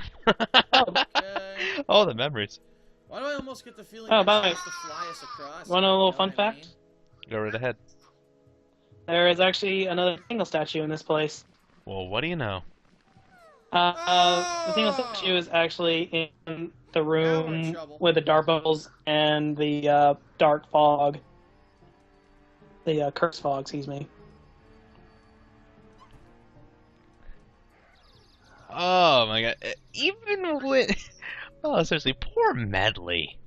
All the memories. Why do I almost get the feeling by the that way, to fly us across? want a little fun what I fact? mean? Go right ahead. There is actually another single statue in this place. Well, what do you know? The single statue is actually in the room with the dark bubbles and the dark fog. The curse fog, excuse me. Oh my god. Even with... Oh, seriously, poor Medley.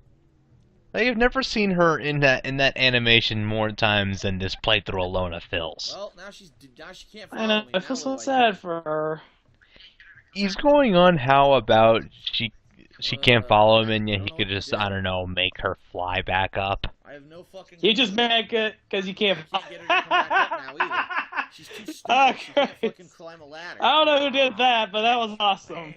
I've never seen her in that animation more times than this playthrough alone of Phil's. Well, now she can't follow I know, me. I feel so sad for her. He's going on how about she can't follow him and yet he could just, I don't know, make her fly back up. I have no fucking... You just make it because you can't... I can't get her to come back up now either. She's too stupid. Oh, she can't Christ. fucking climb a ladder. I don't know who did that, but that was awesome.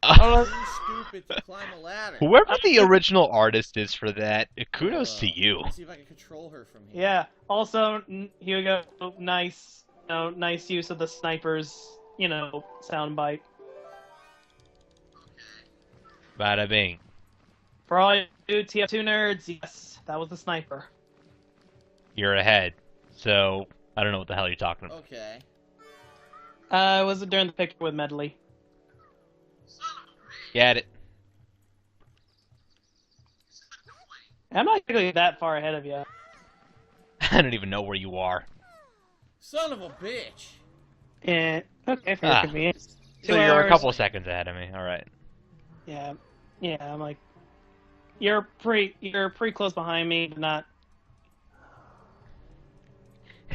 Too stupid to climb a ladder. Whoever the original artist is for that, kudos to you. Let's see if I can control her from here. Yeah. Also, here we go. Nice, nice use of the sniper's, soundbite. Bada bing. For all you TF2 nerds, yes, that was the sniper. You're ahead. So, I don't know what the hell you're talking about. Okay. It was during the picture with Medley. Get it. I'm not really that far ahead of you. I don't even know where you are. Son of a bitch. Yeah. Okay, for your convenience. So you're a couple seconds ahead of me. All right. Yeah. Yeah. I'm like, you're pretty close behind me, but not.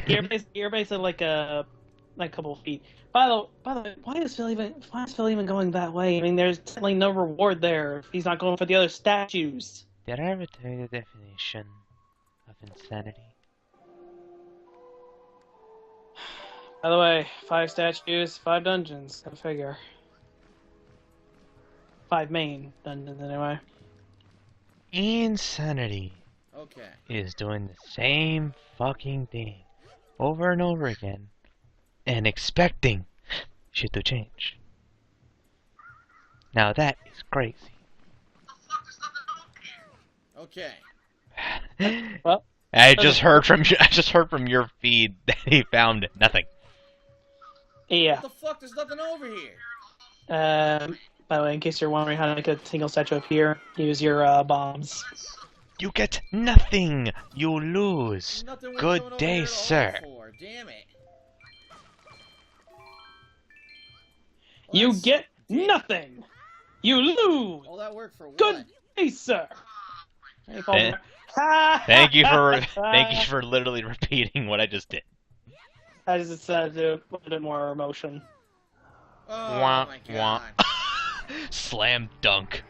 You're basically like a couple of feet. By the way, why is Phil even going that way? I mean, there's certainly no reward there if he's not going for the other statues. Did I ever tell you the definition of insanity? By the way, 5 statues, 5 dungeons. Go figure. 5 main dungeons, anyway. Insanity Okay. is doing the same fucking thing over and over again and expecting shit to change. Now that is crazy. Okay. Well, I just heard from your feed that he found nothing. yeah. What the fuck? There's nothing over here. By the way, in case you're wondering how to make a single statue appear, use your bombs. You get nothing. You lose. Nothing worth Good coming over day, here at all sir. for. Damn it. You Well, get nothing. You lose. all that work for what? Good day, sir. Thank you for literally repeating what I just did. I just decided to do a little bit more emotion. Oh Wah, my wah. god. Slam dunk.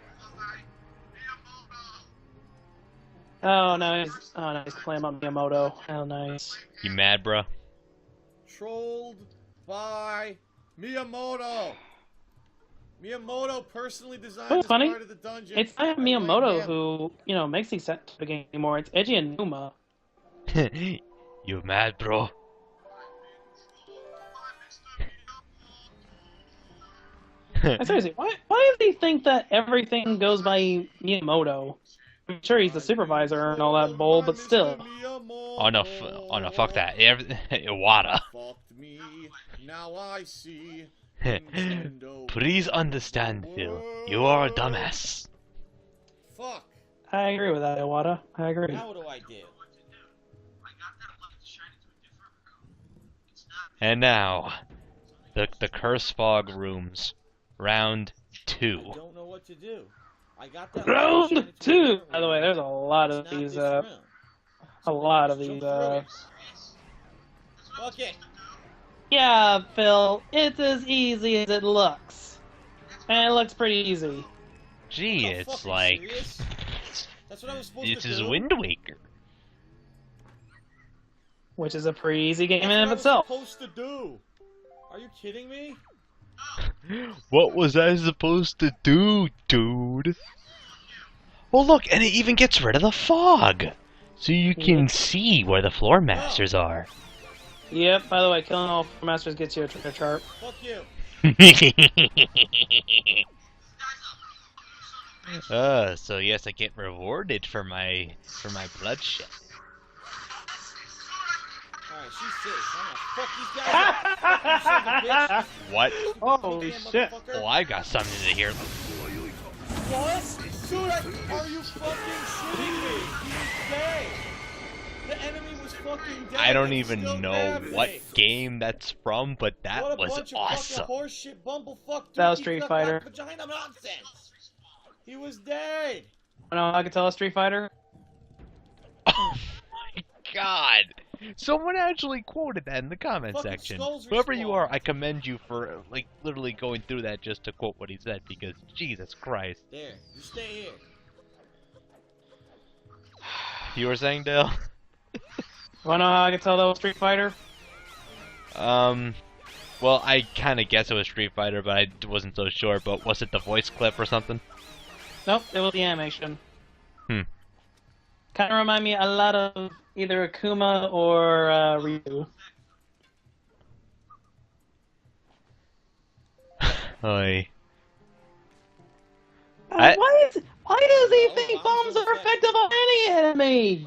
Oh, nice. Oh, nice. Claim on Miyamoto. Oh, nice. You mad, bro? Trolled by Miyamoto. Miyamoto personally designed Oh, this funny. part of the dungeon. It's not I blame Miyamoto him. who, makes these sets of the game anymore. It's Eiji and Numa. You mad, bro? Seriously, why do they think that everything goes by Miyamoto? I'm sure he's the supervisor and all that bull, but still. Oh no, fuck that. Iwata. Fucked me. Now I see. Nintendo. Please understand, Phil. You are a dumbass. Fuck. I agree with that, Iwata. I agree. Now what do I do? And now, the curse fog rooms, round 2. I don't know what to do. I got that. Round 2! By the way, there's a lot of It's not these, this room. Jump through it. Fuck it. Yeah, Phil, it's as easy as it looks. And it looks pretty easy. Gee, Are you it's fucking like serious? That's what I was supposed this to is do. Wind Waker. Which is a pretty easy game That's in what and I of was itself. supposed to do. Are you kidding me? What was I supposed to do, dude? Well, look, and it even gets rid of the fog, so you can see where the floor masters are. Yep, by the way, killing all four masters gets you a treasure chart. Fuck you. So yes, I get rewarded for my bloodshed. Alright, she's safe. I'm gonna fuck these guys up. Fuck you, son of a bitch. What? Holy Damn shit. motherfucker. Oh, I got something to hear. What? Dude, are you fucking shitting me? He's dead. The enemy was fucking dead. I don't and even still know grabbed what me. game that's from, but that What a was bunch of awesome. fucking horseshit bumblefuck. That was dookie Street duck Fighter. duck Vagina nonsense. He was dead. You know how I could tell a Street Fighter? Oh my god! Someone actually quoted that in the comment Fucking section. skulls Whoever you respawn. are, I commend you for like literally going through that just to quote what he said, because Jesus Christ. There, you stay here. You were saying, Dale? Wanna know how I could tell that was Street Fighter? Well, I kind of guess it was Street Fighter, but I wasn't so sure. But was it the voice clip or something? Nope, it was the animation. Hmm. Kind of remind me a lot of either Akuma or Ryu. Oy. Why does he Oh, think bombs bombs are are effective on any enemy?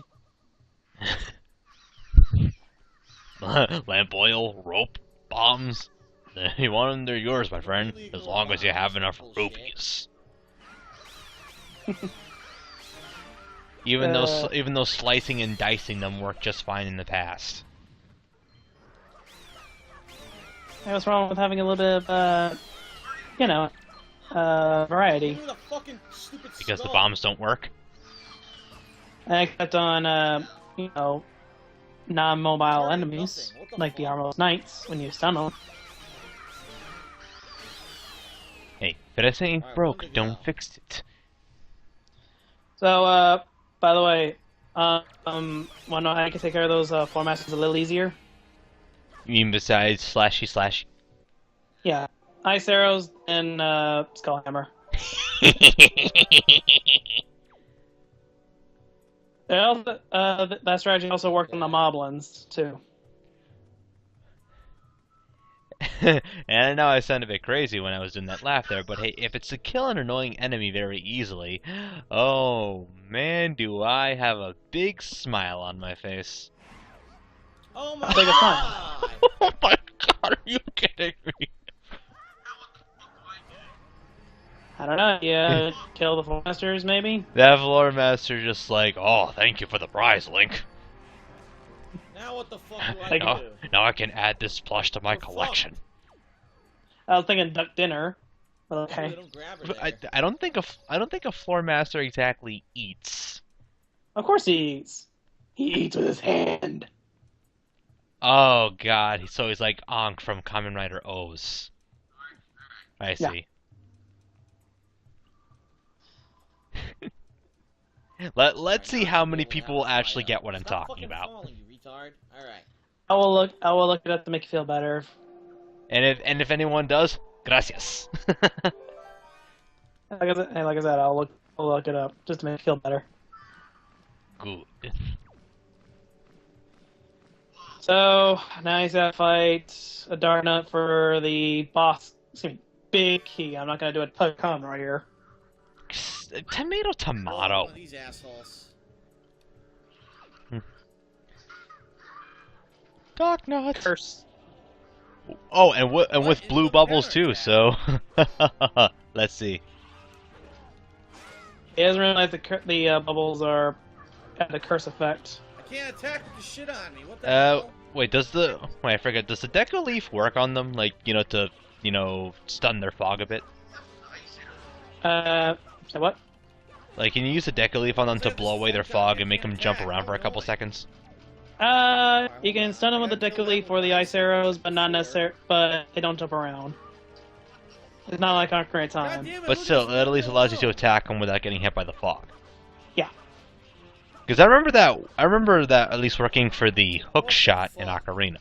Lamp oil, rope, bombs. You want them, they're yours, my friend. As long as you have enough rupees. Even though slicing and dicing them worked just fine in the past. What's wrong with having a little bit of, variety? Look at the fucking stupid Because the skull. bombs don't work. Except on, non-mobile enemies, Nothing. What the like the fuck? Armorless Knights, when you stun them. Hey, if it ain't Alright, broke, one to don't go. fix it. So, by the way, wanna know how I can take care of those floor masters a little easier? You mean besides slashy? Yeah, ice arrows and skull hammer. They also, that strategy also worked on the moblins too. And I know I sound a bit crazy when I was doing that laugh there, but hey, if it's to kill an annoying enemy very easily, oh man, do I have a big smile on my face. Oh my I think it's fine. god! Oh my god, are you kidding me? I don't know. Yeah, kill the Four Masters maybe. That floor master just like, oh, thank you for the prize, Link. Now what the fuck do I Now, do? now I can add this plush to my The fuck? collection. I was thinking duck dinner. But They okay. don't grab her But there. I don't think a floor master exactly eats. Of course he eats. He eats with his hand. Oh god, so he's like Ankh from Kamen Rider O's. I Yeah. see. Let's see how many people will actually get what I'm talking about. Falling, you retard. Alright. I will look it up to make you feel better. And if anyone does, gracias. Like I said, I'll look it up just to make you feel better. Good. So now he's got to fight a Dark Nut for the boss. Excuse me, big key. I'm not gonna do a comment right here. Tomato. One of these assholes. Dark nuts. Curse. Oh, and with What? blue It's bubbles counter too. attack. So let's see. He doesn't realize the bubbles are at the curse effect. I can't attack with the shit on me. What the hell? Wait, I forget. Does the Deco Leaf work on them? Like, to stun their fog a bit. So what? Like, can you use the Deco Leaf on them to blow away their fog and make them jump around for a couple seconds? You can stun them with the Deku Leaf or the ice arrows, but not necessarily. But they don't jump around. It's not like Ocarina of God Time. damn it, But look still, at it at least this allows you to go. attack them without getting hit by the fog. Yeah. Because I remember that at least working for the hook shot in Ocarina.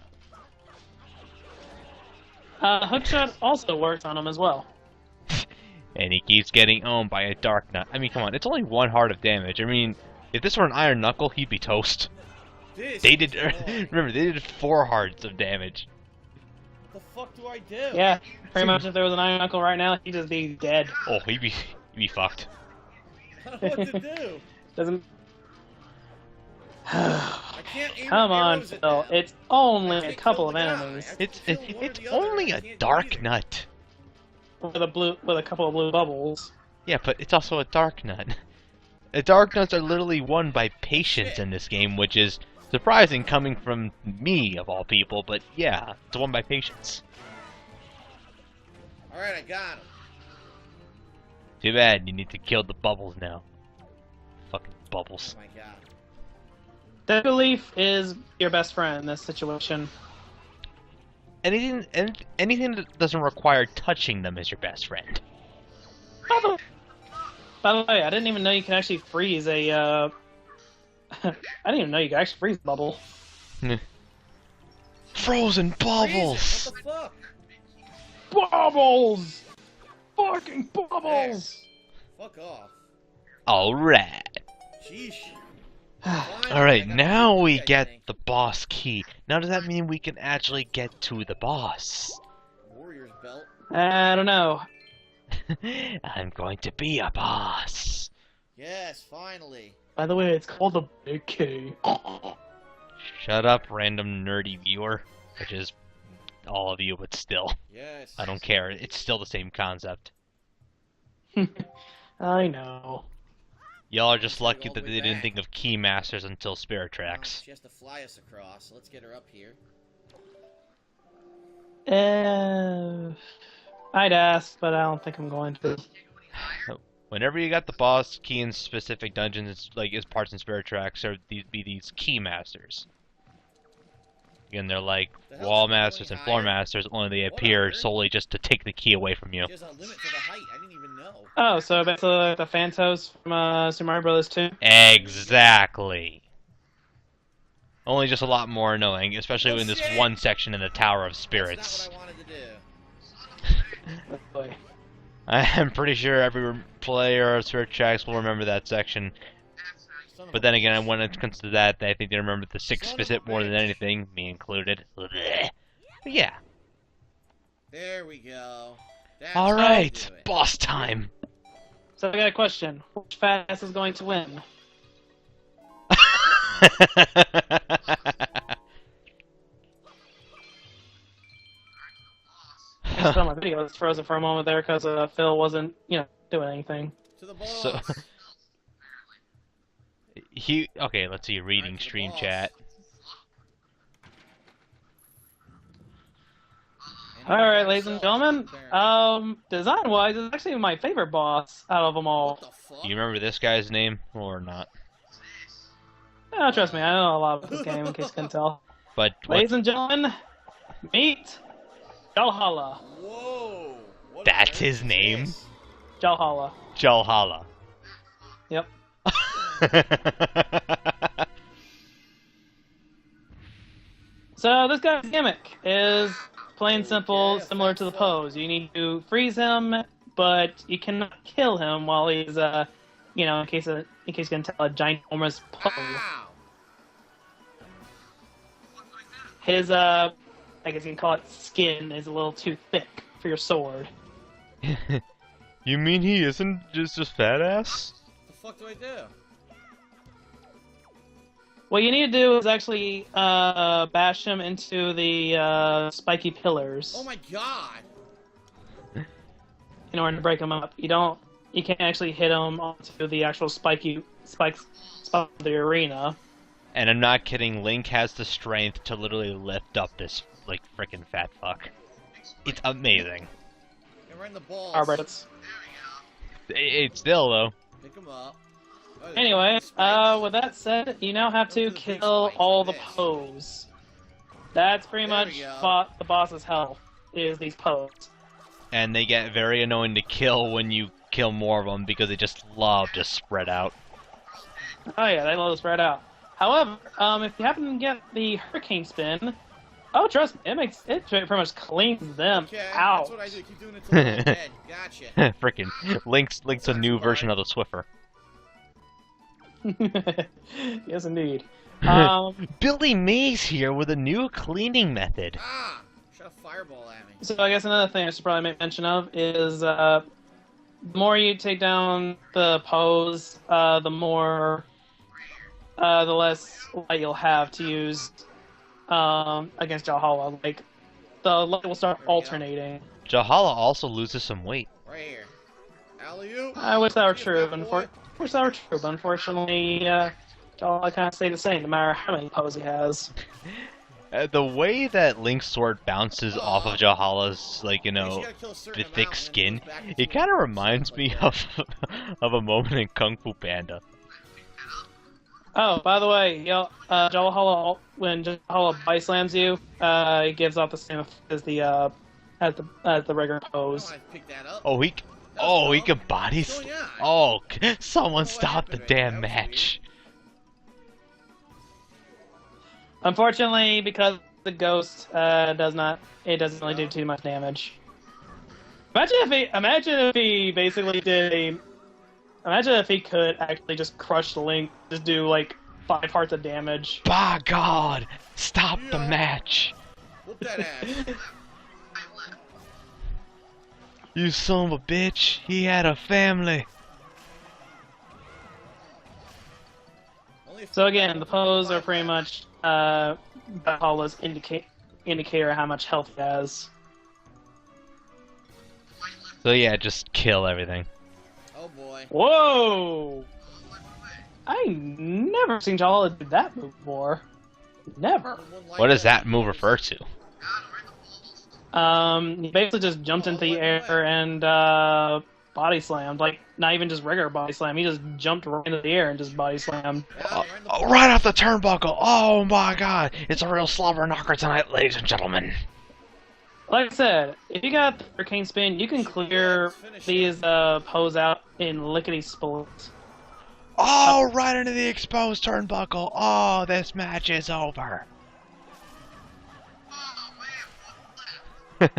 Hookshot also works on them as well. And he keeps getting owned by a Dark Nut. I mean, come on, it's only one heart of damage. I mean, if this were an Iron Knuckle, he'd be toast. This They is did. wrong. Remember, they did 4 hearts of damage. What the fuck do I do? Yeah, pretty much if there was an Iron Knuckle right now, he'd just be dead. Oh, he'd be fucked. I don't know what to do. Doesn't. I can't aim Come on, arrows at Phil. them. It's only I a can't couple kill of the guy. enemies I have to It's kill one or it's the other. only I a can't do Dark either. Nut. with a couple of blue bubbles. Yeah, but it's also a Dark Nut. Dark Nuts are literally won by patience in this game, which is surprising coming from me, of all people, but yeah, it's won by patience. Alright, I got him. Too bad, you need to kill the bubbles now. Fucking Oh bubbles. my god. Deku Leaf is your best friend in this situation. Anything that doesn't require touching them is your best friend. By the way, I didn't even know you could actually freeze a. I didn't even know you could actually freeze a bubble. Frozen bubbles! What the fuck? Bubbles! Fucking bubbles! Fuck off. Alright. Sheesh. Alright, now we get the boss key. Now does that mean we can actually get to the boss? Warrior's belt. I don't know. I'm going to be a boss. Yes, finally. By the way, it's called the Big Key. Shut up, random nerdy viewer. Which is all of you, but still. Yes. I don't care. It's still the same concept. I know. Y'all are just lucky All the that way they didn't back. think of key masters until Spirit Tracks. She has to fly us across. Let's get her up here. I'd ask, but I don't think I'm going to. Whenever you got the boss key in specific dungeons, it's like as parts in Spirit Tracks, there be these key masters. Again, they're like The hell's wall going masters and floor higher? masters, only they What on appear earth? solely just to take the key away from you. There's a limit to the height. I didn't even know. Oh, so basically like the Phantos from Super Mario Bros. 2? Exactly. Only just a lot more annoying, especially in this one section in the Tower of Spirits. That's not what I wanted to do. I'm pretty sure every player of Spirit Tracks will remember that section. But then again, when it comes to that, I think they remember the sixth visit more than anything, me included. But yeah. There we go. Alright, boss time! So I got a question. Which fat ass is going to win? I saw my video was frozen for a moment there because Phil wasn't, doing anything. To the boss. So, okay, let's see, reading stream chat. Alright, ladies and gentlemen, design-wise, it's actually my favorite boss out of them all. What the fuck? Do you remember this guy's name, or not? Oh, trust me, I know a lot about this game, in case you can tell. But Ladies and gentlemen, meet Jalhala. Whoa. that's his name? Jalhala. Jalhala. Yep. So this guy's gimmick is plain simple, similar to the pose. You need to freeze him, but you cannot kill him while he's, in case you can tell, a ginormous pose. Ow. His, I guess you can call it skin, is a little too thick for your sword. You mean he isn't just a fat ass? What the fuck do I do? What you need to do is actually bash him into the spiky pillars Oh my god. in order to break him up. You can't actually hit him onto the actual spikes of the arena. And I'm not kidding, Link has the strength to literally lift up this, like, frickin' fat fuck. It's amazing. Get right in the balls. Arbrits. It's still, though. Pick him up. Oh, Anyway, spikes. with that said, you now have to kill all the pose. That's pretty There much we go. the boss's health, is these pose. And they get very annoying to kill when you kill more of them because they just love to spread out. Oh yeah, they love to spread out. However, if you happen to get the hurricane spin, oh trust me, it pretty much cleans them Okay, out. that's what I do. Keep doing it till I'm dead. Gotcha. Frickin' Link's a new version of the Swiffer. Yes, indeed. Billy Mays here with a new cleaning method. Ah! Shot a fireball at me. So I guess another thing I should probably make mention of is the more you take down the pose, the less light you'll have to use against Jalhala. Like, the light will start alternating. Jahala also loses some weight. Right here. Alley-oop. I wish that were true, Boy. but unfortunately, Jalhala kind of stay the same no matter how many poses he has. The way that Link's sword bounces off of Jahala's, like, You gotta kill a certain the thick amount, and then skin, it goes back and it forth. kind of reminds me of a moment in Kung Fu Panda. Oh, by the way, Jalhala, when Jalhala body slams you, it gives off the same effect as the regular I pose. don't wanna pick that up. Oh, he can body What's slam. going on? Oh, someone what stop the happened right there. damn That was match. Unfortunately, because the ghost doesn't really do too much damage. Imagine if he could actually just crush the Link, just do like 5 hearts of damage. By God, stop the Yeah. match. Whoop that ass. You son of a bitch, he had a family. Only if So again, the pose are pretty much Jalhala's indicator of how much health he has. So yeah, just kill everything. Oh boy. Whoa! I never seen Jalhala do that move before. Never. What does that move refer to? He basically just jumped into the air and body slammed. Like, not even just regular body slam. He just jumped right into the air and just body slammed. Oh, right off the turnbuckle. Oh my God, it's a real slobber knocker tonight, ladies and gentlemen. Like I said, if you got the hurricane spin, you can clear these pose out in lickety split. Oh, right into the exposed turnbuckle. Oh, this match is over. Don't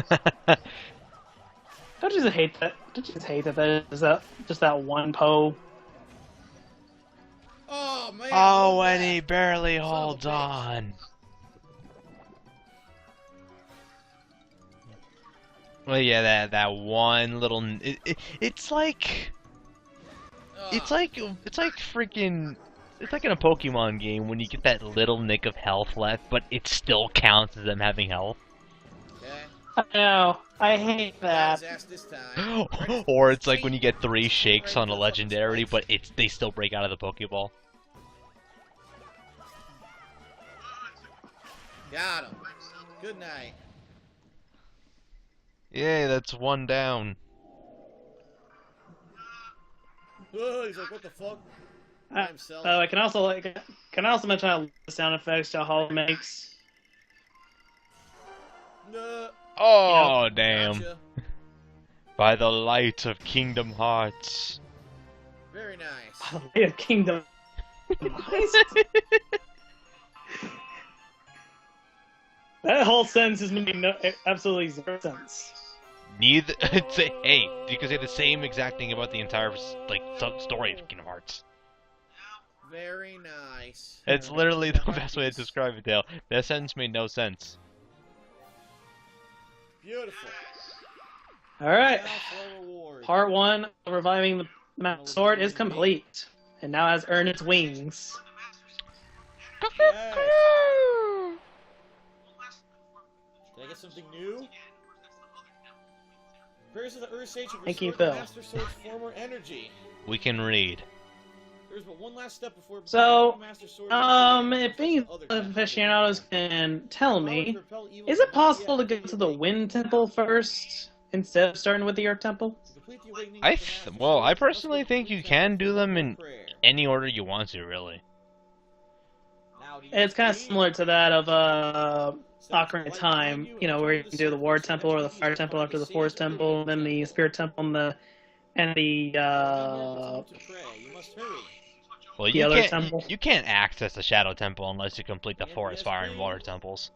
you just hate that? Don't you just hate that that is that just that one Poe? Oh man! Oh, look at and he that. barely Son of a holds bitch. on. Well, yeah, that one little. It's like. It's Ugh. like freaking. It's like in a Pokemon game when you get that little nick of health left, but it still counts as them having health. Okay. I know. I hate Got his that. ass this time. Right? Or it's like Chain. when you get 3 shakes Right on a into the fucking legendary, spikes. but they still break out of the Pokeball. Got him. Good night. Yay, that's 1 down. Oh, he's like, what the fuck? By himself. I can also mention how the sound effects Hollow makes. No. Oh, damn. Gotcha. By the light of Kingdom Hearts. Very nice. Yeah, Kingdom. That whole sentence is making absolutely zero sense. Neither. Hey, you can say the same exact thing about the entire story of Kingdom Hearts. Very nice. It's literally the best way to describe it, Dale. That sentence made no sense. Beautiful. Alright. Now for a reward. Part 1 of reviving the Master Sword is complete. And now has earned its wings. Yes. Did I get something new? Prayers of the Earth Sage have Thank you, restored the Phil. Master Sword's former energy. We can read. There's but one last step before So, the Master Sword if any aficionados can tell me, is it possible to go to the Wind Temple first instead of starting with the Earth Temple? Well, I personally think you can do them in any order you want to, really. It's kind of similar to that of Ocarina of Time, you know, where you can do the War Temple or the Fire Temple after the Forest Temple, then the Spirit Temple and the Well, the other temple. you can't access the Shadow Temple unless you complete the Forest, Fire, and Water temples.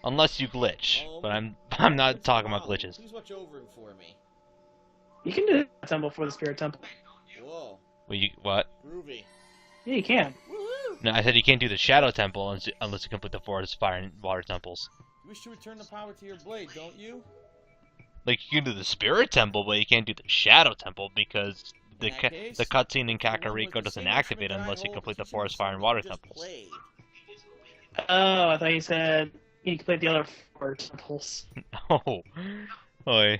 Unless you glitch, but I'm not talking about glitches. Please watch over him for me. You can do the temple for the Spirit Temple. Whoa. Well, what? Groovy. Yeah, you can. Woohoo! No, I said you can't do the Shadow Temple unless you complete the Forest, Fire, and Water temples. You wish to return the power to your blade, don't you? Like, you can do the Spirit Temple, but you can't do the Shadow Temple because the case, the cutscene in the one with Kakariko the doesn't same activate instrument that I unless you hold complete the teaches me Forest, Fire, and something Water you just temples. played. Oh, I thought you said you complete the other 4 temples. Oh. Oi.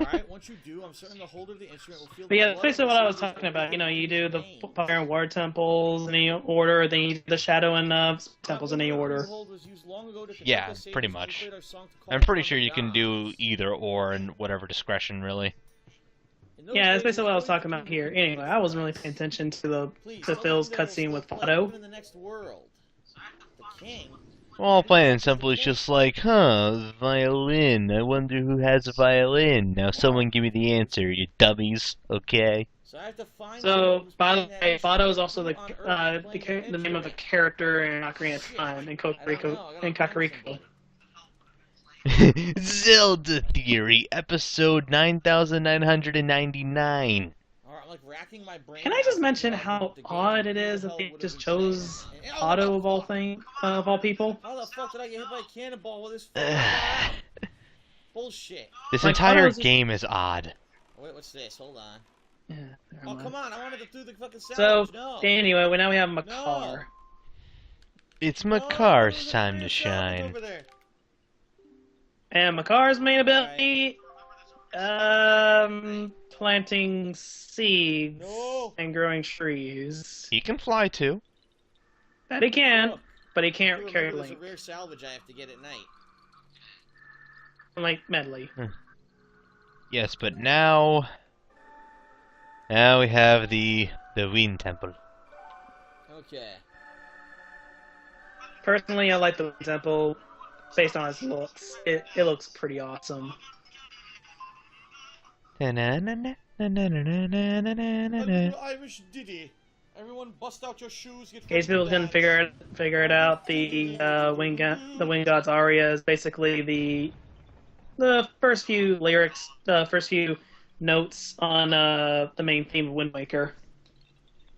Alright, once you do, I'm certain the holder of the instrument will feel But yeah, the that's blood basically of what the I was soldiers talking about. You know, you do the pain. Fire and Water temples in any order, then you do the Shadow and temples in any order. Yeah, pretty much. I'm pretty sure you can do either or in whatever discretion, really. Yeah, that's basically what I was talking about here. Anyway, I wasn't really paying attention to Phil's cutscene with Fado. The king. Well, plain and simple, it's just like, violin. I wonder who has a violin. Now someone give me the answer, you dummies. Okay. So I have to find So, by the way, Fado is also the name of a character in Ocarina of Time in Kakariko. Zelda Theory, episode 9999. Alright, I'm like racking my brain. Can I just mention how odd it is that they just chose Fado of all people? How the fuck did I get hit by a cannonball with this fucking bullshit? This Like, entire Fado's just- game is odd. Wait, what's this? Hold on. Yeah, never Oh, mind. come on. I wanted to do the fucking So, salvage. No. anyway, now we have Makar. It's No, Makar's there's a time clear to salvage shine. over there. And Makar's main ability, planting seeds No. and growing trees. He can fly too. That he can, Look, but he I can't carry remember there's Link. a rare salvage I have to get at night. Like Medley. Yes, but now we have the Wind Temple. Okay. Personally, I like the temple based on its looks. It looks pretty awesome. Ta-na-na-na, Na, na, na, na, na, na, na, A na. little Irish ditty. Everyone bust out your shoes, get In case ready people to couldn't dance. figure it out, the Wind God's aria is basically the first few lyrics, the first few notes on the main theme of Wind Waker.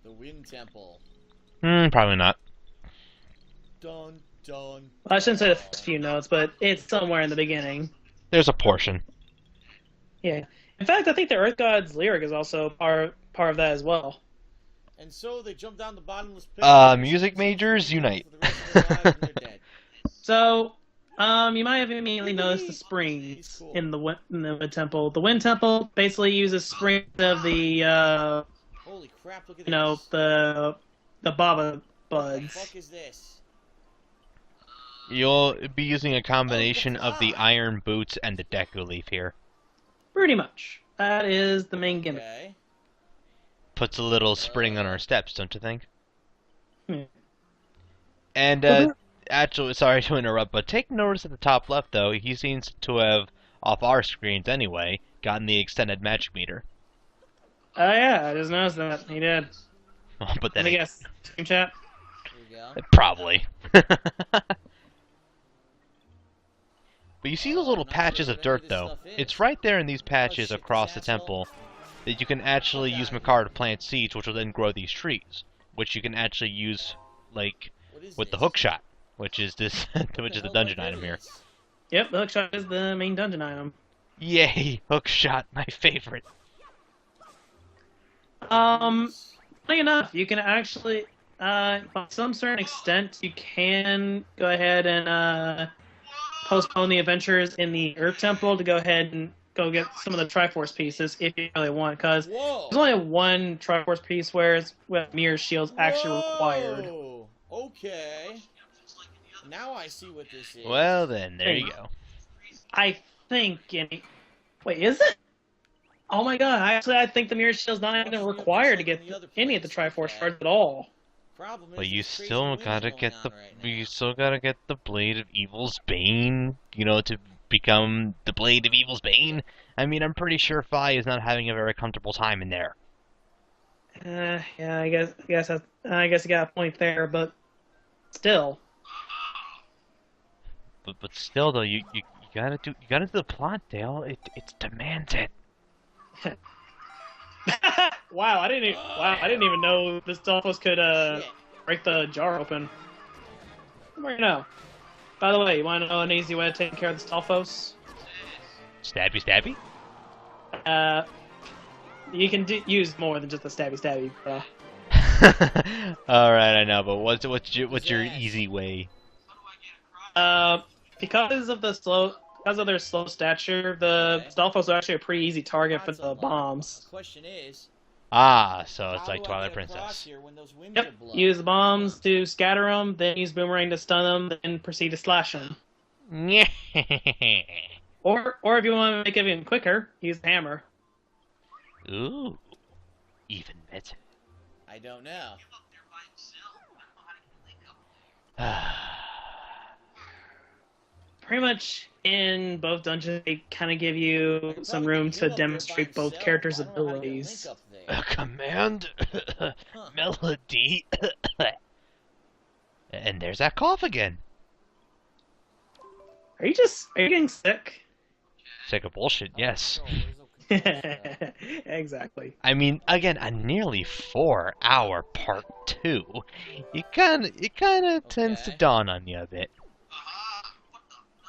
The Wind Temple. Probably not. Dun, dun, Well, I shouldn't say the dun. first few notes, but it's somewhere in the beginning. There's a portion. Yeah. In fact, I think the Earth God's lyric is also part of that as well. And so they jump down the bottomless pit. Music majors, unite. For the rest of their lives and they're dead. So, you might have immediately noticed the springs in the Wind Temple. The Wind Temple basically uses springs of the Holy crap! Look at you know, this. the baba What the buds. fuck is this? You'll be using a combination of the iron boots and the Deku leaf here. Pretty much. That is the main gimmick. Okay. Puts a little spring on our steps, don't you think? Hmm. And, actually, sorry to interrupt, but take notice at the top left, though, he seems to have, off our screens anyway, gotten the extended magic meter. Oh yeah, I just noticed that. He did. But Let then me guess. Team chat? Here we go. Probably. But you see those little I'm not patches sure of what any of dirt, this though? stuff is. It's right there in these patches shit, across this the asshole. temple that you can actually use Makar to plant seeds, which will then grow these trees, which you can actually use, like, What is with the this? hook shot, which is this, What which is the hell do I dungeon do item with here. this? Yep, the hookshot is the main dungeon item. Yay, hook shot, my favorite. Funny enough, you can actually, by some certain extent, you can go ahead and postpone the adventures in the Earth Temple to go ahead and go get some of the Triforce pieces if you really want, because Whoa. there's only one Triforce piece where mirror shields actually required. Whoa. Okay. Now I see what this is. Well then, there you go. I think wait, is it? Oh my god, I think the mirror shield's not even required to get any of the Triforce shards at all. Problem is, But you there's crazy still winds gotta going get on the right now. you still gotta get the Blade of Evil's Bane, you know, to become the Blade of Evil's Bane. I mean, I'm pretty sure Fi is not having a very comfortable time in there. Yeah, I guess you got a point there, but still. But still though, you gotta do the plot, Dale. It demands it. Wow, I didn't even know this Dolphos could Shit. break the jar open. Where you know? By the way, you want to know an easy way to take care of this Dolphos? Stabby stabby? You can use more than just a stabby, bro. Alright, I know, but what's your easy way? Because of their slow stature, the Dolphos are actually a pretty easy target for the bombs. The question is, Ah, so it's how do like I Twilight get across Princess. here when those winds Yep, are blowing? use the bombs to scatter them, then use Boomerang to stun them, then proceed to slash them. Or if you want to make it even quicker, use the hammer. Ooh, even better. I don't know. Pretty much in both dungeons, they kind of give you some room to demonstrate both characters' abilities. A command, melody, and there's that cough again. Are you getting sick? Sick of bullshit, yes. Exactly. I mean, again, a nearly 4-hour part 2. It kinda tends to dawn on you a bit.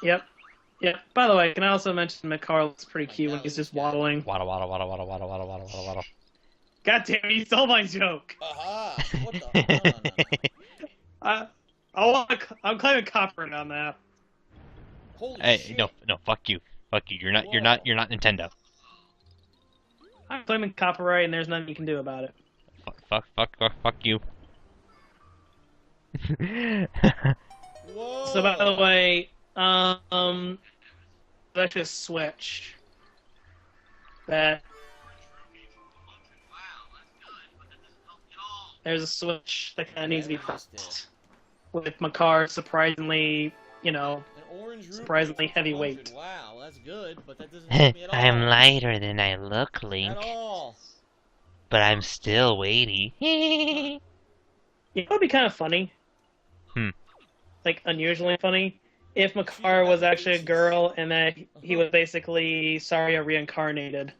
Yep. By the way, can I also mention Makar looks pretty cute when he's just waddling. Waddle, waddle, waddle, waddle, waddle, waddle, waddle, waddle, waddle. God damn it, you stole my joke. Aha! What the? No. I'm claiming copyright on that. Holy Hey, shit. no, Fuck you. You're not Nintendo. I'm claiming copyright, and there's nothing you can do about it. Fuck you. Whoa! So, by the way, there's actually a switch that there's a switch that kind of needs to be pressed. With Makar surprisingly, In orange ruby. surprisingly heavyweight. Wow, that's good, but that doesn't help me at all. I'm lighter than I look, Link. At all. But I'm still weighty. It would be kind of funny. Like, unusually funny. If Makar was actually a girl and that he was basically Saria reincarnated.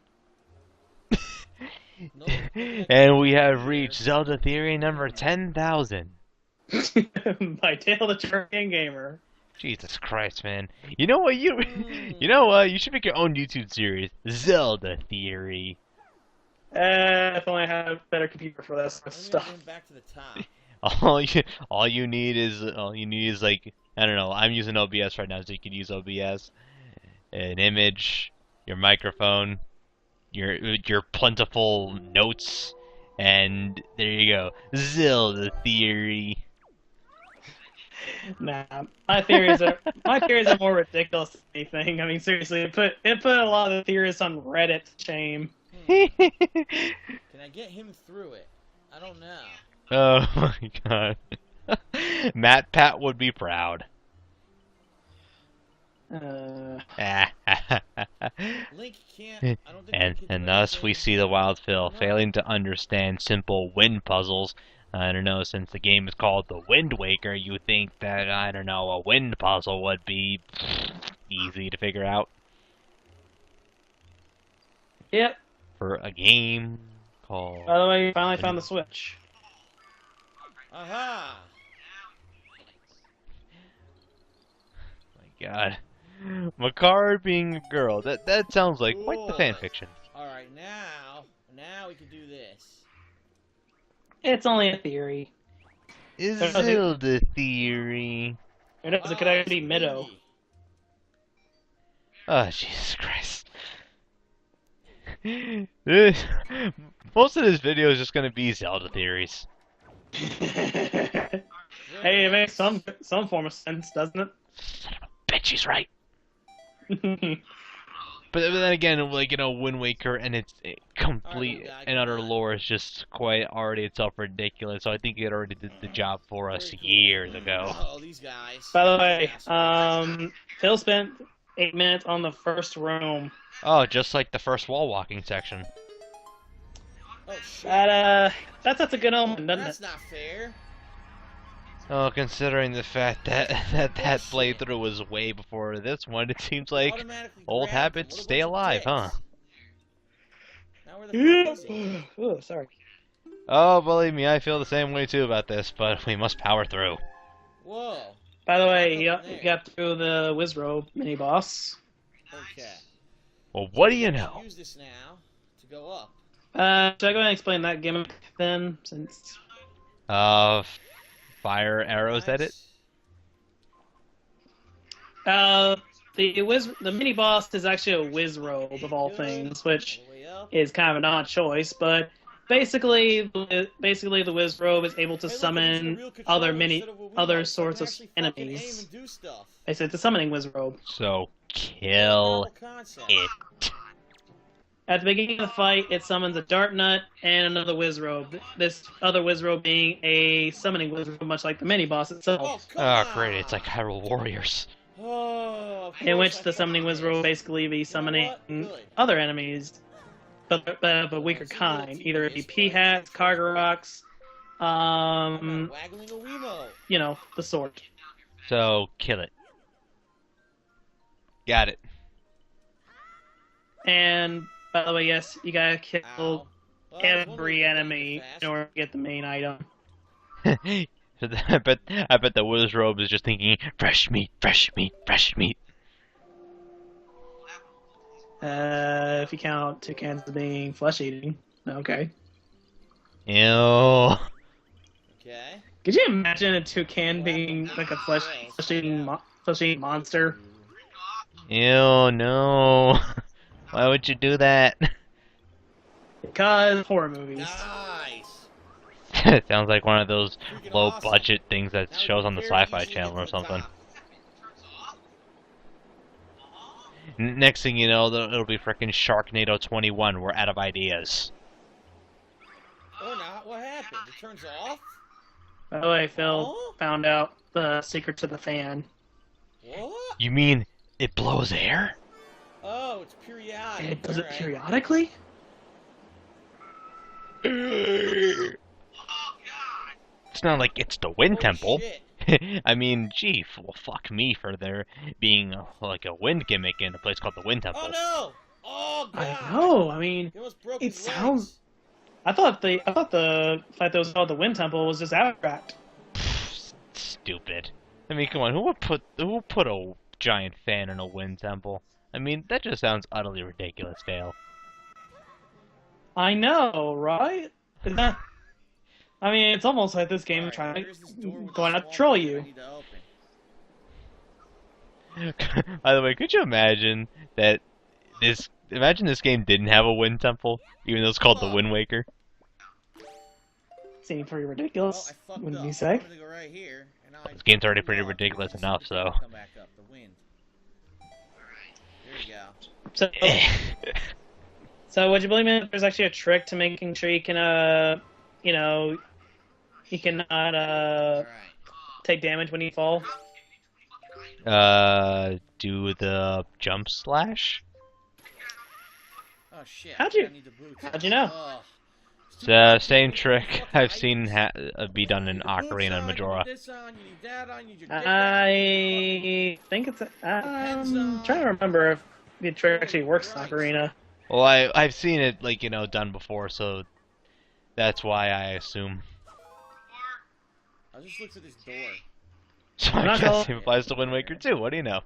And we have reached Zelda Theory number 10,000. By Dale the Turrican Gamer. Jesus Christ, man. You know what? You know what? You should make your own YouTube series. Zelda Theory. If only I had a better computer for that sort of stuff. Back to the top. All you need is like, I don't know. I'm using OBS right now, so you can use OBS. An image, your microphone, your plentiful notes, and there you go. Zelda Theory. Nah, my theories are more ridiculous than anything. I mean, seriously, it put a lot of the theorists on Reddit to shame. Can I get him through it? I don't know. Oh my god. Matt Pat would be proud. Link can't. I don't think And thus we see the Wild Phil failing to understand simple wind puzzles. I don't know, since the game is called The Wind Waker, you think that, I don't know, a wind puzzle would be easy to figure out. Yep. For a game called... By the way, you finally found the Switch. Aha! My god. Makar being a girl, that sounds like quite the fanfiction. Alright, now we can do this. It's only a theory. Is Zelda Theory. It could actually be Mido. Oh, Jesus Christ. Most of this video is just gonna be Zelda theories. Hey, it makes some form of sense, doesn't it? Son of a bitch, he's right. But then again, like, you know, Wind Waker and its complete and utter lore is just quite already itself ridiculous. So I think it already did the job for us years ago. Oh, these guys. By the way, Phil spent 8 minutes on the first room. Oh, just like the first wall walking section. Oh shit. That's a good omen, doesn't it? That's not fair. Oh, considering the fact that that playthrough was way before this one, it seems like old habits stay alive, huh? Now where the fuck is he? Oh, sorry. Oh, believe me, I feel the same way too about this, but we must power through. Whoa. By the way, he got through the Wizrobe mini-boss. Okay. Well, what do you know? Use this now to go up. Should I go ahead and explain that gimmick then, since... Fire arrows at it? The mini boss is actually a Wizrobe of all things, which is kind of an odd choice, but basically the Wizrobe is able to summon other sorts of enemies. Basically, it's a summoning Wizrobe. So kill it. At the beginning of the fight, it summons a Dart Nut and another Wizrobe. This other Wizrobe being a summoning Wizrobe, much like the mini-boss itself. Oh, great, it's like Hyrule Warriors. In which the summoning Wizrobe will basically be summoning other enemies, but of a weaker kind. Either it be P-Hats, Kargaroks, you know, the sort. So, kill it. Got it. And... by the way, yes, you gotta kill every enemy in order to get the main item. I bet the Wizrobe is just thinking, fresh meat, fresh meat, fresh meat. If you count toucans as being flesh-eating. Okay. Ew. Okay. Could you imagine a toucan being like a flesh-eating monster? Ew, no. Why would you do that? Because horror movies. Nice. It sounds like one of those low-budget things that shows on the Sci-Fi Channel or something. Next thing you know, it'll be frickin' Sharknado 21. We're out of ideas. Or not. What happened? It turns off? By the way, Phil found out the secret to the fan. What? You mean it blows air? Oh, it's periodic. It does it Alright. periodically? It's not like it's the wind Holy temple. shit. I mean, gee, well, fuck me for there being like a wind gimmick in a place called the Wind Temple. Oh no! Oh god! I know. I mean, He almost broke it his sounds. legs. I thought the fact that it was called the Wind Temple was just abstract. Stupid. I mean, come on, who would put a giant fan in a wind temple? I mean, that just sounds utterly ridiculous, Dale. I know, right? Isn't that? I mean, it's almost like this game Alright, trying here's this door to with going a out to small troll button I you. need to open. By the way, could you imagine that imagine this game didn't have a wind temple, even though it's called the Wind Waker? Seems pretty Well, ridiculous, I fucked wouldn't up. you I say? wanted to go right here, and now This game's already I pretty blew up. ridiculous This enough, is so. Come back up, the wind. There you go. So, so would you believe me? There's actually a trick to making sure you can, you know, you cannot Alright. take damage when you fall. Do the jump slash? Oh shit. How'd you- I need the boots. how'd you know? Ugh. It's the same trick I've seen be done in Ocarina and Majora. I think it's. I'm trying to remember if the trick actually works in Ocarina. Well, I've seen it, like, done before, so that's why I assume. I'll just look for this door. So I'm I not guess gonna- it applies to Wind Waker too. What do you know?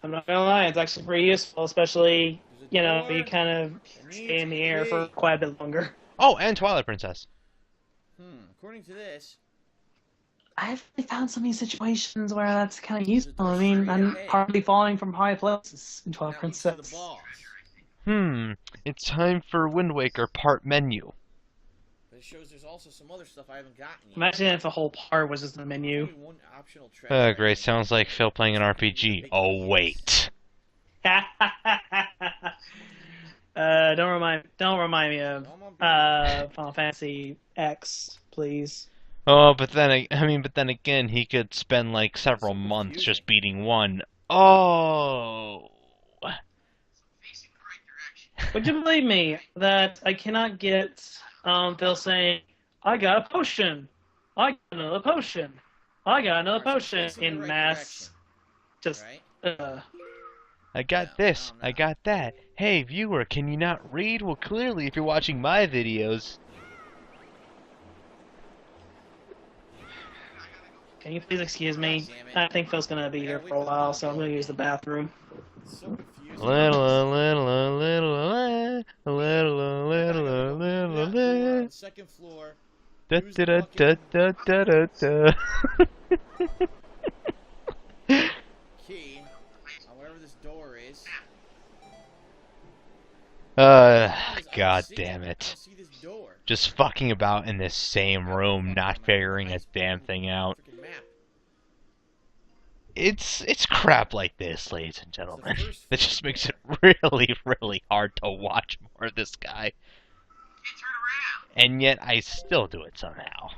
I'm not gonna lie, it's actually pretty useful, especially There's a you know door you kind of that stay in the needs air to for be- quite a bit longer. Oh, and Twilight Princess. According to this, I've found so many situations where that's kind of There's a useful. door I mean, straight I'm ahead. hardly falling from high places in Twilight that leads to the Princess. boss. It's time for Wind Waker part menu. But it shows there's also some other stuff I haven't gotten yet. Imagine if the whole part was just a menu. Only one optional treasure Oh, I great. think. Sounds like Phil playing an RPG. Oh, wait. Don't remind me of Final Fantasy X, please. Oh, but then again, he could spend like several months just beating one. Oh. Would you believe me that I cannot get Phil saying, "I got a potion, I got another potion, I got another potion" in mass. Just Right? I got this. I got that. Hey, viewer, can you not read? Well, clearly, if you're watching my videos. Can you please excuse me? God damn it. I think Phil's gonna be here for a while, so I'm gonna use the bathroom. It's so confusing. Little. Second floor. Da da da da da da da da. Key. Wherever this door is. God damn I it. don't see this door. Just fucking about in this same room, not figuring a damn thing out. Freaking map. It's crap like this, ladies and gentlemen. That just makes it really, really hard to watch more of this guy. And yet, I still do it somehow.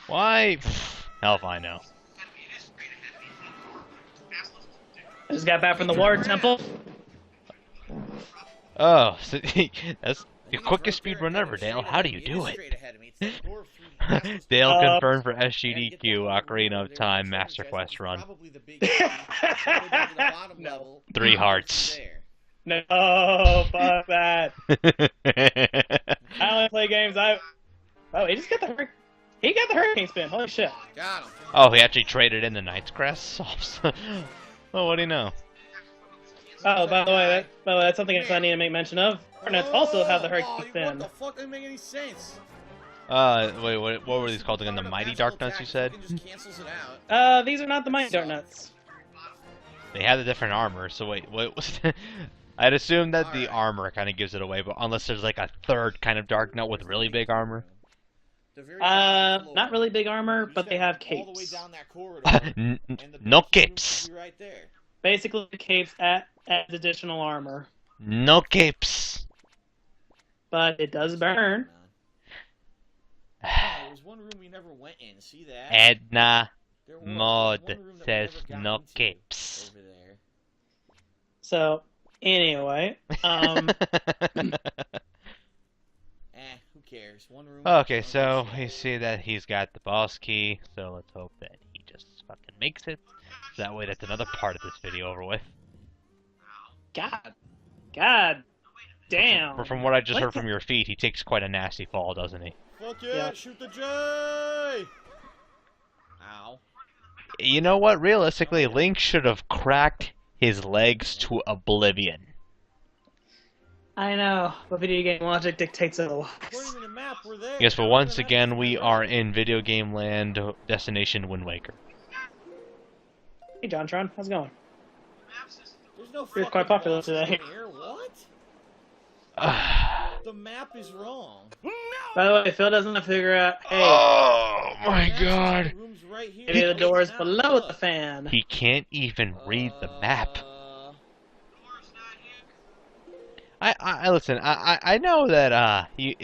Why? Hell if I know. I just got back from the water temple. Oh, so that's the quickest speed run ever, Dale. How do you do it? Dale confirmed for SGDQ Ocarina of Time Master Quest run. No. 3 hearts. No, fuck that. I only play games Oh, he just got the he got the hurricane spin. Holy shit. Got him. Oh, he actually traded in the Knight's Crest? Well, what do you know? Oh, by the way, that's something else I need to make mention of. Darknuts also have the hurricane What spin. the fuck? That doesn't make any sense. Wait, what were these called again? The Mighty Darknuts, you said? Just cancels it out. These are not the Mighty Darknuts. They had a different armor, so wait, what was I'd assume that the armor kind of gives it away, but unless there's like a third kind of Darknut with really big armor. Not really big armor, but they have All the way capes. down that corridor. and the No bathroom capes. will be right there. Basically, capes adds additional armor, No capes. but it does burn. Oh, there was one room we never went in. See that? Edna. Mod says no capes. Over there. So, anyway, Who cares? One room. Okay, so we see that he's got the boss key, so let's hope that he just fucking makes it. That way that's another part of this video over with. God damn. From what I just What heard the- from your feet, he takes quite a nasty fall, doesn't he? Fuck yeah, Yeah. shoot the J! Ow. You know what? Realistically, Link should have cracked his legs to oblivion. I know, but video game logic dictates otherwise. According to the map, we're there. Yes, but once again, we are in video game land, destination Wind Waker. Hey, JonTron, how's it going? There's no You're fucking quite popular boss today. in here. What? The map is wrong. By the way, Phil doesn't figure out, hey, Oh my god. The room's right here. maybe the door is Now below look. the fan. He can't even read the map. I listen. I know that he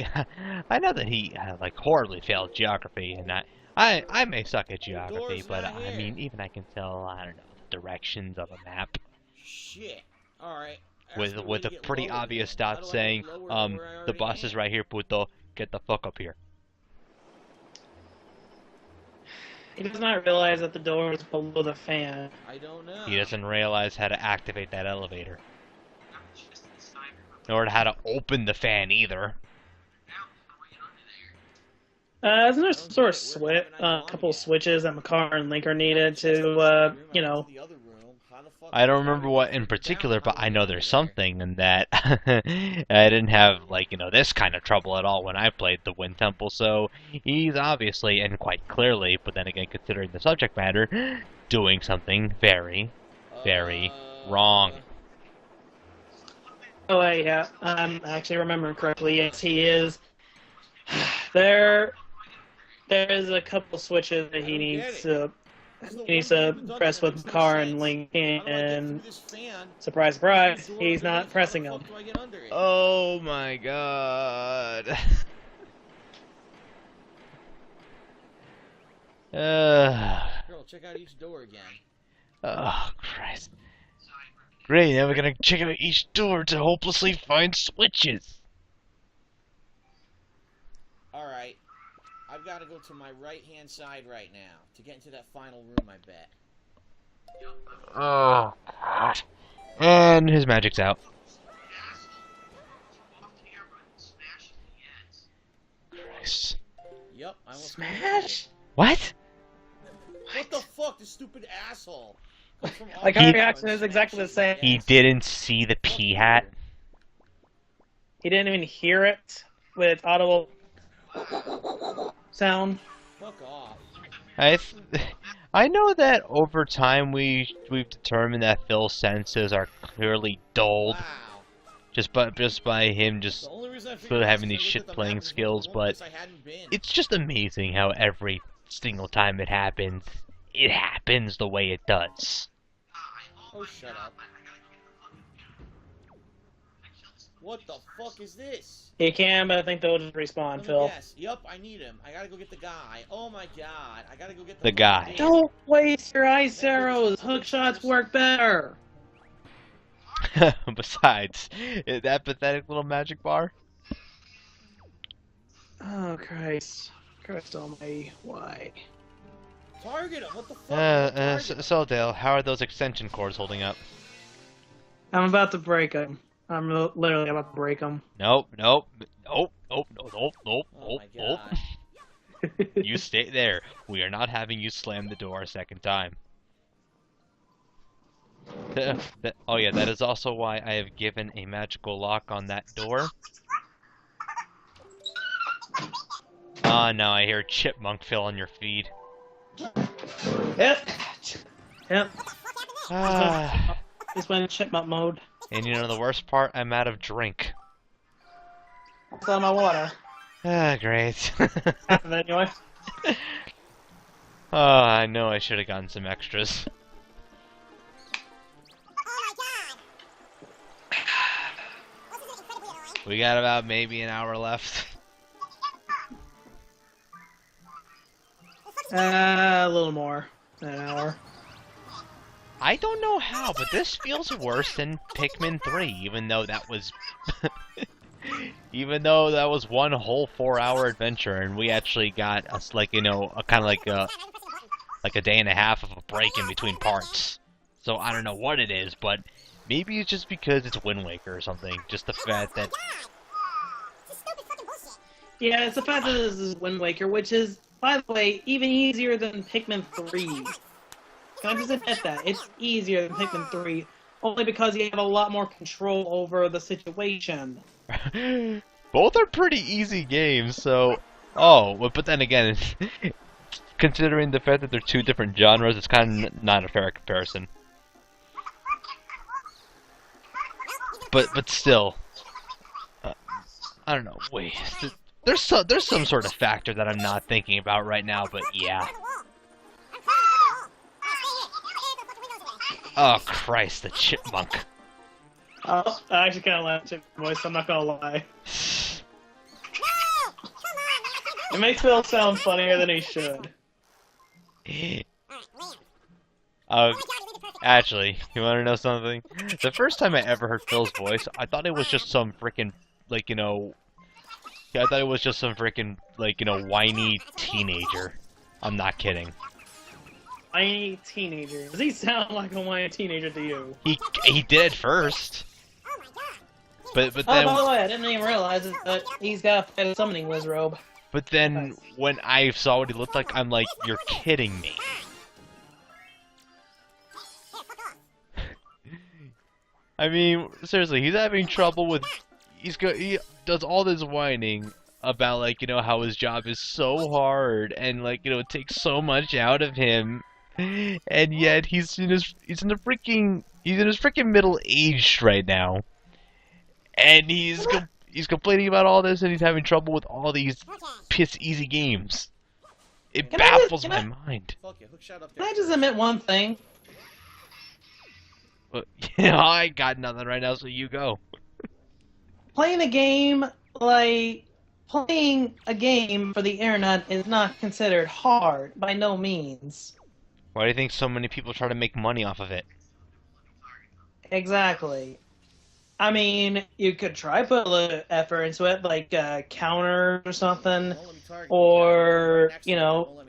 I know that he like horribly failed geography, and I may suck at geography, but not I here. mean even I can tell I don't know the directions of a map Shit. Alright. with a pretty obvious dot saying the boss is right here, Puto. Get the fuck up here. He does not realize that the door is below the fan. I don't know. He doesn't realize how to activate that elevator, nor how to open the fan either. Isn't there some sort of switch, a couple of switches that Makar and Link are needed to, you know, I don't remember what in particular, but I know there's something, and that I didn't have, like, you know, this kind of trouble at all when I played the Wind Temple, so he's obviously, and quite clearly, but then again, considering the subject matter, doing something very, very wrong. oh wait, yeah, I'm actually remembering correctly. Yes, he is. There is a couple switches that he needs to press with Makar and Link, and surprise, surprise, he's not pressing them. Oh my god. Girl, check out each door again. Oh, Christ. Great, now we're gonna check out each door to hopelessly find switches. Alright. I've got to go to my right-hand side right now to get into that final room, I bet. Oh, God. And his magic's out. Christ. Yep, I almost Smash? What? What the fuck, this stupid asshole? Comes from Like, all our around reaction and is exactly the smashes same. He ass. didn't see the pea hat? He didn't even hear it with its audible sound. Fuck off. I know that over time we've determined that Phil's senses are clearly dulled Wow. just by him just The only reason I figured sort of this having is these I looked shit at the playing map and skills, one but place I hadn't been. it's just amazing how every single time it happens the way it does. Oh, shut up. What the fuck is this? He can, but I think they'll just respawn, Let me Phil. guess. Yup, I need him. I gotta go get the guy. Oh my god. I gotta go get The guy. fucking Don't waste your ice arrows. Hook shots work better. Besides, that pathetic little magic bar. Oh, Christ. Christ almighty. Why? Target him. What the fuck? So Dale, how are those extension cords holding up? I'm about to break them. I'm literally about to break them. Nope, nope, nope, nope, nope, nope, nope, Oh nope, my nope. god. You stay there. We are not having you slam the door a second time. Oh yeah, that is also why I have given a magical lock on that door. Ah, now I hear Chipmunk Phil on your feed. Yep. Yep. Ah, Just went in chipmunk mode. and you know the worst part? I'm out of drink. It's on my water. Ah, great. Half of it, anyway. Oh, I know I should have gotten some extras. We got about maybe an hour left. A little more. an hour. I don't know how, but this feels worse than Pikmin 3, even though that was even though that was one whole 4-hour adventure, and we actually got us like, you know, a kind of like a day and a half of a break in between parts. So I don't know what it is, but maybe it's just because it's Wind Waker or something. Just the fact that Yeah, it's the fact that this is Wind Waker, which is, by the way, even easier than Pikmin 3. Can I just admit that? It's easier than Pikmin 3, only because you have a lot more control over the situation. both are pretty easy games, so... Oh, but then again, considering the fact that they're two different genres, it's kind of not a fair comparison. But still... I don't know, wait... There's some sort of factor that I'm not thinking about right now, but yeah. Oh, Christ, the chipmunk. Oh, I actually kind of like Chip's voice, I'm not gonna lie. It makes Phil sound funnier than he should. Actually, you wanna know something? The first time I ever heard Phil's voice, I thought it was just some freaking, like, you know... Yeah, I thought it was just some freaking, like, you know, whiny teenager. I'm not kidding. Whiny teenager. Does he sound like a whiny teenager to you? He did at first. But Oh, then... by the way, I didn't even realize it, but he's got a summoning wizrobe. But then, when I saw what he looked like, I'm like, you're kidding me. I mean, seriously, he's having trouble with... He does all this whining about, like, you know, how his job is so hard and, like, you know, it takes so much out of him, and yet he's in his freaking middle aged right now, and he's complaining about all this, and he's having trouble with all these piss easy games. It baffles my mind. Can I just admit one thing? But, you know, I got nothing right now, so you go. Playing a game for the internet is not considered hard, by no means. Why do you think so many people try to make money off of it? Exactly. I mean, you could try put a little effort into it, like counters or something, or, you know,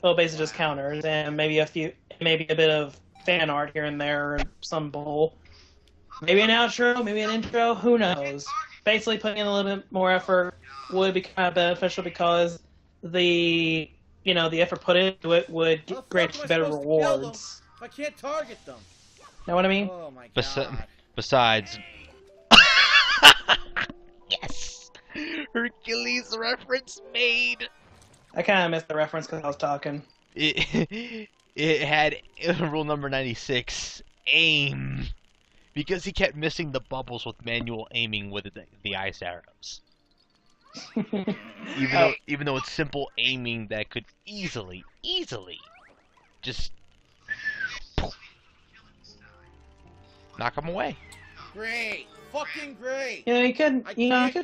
well, basically just counters, and maybe a bit of fan art here and there, or some bull. Maybe an outro, maybe an intro, who knows? Basically, putting in a little bit more effort would be kind of beneficial because the effort put into it would grant you better rewards. I can't target them. Know what I mean? Oh my god. Besides... Yes! Hercules reference made! I kind of missed the reference because I was talking. It had rule number 96, aim. Because he kept missing the bubbles with manual aiming with the ice arrows. Even though it's simple aiming that could easily just knock him away. Great. Fucking great. You know, he could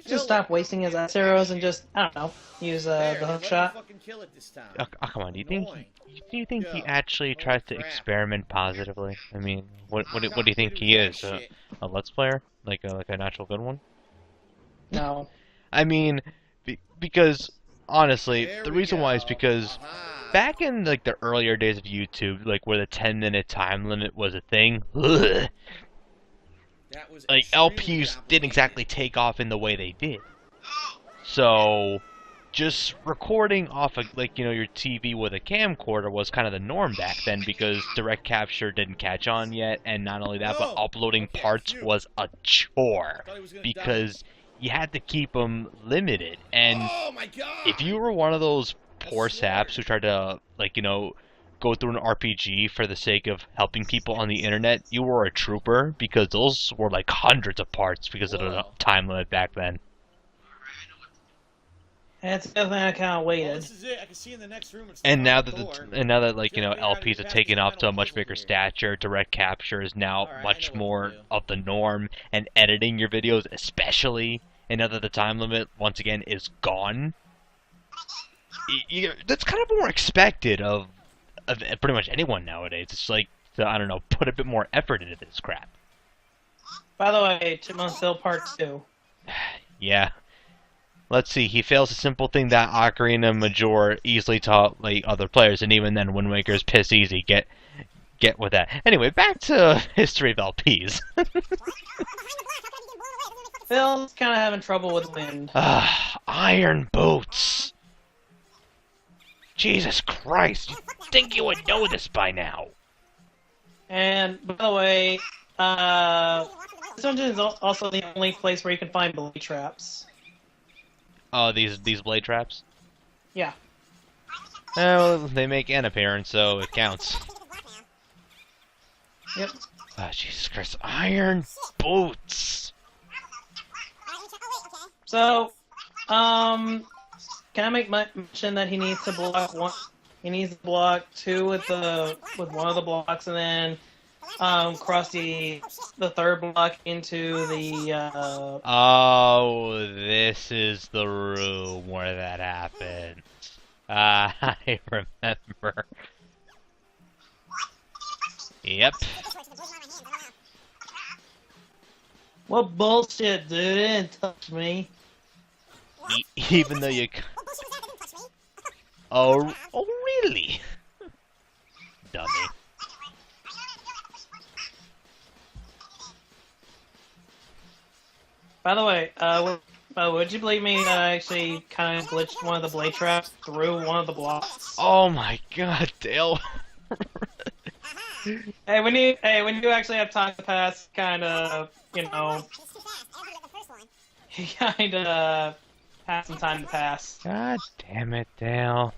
just stop wasting his ice arrows and just, I don't know, use the hook shot. Fucking kill it this time. Oh, come on, do you think he actually tries to experiment positively? I mean, what do you think he is? A Let's Player? Like a natural good one? No. I mean, because honestly, the reason why is because back in like the earlier days of YouTube, like where the 10-minute time limit was a thing, like LPs didn't exactly take off in the way they did. So just recording off of, like, you know, your TV with a camcorder was kind of the norm back then because direct capture didn't catch on yet, and not only that, but uploading parts was a chore because you had to keep them limited. And if you were one of those poor saps who tried to, like, you know, go through an RPG for the sake of helping people on the internet, you were a trooper, because those were like hundreds of parts because of the time limit back then. That's the other thing I kind of waited. Well, this is it. I can see in the next room. And now that like, you know, LPs have taken off to a much bigger stature, direct capture is now much more of the norm, and editing your videos especially, and now that the time limit once again is gone, that's kind of more expected of pretty much anyone nowadays. It's like, I don't know, put a bit more effort into this crap. By the way, Chipmunk Hill Part 2. Yeah. Let's see, he fails a simple thing that Ocarina Major easily taught like other players, and even then Wind Waker's piss easy. Get with that. Anyway, back to history of LPs. Phil's kind of having trouble with wind. Iron boots. Jesus Christ, you'd think you would know this by now. And, by the way, this dungeon is also the only place where you can find blade traps. Oh, these blade traps? Yeah. Well, they make an appearance, so it counts. Yep. Oh, Jesus Christ. Iron boots! So, can I make mention that he needs to block one? He needs to block two with one of the blocks, and then cross the third block into the. Oh, this is the room where that happens. I remember. Yep. What bullshit, dude? It didn't touch me. Even though you. Oh, really? Dummy. By the way, would you believe me that I actually kind of glitched one of the blade traps through one of the blocks? Oh my God, Dale. Hey, when you actually have time to pass, kind of, you know, you kind of have some time to pass. God damn it, Dale.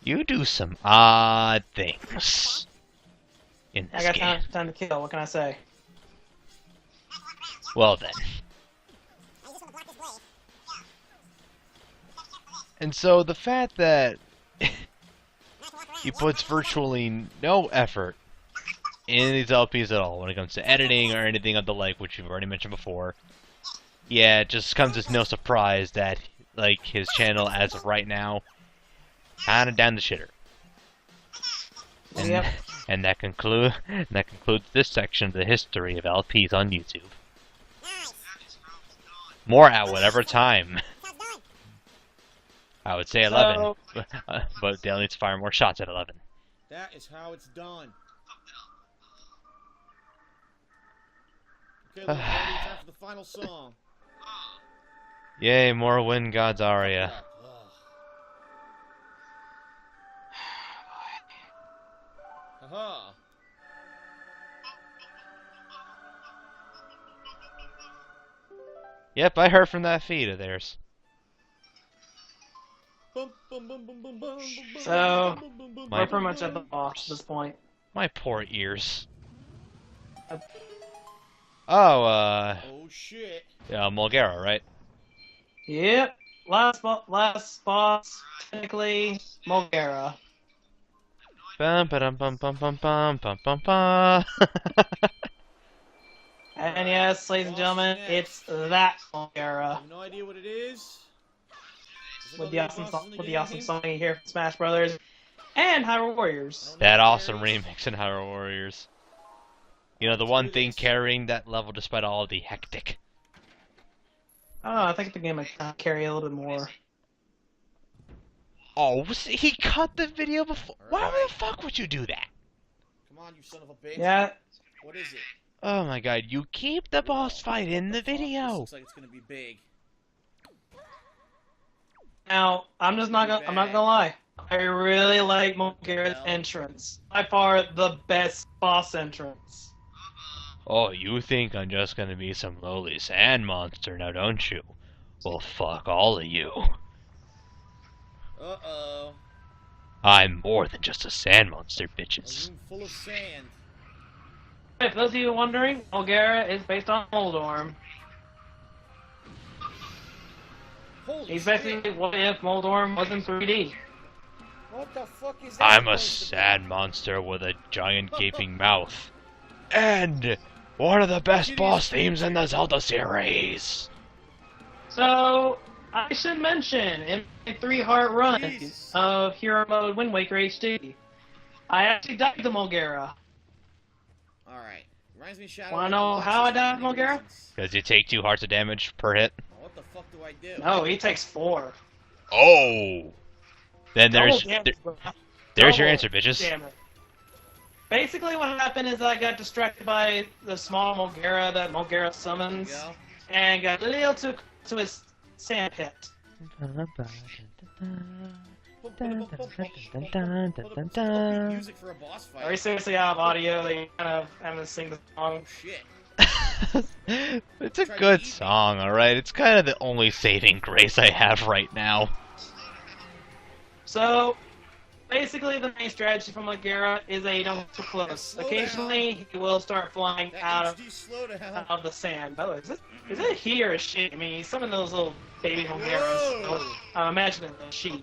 You do some odd things in this I got game. time to kill. What can I say? Well then. And so the fact that he puts virtually no effort in these LPs at all when it comes to editing or anything of the like, which you've already mentioned before, yeah, it just comes as no surprise that like his channel as of right now, kinda down the shitter. And, Yep. and that concludes this section of the history of LPs on YouTube. More at whatever time. I would say 11, but Dale needs to fire more shots at 11. That is how it's done. Okay, look, time for the final song. Yay, more Wind God's aria. Haha. Yep, I heard from that feed of theirs. So, we're pretty much at the boss at this point. My poor ears. Uh, Oh, Oh shit. yeah, Mulgara, right? Yep. Last boss, technically, Mulgara. Bum ba dum bum bum bum bum bum bum bum. And yes, ladies and gentlemen, it's that I Mulgara. have no idea what it is. With the awesome song you hear from Smash Brothers and Hyrule Warriors. That awesome remix in Hyrule Warriors. You know, the one thing carrying that level despite all of the hectic. I don't know, I think the game might carry a little bit more. Oh, he cut the video before. Why the fuck would you do that? Come on, you son of a bitch. Yeah. What is it? Oh my God, you keep the boss fight in the This video. looks like it's gonna be big. Now, I'm not gonna lie. I really like Mulgara's entrance. By far the best boss entrance. Oh, you think I'm just gonna be some lowly sand monster now, don't you? Well, fuck all of you. Uh-oh. I'm more than just a sand monster, A bitches. room full of sand. If those of you wondering, Mulgara is based on Moldorm. Holy He's shit. basically what if Moldorm was in 3D. What the fuck is that? I'm a supposed to be? sand monster with a giant gaping mouth. And one of the best boss themes in the Zelda series. So, I should mention, in my 3-heart run Jeez. of Hero Mode Wind Waker HD, I actually died to Mulgara. Alright. Reminds me of Shadow. Wanna know how I died to Mulgara? Because you take 2 hearts of damage per hit. Well, what the fuck do I do? No, he takes 4. Oh! Then there's Double damage, bro. there's your Double answer, bitches. damage. Basically, what happened is I got distracted by the small Mulgara that Mulgara summons, There and got a little too close to his sand pit. you go. Music for a boss fight. Very seriously out of audio, they kind of having to sing the song. Oh shit. It's a good song, alright? It's kind of the only saving grace I have right now. So, basically, the main strategy from Mulgara is that you don't get too close. Slow Occasionally, he will start flying That out HD slow down. of the sand. By the way, is it he or a she? I mean, some of those little baby Mulgaras. So, I'm imagining a she.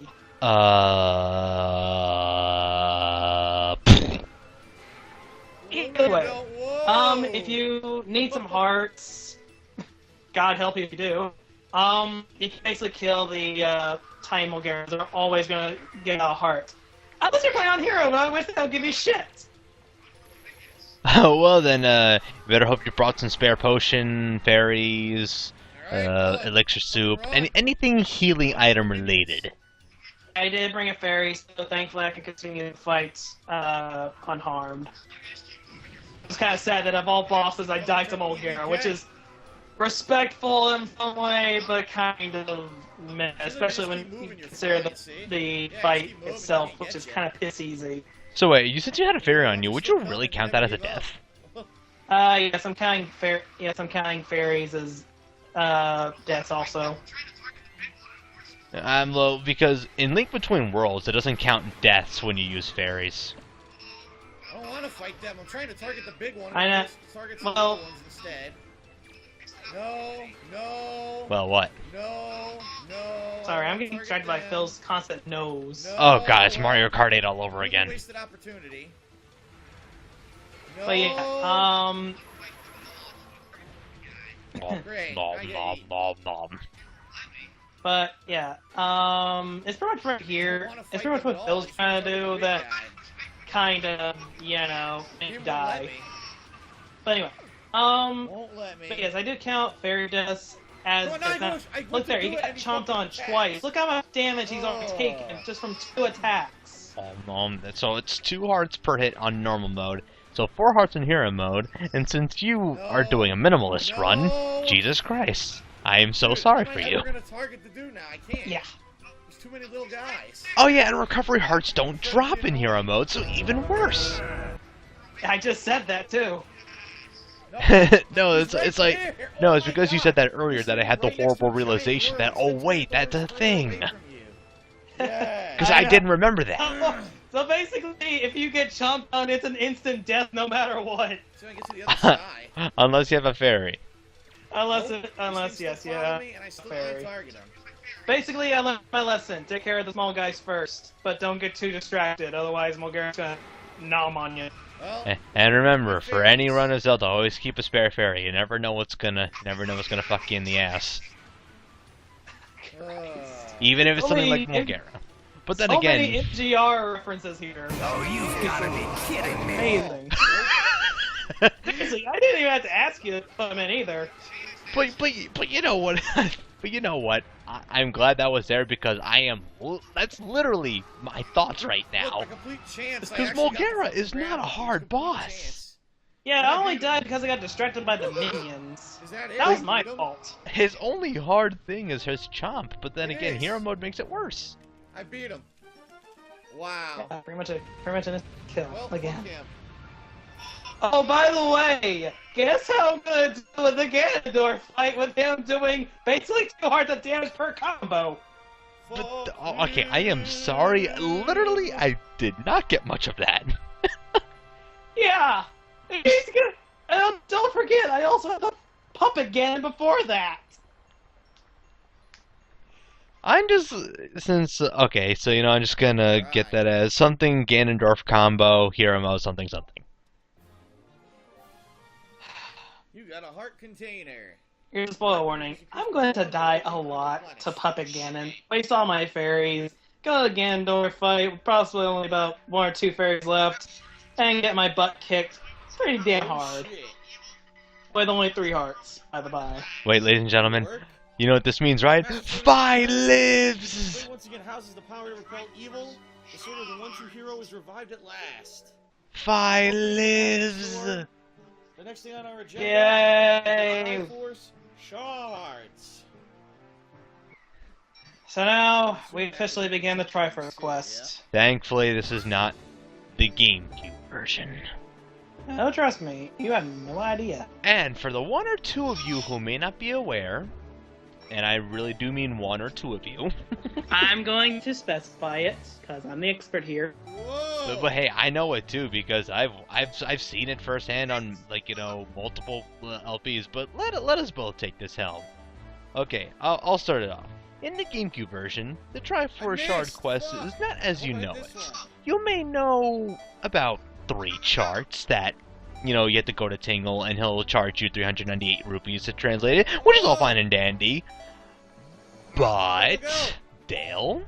Anyway, if you need some hearts, God help you if you do, you can basically kill the tiny Mulgaras. They're always gonna get a heart. Unless you're playing on Hero Mode, which they'll give you shit. Oh, well then, you better hope you brought some spare potion, fairies, elixir soup, anything healing item related. I did bring a fairy, so thankfully I can continue the fights unharmed. It's kind of sad that of all bosses I died to Mulgara, which is respectful in some way, but kind of meh, especially when you consider the fight itself, which is kind of piss easy. So wait, you said you had a fairy on you. Would you really count that as a death? Yes, I'm counting fairies as deaths also. I'm low because in Link Between Worlds, it doesn't count deaths when you use fairies. I don't want to fight them. I'm trying to target the big one. I know. Target some little ones instead. No. Well, what? No. Sorry, I'm getting distracted by Phil's constant nose. No. Oh god, it's Mario Kart 8 all over again. Wasted opportunity. No. But yeah, Great. Nom, I get nom, eaten. nom, nom. but yeah, it's pretty much right here. It's pretty much what Phil's trying to do that kind of, you know, He make you won't let die. me. But anyway, Won't let me. but yes, I do count fairy deaths as Come on, as not. I went Look to there, do he it got and he chomped fucking on attacks. twice. Look how much damage he's already taken just from 2 attacks. So it's 2 hearts per hit on normal mode, so 4 hearts in hero mode, and since you are doing a minimalist run, Jesus Christ, I am so Dude, sorry I'm for not you. ever gonna target the dude now. I can't. Yeah. There's too many little guys. Oh yeah, and recovery hearts don't drop in hero mode, so even worse. I just said that too. No, it's like, no, it's because you said that earlier that I had the horrible realization that, oh wait, that's a thing. Because I didn't remember that. So basically, if you get chomped on, it's an instant death no matter what. So I get to the other side. Unless you have a fairy. Unless yes, yeah. Fairy. Basically, I learned my lesson. Take care of the small guys first, but don't get too distracted, otherwise Mulgara's gonna nom on you. Well, And remember, for any run of Zelda, always keep a spare fairy. You never know what's gonna fuck you in the ass. Even if it's something like Mulgara. But then so again, many MGR references here. Oh, you've got to be kidding me. Amazing. Seriously, I didn't even have to ask you to put them in either. but you know what? But you know what? I'm glad that was there because that's literally my thoughts right now. Because Mulgara is not a hard boss. Yeah, I only died because I got distracted by the minions. Is that it? That was my fault. His only hard thing is his chomp, but then It again, is. hero mode makes it worse. I beat him. Wow. Yeah, pretty much a kill Well, again. fuck him. Oh, by the way, guess how I'm gonna do with the Ganondorf fight with him doing basically 2 hearts of damage per combo. But, okay, I am sorry. Literally, I did not get much of that. Yeah! He's gonna, and don't forget, I also have the Puppet Ganon before that. I'm just, okay, so, I'm just gonna get that as something Ganondorf combo, hero mode, something, something. You got a heart container. here's a spoiler warning. I'm going to die a lot to Puppet Ganon. Waste all my fairies, go to the Ganondorf fight, with probably only about 1 or 2 fairies left, and get my butt kicked pretty damn hard. With only 3 hearts, by the by. Wait, ladies and gentlemen, you know what this means, right? Fi lives! Once again houses the power to repel evil. The sword of the one true hero is revived at last. Fi lives! The next thing on our agenda Yay! is Force Shards. So now, we officially begin the Triforce quest. Thankfully, this is not the GameCube version. Oh, trust me, you have no idea. And for the 1 or 2 of you who may not be aware, and I really do mean 1 or 2 of you. I'm going to specify it, because I'm the expert here. Whoa! But hey, I know it too because I've seen it firsthand on, like, you know, multiple LPs. But let us both take this helm. Okay, I'll start it off. In the GameCube version, the Triforce Shard quest is not as you know it. You may know about 3 charts that, you know, you have to go to Tingle and he'll charge you 398 rupees to translate it, which is all fine and dandy. But, Dale?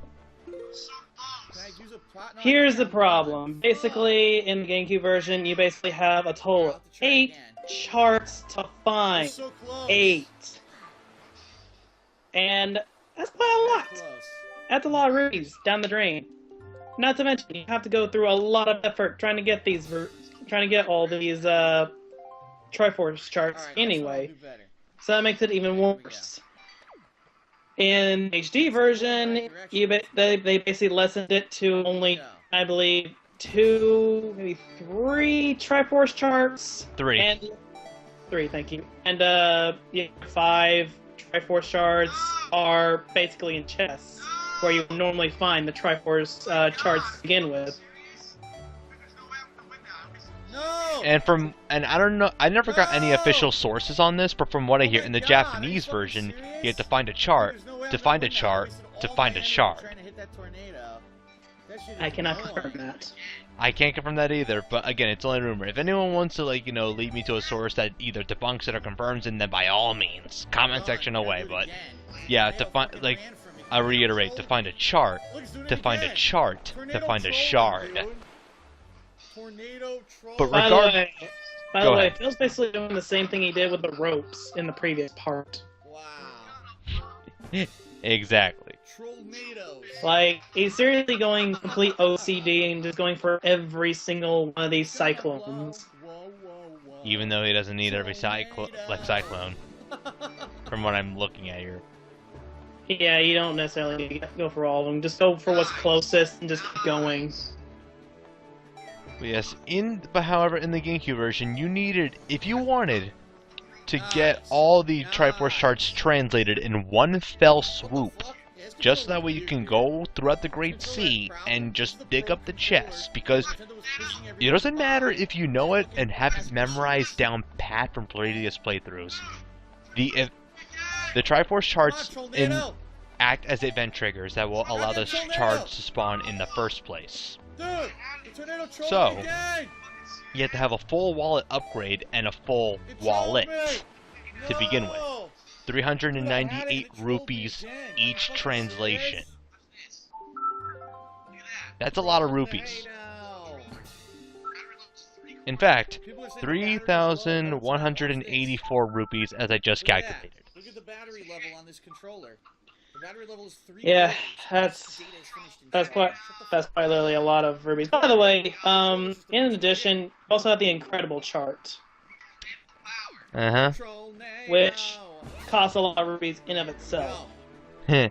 Here's the problem. Basically, in the GameCube version, you basically have a total of 8 charts to find. 8. And that's quite a lot. That's a lot of rupees down the drain. Not to mention, you have to go through a lot of effort trying to get all these Triforce charts anyway. So that makes it even worse. In HD version, they basically lessened it to only, I believe, 2, maybe 3 Triforce charts. 3. And 3, thank you. And 5 Triforce shards are basically in chests, where you normally find the Triforce charts to begin with. No! And I don't know, I never got any official sources on this, but from what I hear, in the Japanese version, you have to find a chart, to find a chart, to find a shard. I cannot confirm that. I can't confirm that either, but again, it's only a rumor. If anyone wants to, like, you know, lead me to a source that either debunks it or confirms it, then by all means, comment section away, but yeah, to find, like, I reiterate, to find a chart, to find a chart, to find a shard. But regardless, by the way, Phil's basically doing the same thing he did with the ropes in the previous part. Wow. Exactly. Like, he's seriously going complete OCD and just going for every single one of these cyclones. Even though he doesn't need every cyclone, from what I'm looking at here. Yeah, you don't necessarily need to go for all of them. Just go for what's closest and just keep going. Yes, but however, in the GameCube version, you needed, if you wanted to get all the Triforce charts translated in one fell swoop, just so that way you can go throughout the Great Sea and just dig up the chests, because it doesn't matter if you know it and have it memorized down pat from previous playthroughs. The Triforce charts act as event triggers that will allow the charts to spawn in the first place. So, you have to have a full wallet upgrade and a full wallet to begin with. 398 rupees each translation. That's a lot of rupees. In fact, 3,184 rupees as I just calculated. Look at the battery level on this controller. The battery level is 3. Yeah, that's quite literally a lot of rupees. By the way, in addition, you also have the Incredible chart, which costs a lot of rupees in of itself. So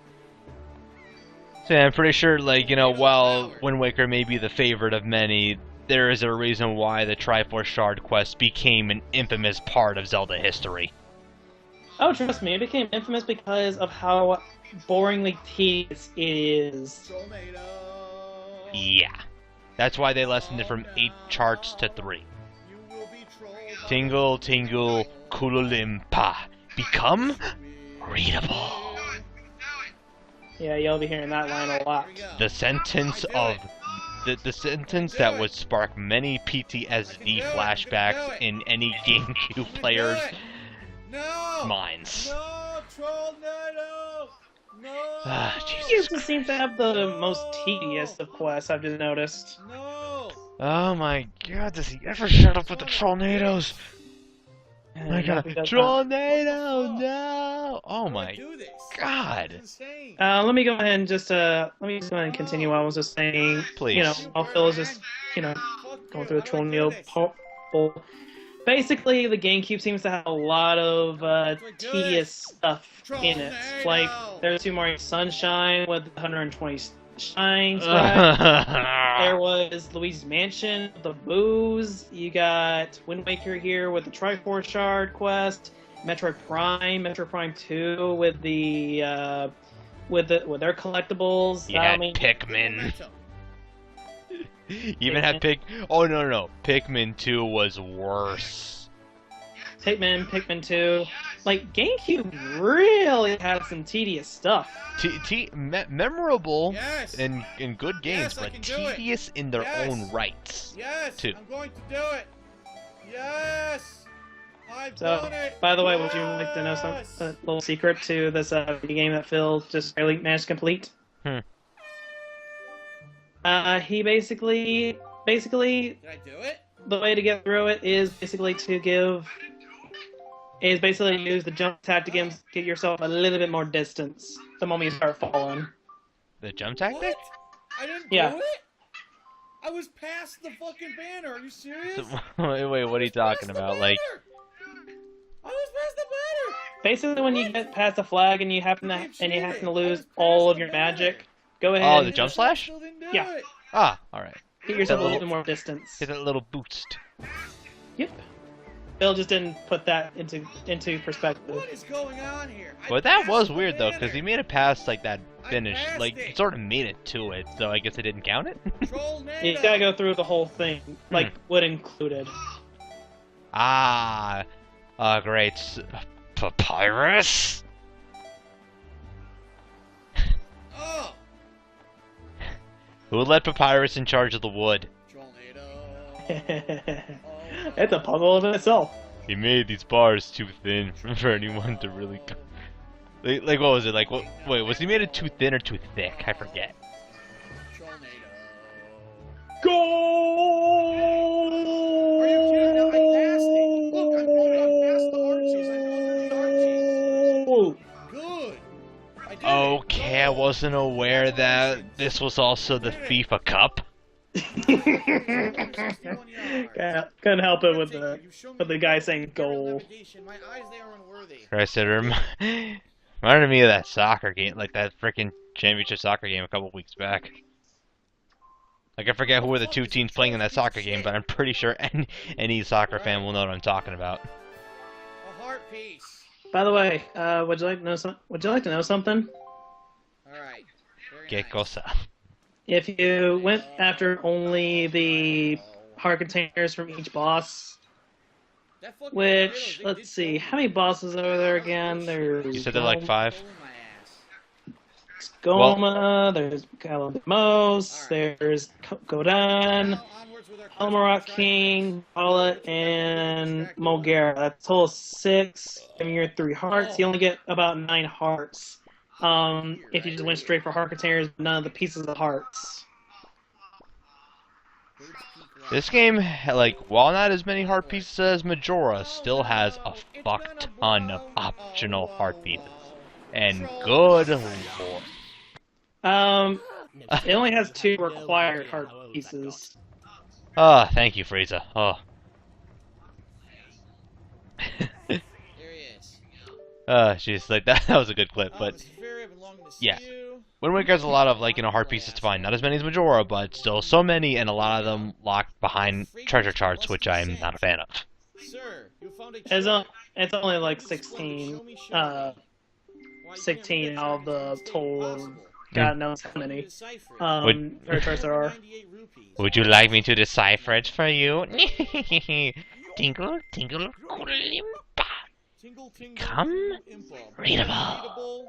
yeah, I'm pretty sure, like, you know, while Wind Waker may be the favorite of many, there is a reason why the Triforce Shard quest became an infamous part of Zelda history. Oh, trust me, it became infamous because of how boringly tedious it is. Yeah. That's why they lessened it from 8 charts to 3. Tingle, tingle, Kululimpa. Become readable. Yeah, you'll be hearing that line a lot. The sentence of... The sentence that would spark many PTSD flashbacks in any GameCube players. No! mines. No! Trollnado! No! Ah, You Jesus. seem to have the most tedious of quests, I've just noticed. No! Oh my god, does he ever shut up with the trollnadoes? My god, trollnado, no! Oh my god. Let me go ahead and just continue what I was just saying. Please. You know, while Phil is just, going through the Trollnado poll. Basically, the GameCube seems to have a lot of tedious stuff in it. Like, there's Super Mario Sunshine with 120 shines. There was Luigi's Mansion with the booze. You got Wind Waker here with the Triforce Shard quest. Metroid Prime 2 with the with their collectibles. You had Pikmin. You even had Oh no, Pikmin 2 was worse. Pikmin 2. Like, GameCube really had some tedious stuff. Memorable in good games, but tedious in their own rights. Yes, too. I'm going to do it. Yes, I've So, done it. by the way, would you like to know a little secret to this video game that Phil just barely managed to complete? He basically, Did I do it? the way to get through it is basically use the jump attack to get yourself a little bit more distance the moment you start falling. The jump tactic? What? I didn't Yeah. do it? I was past the fucking banner. Are you serious? Wait, what are you talking about? Like, I was past the banner. Basically, when you get past the flag and you happen to lose all of your magic, go ahead. oh, the jump slash? Still didn't do Yeah. it. Ah, alright. Get yourself a That little bit more distance. Get that little boost. Yep. Phil just didn't put that into perspective. What is going on here? I But that passed was the weird though, because he banner. made it past like that finish. passed Like, it. it sort of made it to it, so I guess I didn't count it. Trollnado. You gotta go through the whole thing, like wood included. Ah, great. Papyrus? Oh, Who let Papyrus in charge of the wood? Trollnado. It's a puzzle in itself. He made these bars too thin for anyone to really... Like what was it? Like, wait, was he made it too thin or too thick? I forget. Trollnado. Goal! Are you kidding me? I passed it. Look, I'm past the arches. I'm on the arches. Good. I did Okay, I wasn't aware that this was also the FIFA Cup. Couldn't help it with the guy saying goal. My eyes, they are unworthy. I said, reminded me of that soccer game, like that freaking championship soccer game a couple weeks back. Like, I forget who were the two teams playing in that soccer game, but I'm pretty sure any soccer fan will know what I'm talking about. A heart piece. By the way, would you like to know something? All right. Very Que nice. cosa? If you went after only the heart containers from each boss, That fucking which, tornado, they let's did see, something. how many bosses are there again? There's You said they're like 5? Oh, my ass. Goma, there's Calamos, there's Godan, Now onwards with our Elmorock King, Wallet, and Mogera. That's a total of 6. Giving your 3 hearts. You only get about 9 hearts. If you just went straight for heart containers, none of the pieces of hearts. This game, like, while not as many heart pieces as Majora, still has a fuck ton of optional heart pieces. And good lord. It only has 2 required heart pieces. Ah, thank you, Frieza. Oh. There he is. Jeez, like, that was a good clip, but... This is very, I've been longing to see yeah. you. Wind Waker's a lot of, like, heart pieces to find. Not as many as Majora, but still so many, and a lot of them locked behind treasure charts, which I'm not a fan of. Sir, you found a It's only like 16, 16 out of the total of God knows how many treasure charts there are. Would you like me to decipher it for you? Tingle, tingle, Oompa. Come, readable.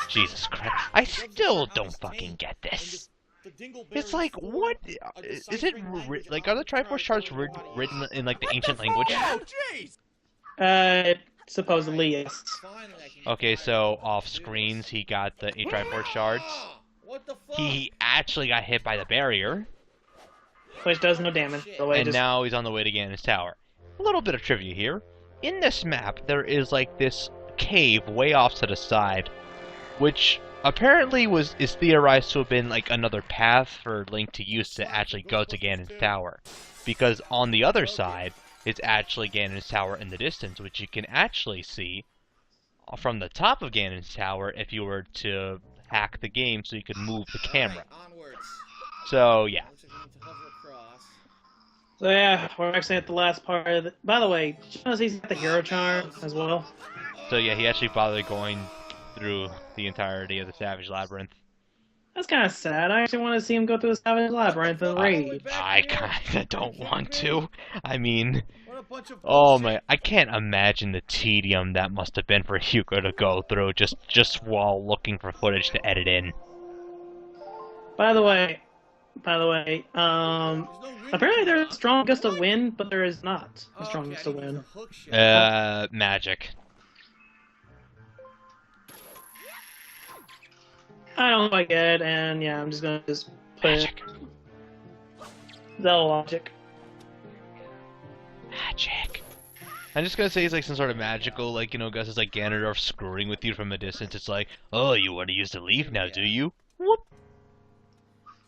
Jesus Christ. I still don't fucking get this. It's like, what? Is it, like, are the Triforce charts written in, like, the ancient language? Oh, jeez! Supposedly, yes. Finally, I can Okay, so off screens he got the H.I. shards. What the fuck? He actually got hit by the barrier, Which does no damage. By the way, and just now he's on the way to Ganon's tower. A little bit of trivia here. In this map, there is like this cave way off to the side, which apparently is theorized to have been like another path for Link to use to actually go to Ganon's tower. Because on the other side is actually Ganon's tower in the distance, which you can actually see from the top of Ganon's tower if you were to hack the game so you could move the camera. So, yeah. so yeah, we're actually at the last part of the... By the way, did you notice he's got the hero charm as well? So, yeah, he actually bothered going through the entirety of the Savage Labyrinth. That's kind of sad. I actually want to see him go through the Savage Labyrinth and raid. I kinda don't want to. I mean, oh my, I can't imagine the tedium that must have been for Hugo to go through just while looking for footage to edit in. By the way, apparently there's a strong gust of wind, but there is not a strong gust of wind. Magic. I don't quite get it, and yeah, I'm just gonna put Magic. Zelda logic. Magic. I'm just gonna say he's like some sort of magical, like, you know, Gus is like Ganondorf screwing with you from a distance. It's like, oh, you want to use the leaf now, do you? Whoop.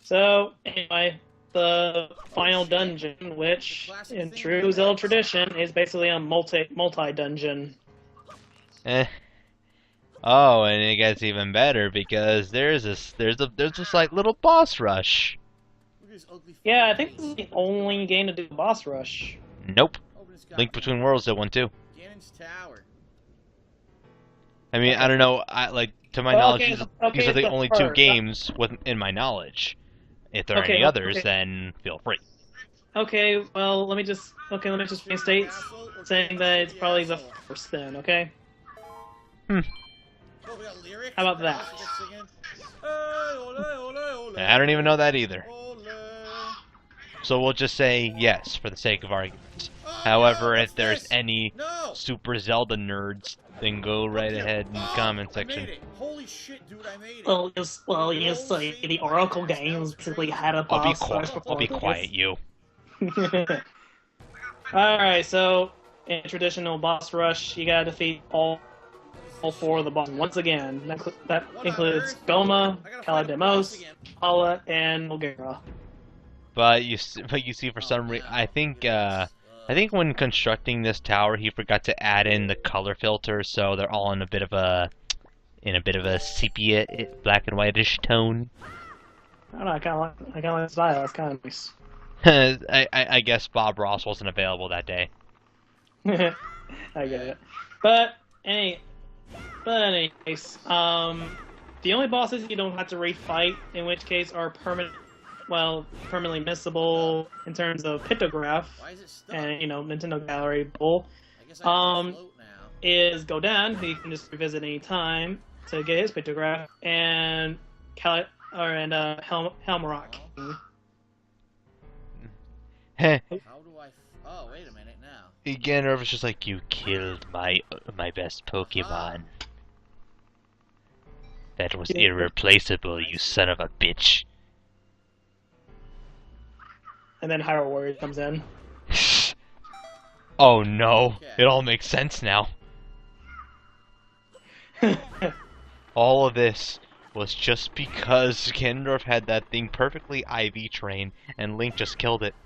So, anyway, the final dungeon, which, in true Zelda tradition, is basically a multi-dungeon. Oh, and it gets even better because there's this like little boss rush. Yeah, I think this is the only game to do boss rush. Nope. Link Between Worlds did one too. I mean, I don't know. To my knowledge, these are the only two games in my knowledge. If there are any others, then feel free. Okay, well, let me just restate saying that it's probably the first then, okay? How about that? I don't even know that either. So we'll just say yes for the sake of argument. However, if there's any Super Zelda nerds, then go right ahead in the comment section. Holy shit, dude, I made it. Well, yes, the Oracle games basically had a boss rush before. I'll be quiet, you. Alright, so in traditional boss rush, you gotta defeat all four of the bosses once again. That includes Goma, Kalidemos, Paula, and Mulgara. But you see, for some reason, I think when constructing this tower, he forgot to add in the color filter, so they're all in a bit of a sepia, black and whitish tone. I don't know. I kind of like the style. It's kind of nice. I guess Bob Ross wasn't available that day. I get it. But anyways, the only bosses you don't have to refight, in which case are permanently missable in terms of pictograph and Nintendo Gallery bull. Is Godan, who you can just revisit any time to get his pictograph, and Helmarock. Heh. How do I... Oh, wait a minute now. Ganondorf is just like, you killed my best Pokemon. That was irreplaceable, you son of a bitch. And then Hyrule Warrior comes in. Oh no, it all makes sense now. All of this was just because Ganondorf had that thing perfectly IV trained, and Link just killed it.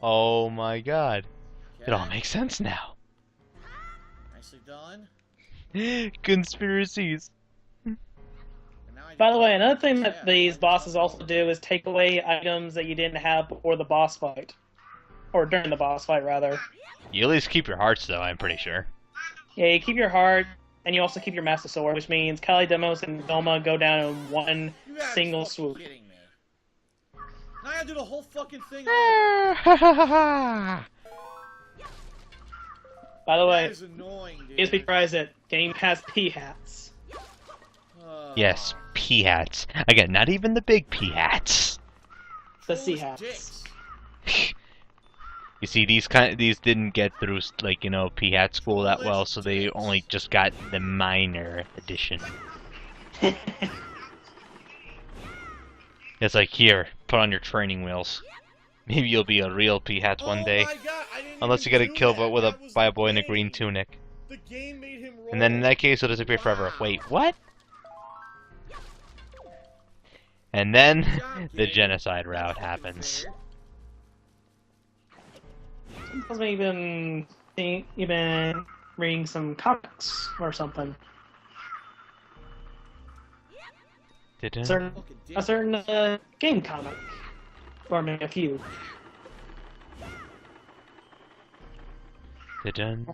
Oh my god. It all makes sense now. Nicely done. Conspiracies. By the way, another thing that these bosses also do is take away items that you didn't have before the boss fight. Or during the boss fight, rather. You at least keep your hearts, though, I'm pretty sure. Yeah, you keep your heart, and you also keep your Master Sword, which means Kalidemos and Goma go down in one single swoop. Kidding me. Now I gotta do the whole fucking thing By the way, that is annoying, dude. just because it game has P-hats. Yes, P-hats. Again, not even the big P-hats. The C-hats. You see, these didn't get through like P-hat school that well, so they only just got the minor edition. It's like, here, put on your training wheels. Maybe you'll be a real P-hat one day. My God, I didn't Unless you even get do killed that. by That was a the boy in a game. green tunic. The game made him roll. And then in that case, it'll disappear forever. Wait, what? And then the genocide route happens. Supposedly you've been reading some comics or something. A certain game comic, or maybe a few. Dun.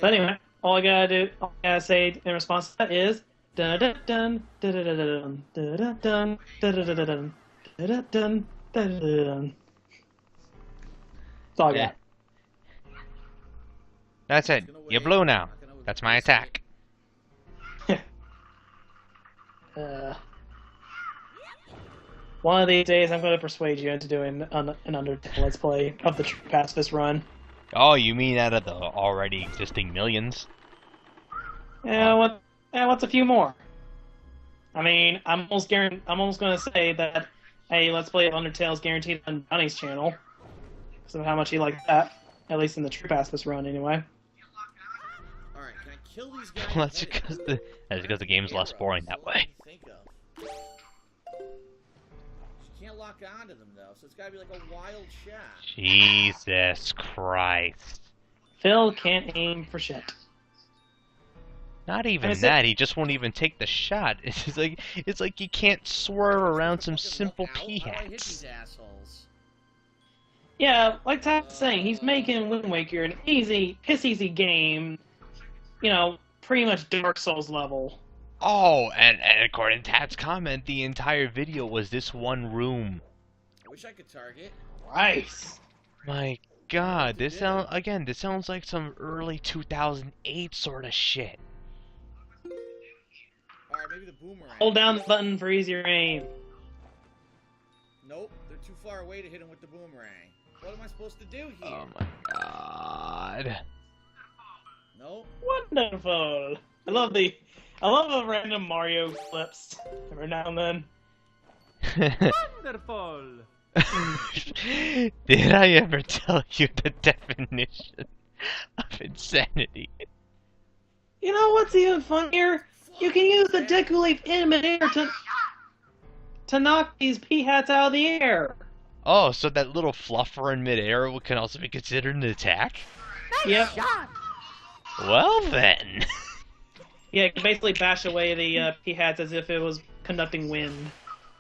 But anyway, all I gotta say in response to that is dun dun dun dun dun dun dun dun dun dun dun dun. That's all I got. That's it. You're blue now. That's my attack. One of these days, I'm going to persuade you into doing an Undertale Let's Play of the true pacifist run. Oh, you mean out of the already existing millions? Yeah, what's a few more? I mean, I'm almost going to say that a Let's Play of Undertale is guaranteed on Johnny's channel because of how much he liked that, at least in the true pacifist run, anyway. All right, can I kill these guys? Well, that's because the game's less boring that way. You can't lock onto them though, so it's gotta be like a wild shot. Jesus Christ. Phil can't aim for shit. Not even that, he just won't even take the shot. It's like you can't swerve around some simple P-hats. Yeah, like Ty's saying, he's making Wind Waker an piss-easy game, pretty much Dark Souls level. Oh, and according to Tat's comment, the entire video was this one room. I wish I could target. Right. My God, this sounds like some early 2008 sort of shit. Alright, maybe the boomerang. Hold down the button for easier aim. Nope, they're too far away to hit him with the boomerang. What am I supposed to do here? Oh my God. Nope. Wonderful. I love the random Mario clips every now and then. Wonderful. Did I ever tell you the definition of insanity? You know what's even funnier? You can use the Deku Leaf in midair to knock these P-hats out of the air. Oh, so that little fluffer in midair can also be considered an attack? Yep. Well then. Yeah, you can basically bash away the P-hats as if it was conducting wind,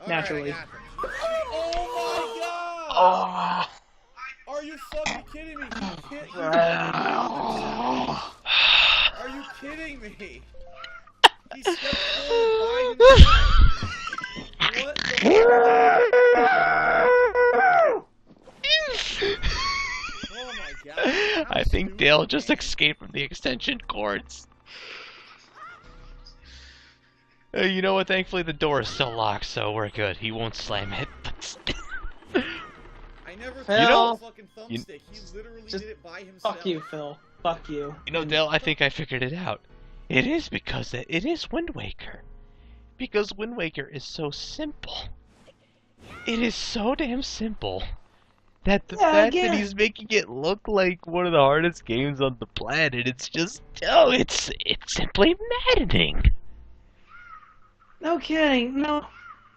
naturally. Right, oh my God! Oh. Are you fucking kidding me? Are you kidding me? He stepped forward by himself. What the Oh my God. I think Dale just escaped from the extension cords. You know what? Thankfully the door is still locked, so we're good. He won't slam it. I never Phil, fucking thumbstick. He literally just did it by himself. Fuck you, Phil. Fuck you. You know, Dale, I think I figured it out. It is because it is Wind Waker. Because Wind Waker is so simple. It is so damn simple that the fact that he's making it look like one of the hardest games on the planet, it's just, it's simply maddening. No kidding. No.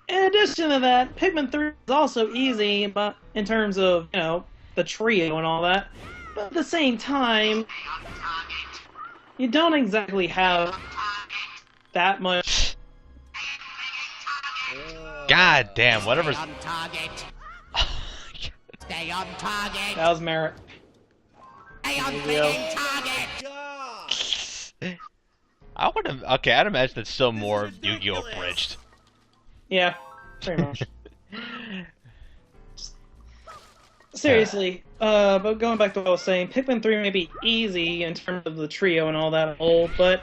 In addition to that, Pikmin 3 is also easy, but in terms of, the trio and all that. But at the same time, you don't exactly have that much. God damn, whatever's. Stay on target. Stay on target. That was merit. Stay on freaking target. I'd imagine it's still more Yu-Gi-Oh! Abridged. Yeah, pretty much. Seriously, but going back to what I was saying, Pikmin 3 may be easy in terms of the trio and all that whole, but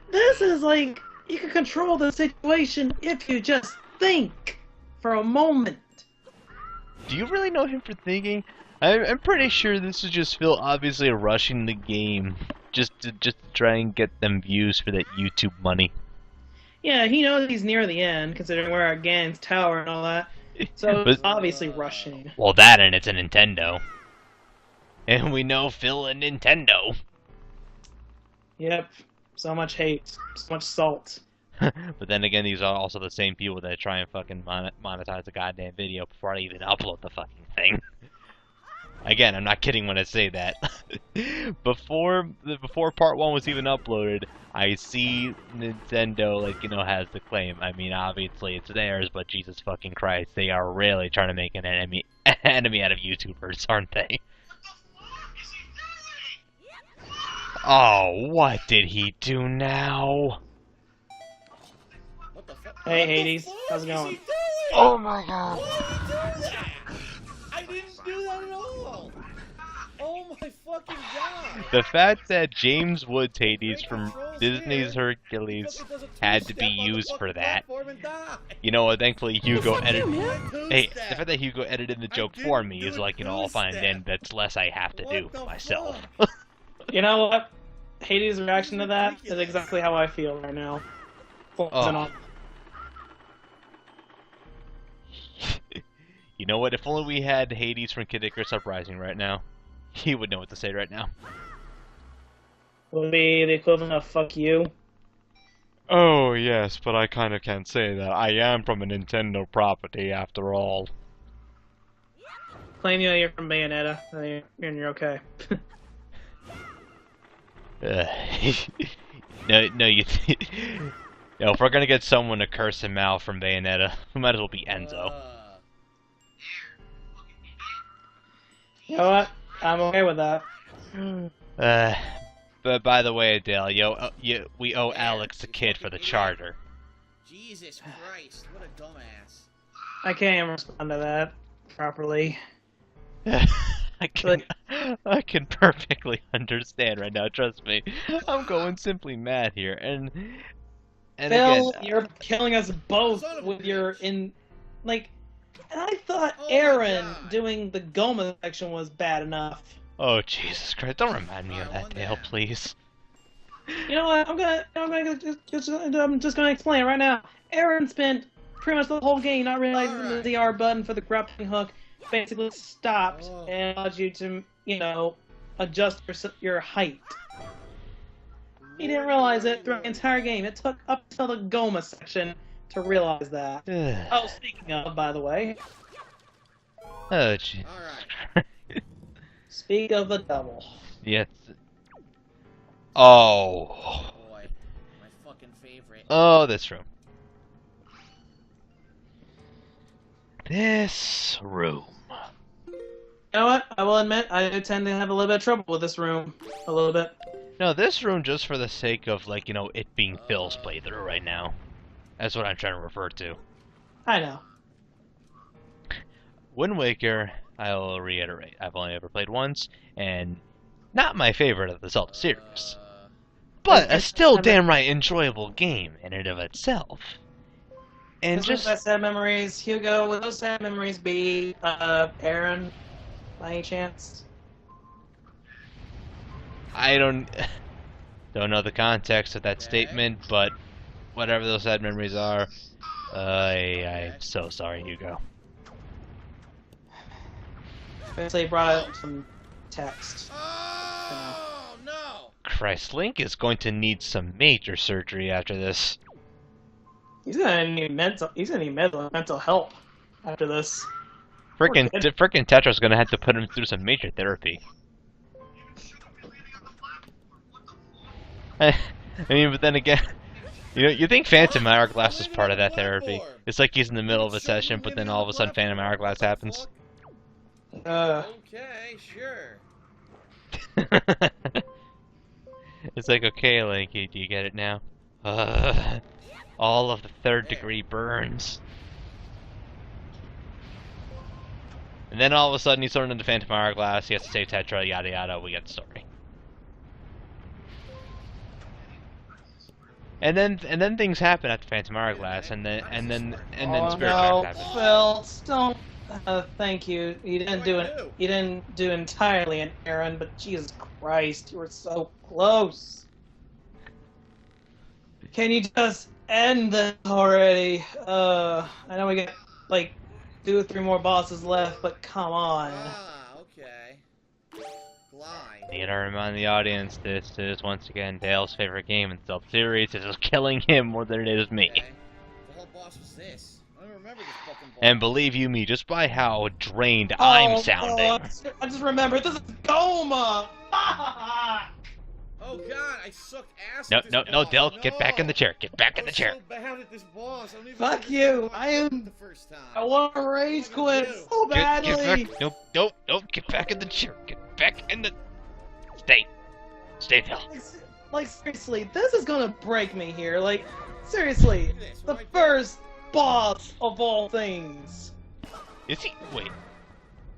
this is like You can control the situation if you just think for a moment. Do you really know him for thinking? I'm pretty sure this is just Phil obviously rushing the game just to try and get them views for that YouTube money. Yeah, he knows he's near the end, considering we're at Gan's Tower and all that. So it's obviously rushing. Well, that and it's a Nintendo. And we know Phil and Nintendo. Yep. So much hate. So much salt. But then again, these are also the same people that try and fucking monetize the goddamn video before I even upload the fucking thing. Again, I'm not kidding when I say that. Before part 1 was even uploaded, I see Nintendo, like, you know, has the claim. I mean, obviously it's theirs, but Jesus fucking Christ, they are really trying to make an enemy out of YouTubers, aren't they? Oh, what did he do now? What the fuck? Hey, Hades. How's it going? Oh my god. Why did he do that? I didn't do that at all. Oh my fucking god. The fact that James Woods Hades from Disney's Hercules had to be used for that. You know what, thankfully Hugo edited... Hey, the fact that Hugo edited the joke for me is like, you know, all fine and then that's less I have to do myself. You know what? Hades' reaction to that is exactly how I feel right now. Oh. You know what, if only we had Hades from Kid Icarus Uprising right now. He would know what to say right now. Would be the equivalent of fuck you. Oh, yes, but I kind of can't say that. I am from a Nintendo property, after all. Claim you're from Bayonetta, and you're okay. No, you... No, if we're gonna get someone to curse him out from Bayonetta, we might as well be Enzo. You know what? I'm okay with that. But by the way, Dale, we owe Alex the Kid for the charter. Jesus Christ, what a dumbass. I can't even respond to that properly. I can perfectly understand right now, trust me. I'm going simply mad here, and Phil, again... you're killing us both with your like... And I thought Oh Aaron doing the Goma section was bad enough. Oh, Jesus Christ, don't remind me of that, Dale, please. You know what? I'm just gonna explain it right now. Aaron spent pretty much the whole game not realizing the DR button for the grappling hook basically stopped and allowed you to, you know, adjust your height. He didn't realize it throughout the entire game. It took up till the Goma section to realize that. Oh, speaking of, by the way. Oh, Jesus. Alright. Speak of the devil. Yes. Oh. Boy, my fucking favorite. Oh, this room. This room. You know what? I will admit, I do tend to have a little bit of trouble with this room. A little bit. No, this room just for the sake of, like, you know, it being Phil's playthrough right now. That's what I'm trying to refer to. I know. Wind Waker, I'll reiterate, I've only ever played once, and not my favorite of the Zelda series. But a still damn right enjoyable game in and of itself. And just... sad memories, Hugo, would those sad memories be, Aaron, by any chance? I don't know the context of that statement, but whatever those sad memories are, I'm so sorry, Hugo. Basically brought out some text. Oh, no! Christ, Link is going to need some major surgery after this. He's gonna need mental help after this. Frickin' Tetra's gonna have to put him through some major therapy. I mean, but then again, you think Phantom Hourglass is part of that therapy? It's like he's in the middle of a session, but then all of a sudden Phantom Hourglass happens. Okay, sure. It's like, okay, Linky, do you get it now? All of the third-degree burns. And then all of a sudden he's turned into Phantom Hourglass, he has to save Tetra, yada yada, we get the story. And then things happen after Phantom Hourglass, and then Oh Spirit no, Tracks happen. Phil, don't. Thank you. You didn't do it. You didn't do entirely an errand, but Jesus Christ, you were so close. Can you just end this already? I know we got like 2 or 3 more bosses left, but come on. Ah, okay. Glide. Need to remind the audience, this is once again Dale's favorite game in the Zelda series. It is killing him more than it is me. Okay. The whole boss was this. I don't remember this fucking boss. And believe you me, just by how drained I'm sounding. I just remembered, this is Goma! Oh god, I suck ass No, at this no, no, boss. Dale, No. get back in the chair. Get back in the I'm chair. so bad at this boss. I don't even Fuck remember you, what I am- the first time. I want to rage quit so Get badly! back. Nope, nope, nope. Get back in the chair. Get back in the... Stay. Stay, Dale. Like, seriously, this is gonna break me here. Like, seriously, Look at this, the right there. first boss of all things. Is he... Wait.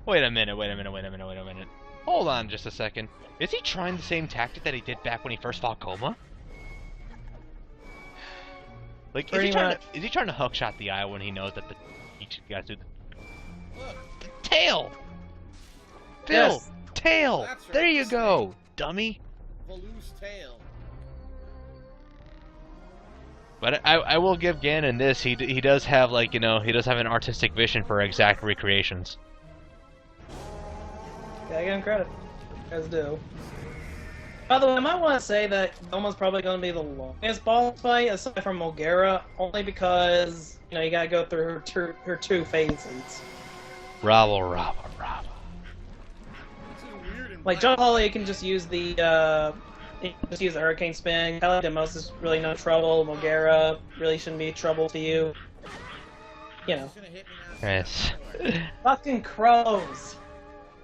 Wait a minute, wait a minute, wait a minute, wait a minute. Hold on just a second. Is he trying the same tactic that he did back when he first fought Goma? Like, Pretty much. is he trying to hookshot the eye when he knows that he got to do Look, the tail? Phil, Yes. tail. That's right, There you the go, dummy. Baloo's tail. But I will give Ganon this. He does have, like, you know, he does have an artistic vision for exact recreations. Gotta give him credit. You guys do. By the way, I might want to say that Goma's probably going to be the longest boss fight, aside from Mulgara, only because, you know, you gotta go through her two phases. Bravo, bravo, bravo. This is weird and Like, black. John Holly can just use the, just use the Hurricane Spin. Kelly Demos is really no trouble. Mulgara really shouldn't be trouble to you. You know. It's gonna hit me now. Yes. Fucking crows!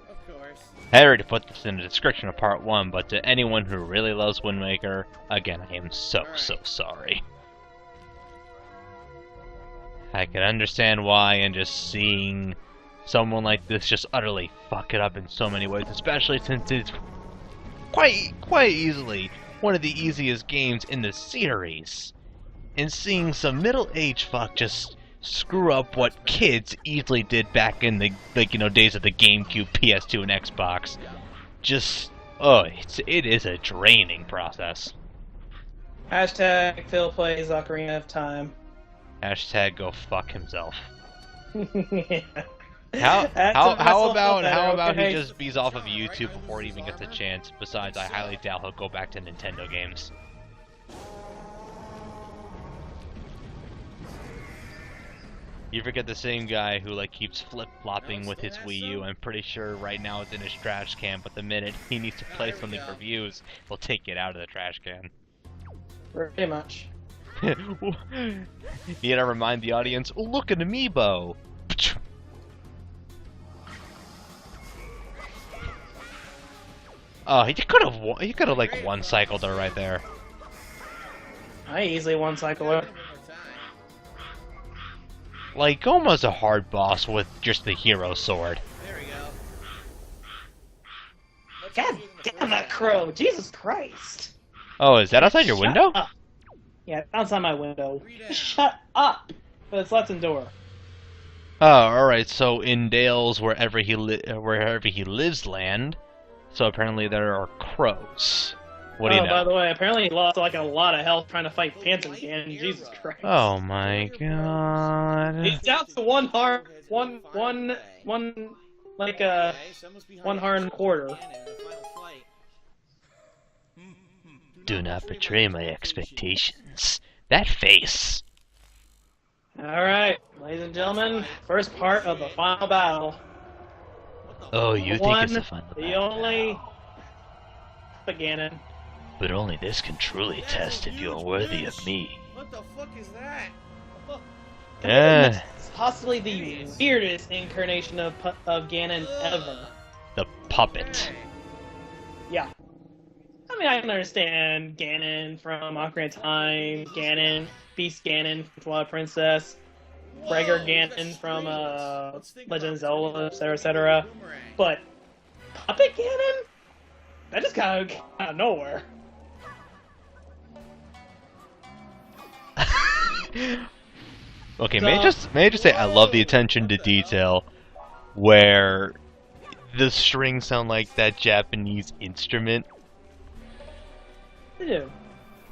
Of course. I already put this in the description of part 1, but to anyone who really loves Wind Waker, again, I am so sorry. I can understand why, and just seeing someone like this just utterly fuck it up in so many ways, especially since it's quite easily one of the easiest games in the series. And seeing some middle-aged fuck just screw up what kids easily did back in the, like, you know, days of the GameCube, PS2, and Xbox. Just, oh, it is a draining process. Hashtag Phil plays Ocarina of Time. Hashtag go fuck himself. Yeah. How That's a vessel about better, he okay? just bees off of YouTube before he even gets a chance? Besides, I highly doubt he'll go back to Nintendo games. You forget the same guy who, like, keeps flip-flopping with his Wii U. I'm pretty sure right now it's in his trash can, but the minute he needs to play something for views, he'll take it out of the trash can. Pretty much. You gotta remind the audience, oh, look, an amiibo! Oh, you could have like one-cycled her right there. I easily one-cycle her. One more time. Like, Goma's a hard boss with just the hero sword. There we go. Let's God see in the damn first that one. crow! Jesus Christ! Oh, is that outside your Shut window? up. Yeah, it's outside my window. Read it. Shut up! But it's left door. Oh, alright, so in Dale's wherever he lives land, so apparently there are crows. What do you know? By the way, apparently he lost like a lot of health trying to fight Phantom again. Jesus Christ. Oh my god. He's down to one heart, one like Okay, someone's behind one the heart and quarter. cannon in the final fight. Do not betray my expectations. That face. Alright, ladies and gentlemen, first part of the final battle. Oh, you think it's the final The battle only now. Ganon. But only this can truly test if you are worthy of me. What the fuck is that? Oh, It's possibly the weirdest incarnation of Ganon ever. The puppet. okay. Yeah. I mean, I can understand Ganon from Ocarina of Time, Ganon, Beast Ganon from Twilight Princess, Gregor Whoa, Ganon that's from strange. Let's think Legend of about Zelda, etc., etc. Boomerang. But Puppet Ganon? That just kind of out of nowhere. Okay, may I just say I love the attention to detail where the strings sound like that Japanese instrument. They do.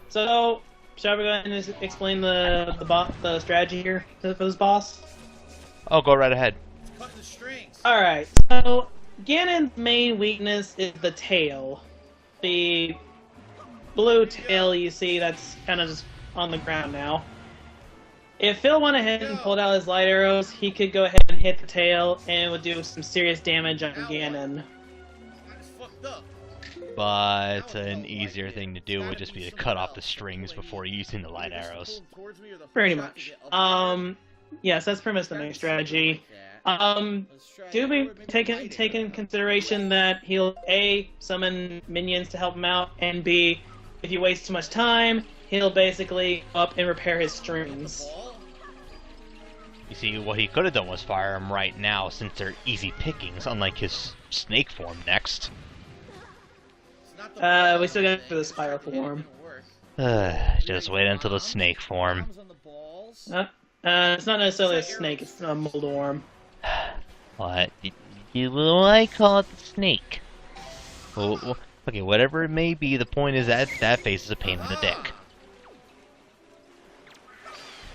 So, shall we go ahead and explain the strategy here for this boss? Oh, go right ahead. Cut the strings. Alright, so Ganon's main weakness is the tail. The blue tail you see that's kind of just on the ground now. If Phil went ahead and pulled out his light arrows, he could go ahead and hit the tail and it would do some serious damage on Ganon. That's fucked up. But an easier thing to do would just be to cut off the strings before using the light arrows. Pretty much. Yes, that's pretty much the main strategy. Do be take in consideration that he'll A, summon minions to help him out, and B, if you waste too much time, he'll basically go up and repair his strings. You see, what he could have done was fire them right now, since they're easy pickings, unlike his snake form next. We still got for the spiral form. Just wait until the snake form. It's not necessarily a snake, it's a moldworm. What? I call it the snake. Well, okay, whatever it may be, the point is that that face is a pain in the dick.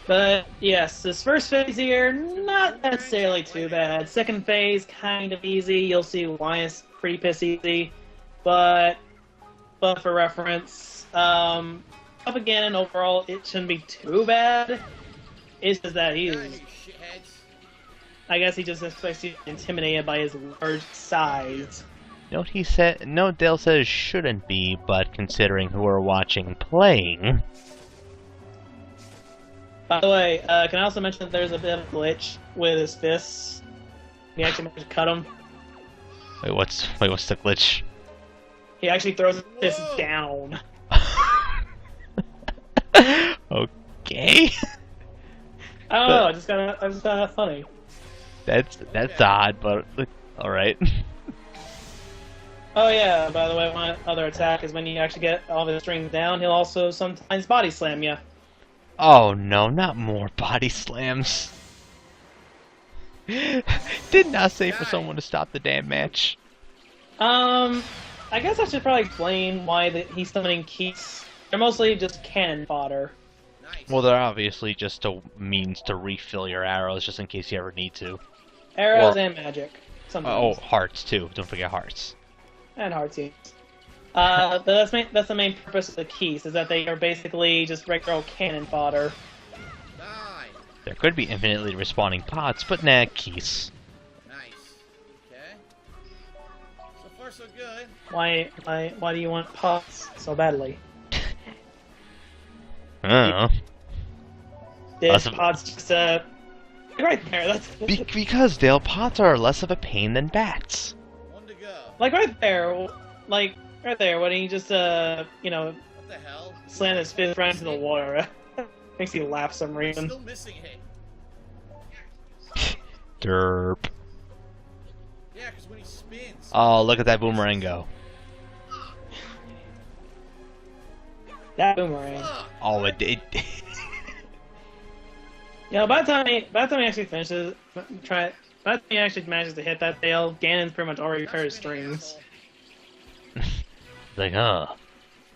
But, yes, this first phase here, not necessarily too bad. Second phase, kind of easy. You'll see why it's pretty piss easy. But for reference, up again, and overall, it shouldn't be too bad. It's just that I guess he just expects you to be intimidated by his large size. Note Dale says shouldn't be, but considering who we're watching playing... By the way, can I also mention that there's a bit of a glitch with his fists? He actually managed to cut him. Wait, what's the glitch? He actually throws his fist down. Okay. I don't know, I just got that funny. That's odd, but alright. Oh yeah, by the way, one other attack is when you actually get all the strings down, he'll also sometimes body slam you. Oh no, not more body slams. Did not say for someone to stop the damn match. I guess I should probably explain why he's summoning keys. They're mostly just cannon fodder. Well, they're obviously just a means to refill your arrows, just in case you ever need to. Arrows and magic. Sometimes. Oh, hearts too. Don't forget hearts. And hearts, yes. But that's the main purpose of the keys, is that they are basically just regular cannon fodder. There could be infinitely respawning pots, but nah, keys. Nice. Okay. So far, so good. Why do you want pots so badly? I don't know. Pots just right there. That's because Dale, pots are less of a pain than bats. One to go. like right there, right there. When he just What the hell? slammed his fist right into the water. Makes me laugh for some reason. Still missing it. Derp. Yeah, because when he spins. Oh, look at that boomerang go. That boomerang. Oh, it did. You know, by the time he actually finishes, by the time he actually manages to hit that tail, Ganon's pretty much already repaired his strings. Like,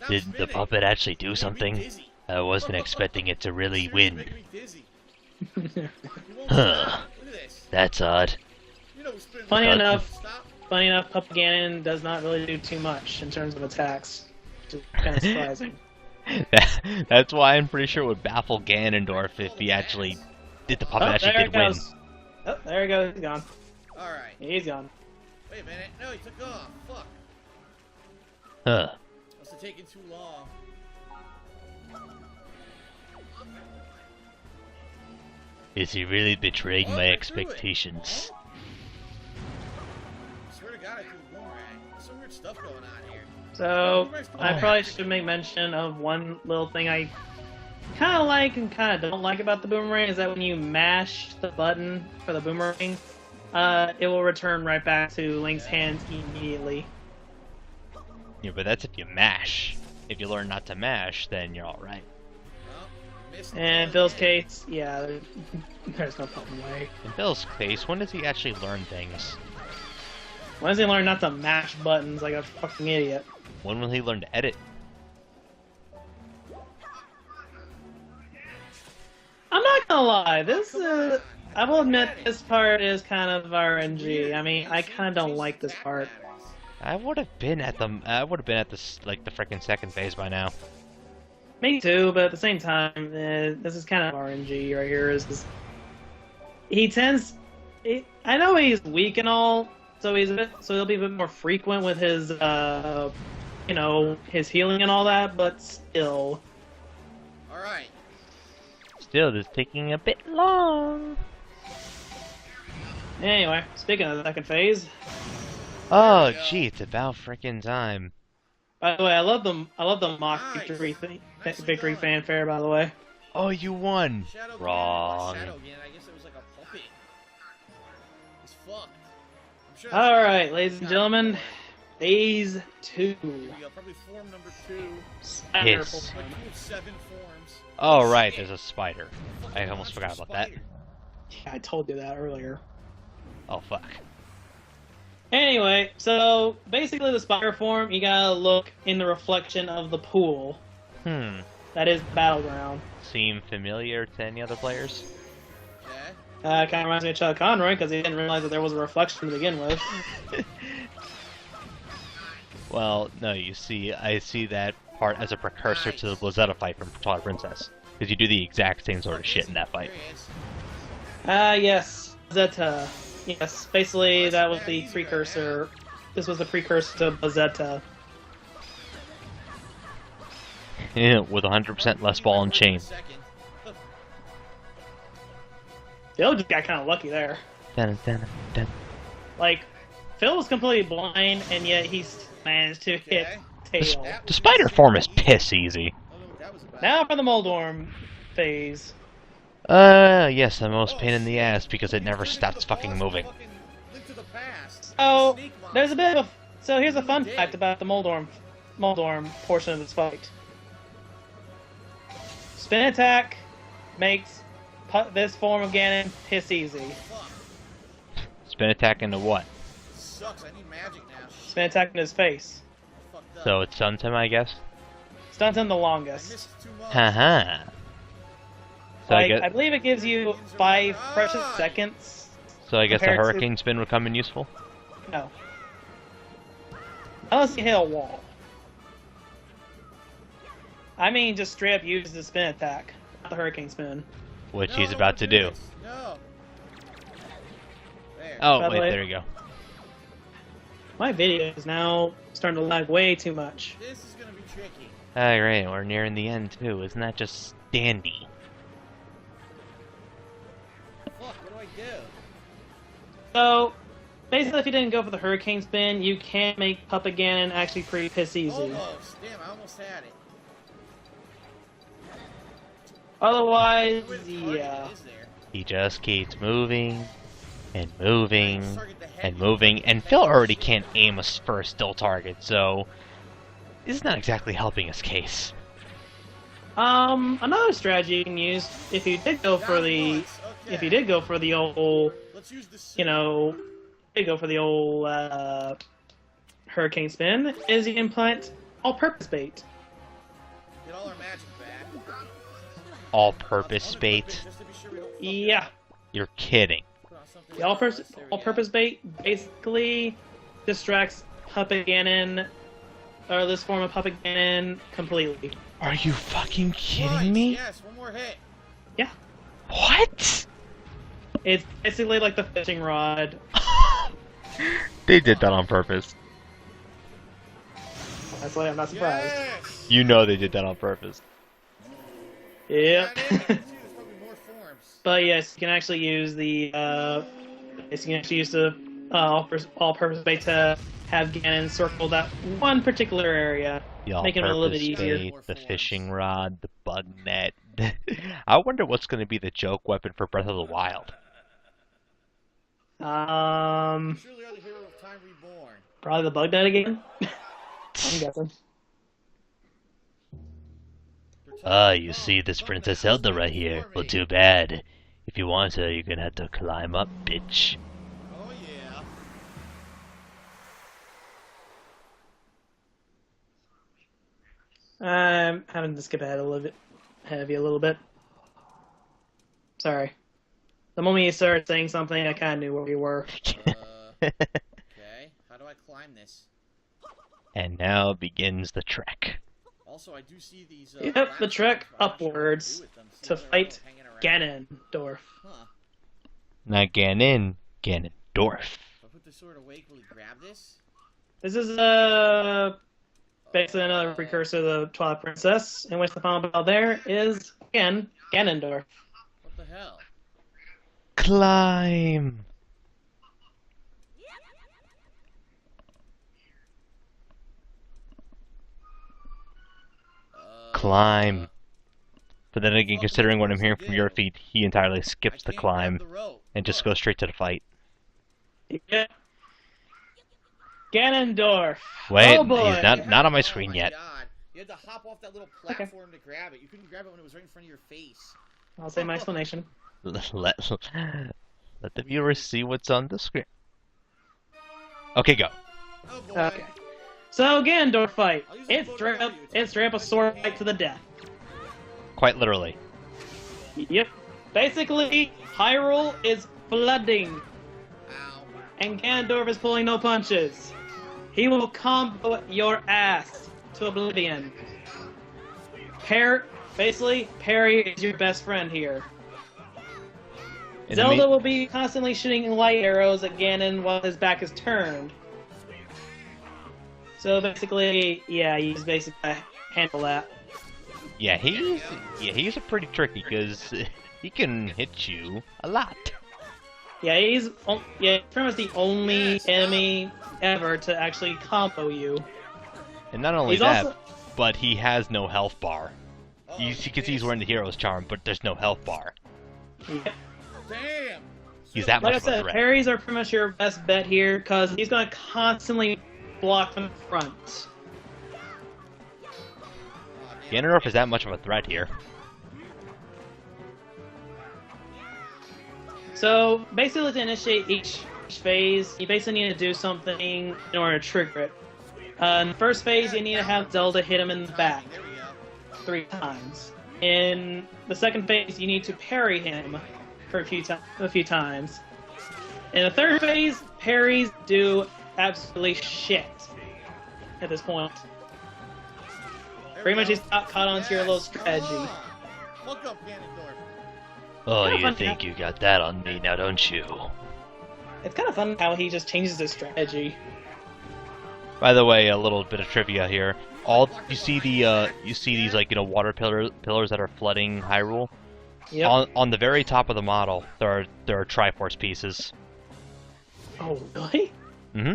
did the puppet actually do something? I wasn't expecting it to really win. Huh. That's odd. Funny enough, Puppet Ganon does not really do too much in terms of attacks, which is kind of surprising. That's why I'm pretty sure it would baffle Ganondorf if he actually did the puppet actually did win. Oh, there he goes. He's gone. Alright. He's gone. Wait a minute. No, he took off. Fuck. Huh. Must have taken too long. Is he really betraying my expectations? I swear to God, I threw the boomerang. There's some weird stuff going on here. So, I probably should make mention of one little thing I kind of like and kind of don't like about the boomerang, is that when you mash the button for the boomerang, it will return right back to Link's hands immediately. Yeah, but that's if you mash. If you learn not to mash, then you're alright. Well, And in Phil's case, yeah, there's no fucking way. In Bill's case, when does he actually learn things? When does he learn not to mash buttons like a fucking idiot? When will he learn to edit? I'm not gonna lie, this I will admit this part is kind of RNG. I mean, I kind of don't like this part. I would have been at the like the frickin' second phase by now. Me too, but at the same time, this is kind of RNG right here. He tends, I know he's weak and all, so he'll be a bit more frequent with his, you know, his healing and all that, but still. All right. Still, this is taking a bit long. Anyway, speaking of the second phase. Oh, gee, it's about frickin' time. By the way, I love the mock victory fanfare. By the way. Oh, you won. Shadow Wrong. Shadow again. I guess it was like a puppet. It's fucked. I'm sure All right, ladies and gentlemen, phase 2. Here we go. Probably form number 2. Spider Yes. form. Like you have 7 forms. Oh, right, there's a spider. I almost forgot about that. Yeah, I told you that earlier. Oh, fuck. Anyway, so basically the spider form, you gotta look in the reflection of the pool. That is Battleground. Seem familiar to any other players? Yeah. Kind of reminds me of Chuck Conroy because he didn't realize that there was a reflection to begin with. Well, no, you see, I see that part as a precursor to the Blizzetta fight from Twilight Princess. Because you do the exact same sort of shit in that fight. Yes, Zeta. Yes, basically that was the precursor. This was the precursor to Bazetta. Yeah, with 100% less ball and chain. Phil just got kind of lucky there. Dun, dun, dun. Like, Phil was completely blind, and yet he managed to hit Tail. The spider form is piss easy. Now for the Moldorm phase. Yes, the most pain in the ass because it never stops fucking moving. So, there's a bit of so here's a fun fact about the Moldorm portion of this fight. Spin attack makes this form of Ganon piss easy. Spin attack into what? Sucks. I need magic now. Spin attack in his face. So it's stuns him, I guess? Stuns him the I longest. missed 2 months. Haha. So Like, I believe it gives you 5 precious seconds. So I guess the compared to- hurricane spin would come in useful? No. Unless you hit a wall. I mean, just straight up use the spin attack, not the hurricane spin. Which No, he's I about wanna to do. this. No. There. Oh, By the wait, way- there you go. My video is now starting to lag way too much. This is gonna be tricky. Alright, we're nearing the end too. Isn't that just dandy? Fuck, what do I do? So, basically, if you didn't go for the hurricane spin, you can make Puppet Ganon actually pretty piss easy. Almost. Damn, I almost had it. Otherwise, Where the yeah. target is there? He just keeps moving and moving and moving, and Phil already can't aim us for a still target, so this is not exactly helping his case. Another strategy you can use if you did go for the old, Let's use the you know, did go for the old hurricane spin, is you can plant all-purpose bait. Get all our magic back. All-purpose bait? Just to be sure we don't fuck Yeah, You're kidding. put on something the all-purpose bait basically distracts Puppet Ganon, or this form of Puppet Ganon, completely. Are you fucking Nice, kidding me? Yes, one more hit. Yeah, What? it's basically like the fishing rod. They did that on purpose. That's why I'm not surprised. Yes. You know they did that on purpose. Yep. That is, too. There's probably more forms. But yes, you can actually use the all-purpose bait to have Ganon circle that one particular area, The making it a little bit all-purpose easier. bait, the fishing rod, the bug net. I wonder what's going to be the joke weapon for Breath of the Wild. Surely are the hero of time reborn. Probably the bug net again. I'm guessing. Ah, you see this Princess Zelda right here. Well, too bad. If you want her, you're gonna have to climb up, bitch. Oh yeah. I'm having to skip ahead of you a little bit. Sorry. The moment you started saying something, I kind of knew where you were. Okay. How do I climb this? And now begins the trek. Also, I do see these. Yep, the trek upwards to fight Ganondorf. Huh. Not Ganon, Ganondorf. If I put the sword away, will he grab this? This is basically another precursor to the Twilight Princess, in which the final battle there is, again, Ganondorf. What the hell? Climb! Climb. But then again, considering what I'm hearing from your feet, he entirely skips the climb and just goes straight to the fight. Yeah. Ganondorf. Wait, Oh boy. he's not on my screen yet. Oh my God. You had to hop off that little platform to grab it. You couldn't grab it when it was right in front of your face. I'll say my explanation. Let the viewers see what's on the screen. Okay, go. Oh boy. Okay. So Ganondorf fight. It's straight up a sword fight to the death. Quite literally. Yep. Basically, Hyrule is flooding, Ow. and Ganondorf is pulling no punches. He will combo your ass to oblivion. Basically, Perry is your best friend here. Zelda will be constantly shooting light arrows at Ganon while his back is turned. So basically, yeah, you just basically handle that. Yeah, he's a pretty tricky because he can hit you a lot. Yeah, he's pretty much the only enemy ever to actually combo you. And not only He's that, also... but he has no health bar. You can see he's wearing the hero's charm, but there's no health bar. Yeah. Damn. He's that Like much I of a said, threat. parries are pretty much your best bet here, because he's going to constantly block from the front. Ganondorf is that much of a threat here. So, basically to initiate each phase, you basically need to do something in order to trigger it. In the first phase, you need to have Zelda hit him in the back 3 times. In the second phase, you need to parry him for a few times. In the third phase, parries do absolutely shit at this point. Pretty much he's caught onto your little strategy. Look up Ganondorf. Oh, Kinda you fun think you got that on me now, don't you? It's kind of fun how he just changes his strategy. By the way, a little bit of trivia here. You see these like water pillars that are flooding Hyrule. Yep. On the very top of the model, there are Triforce pieces. Oh, really? Mm-hmm.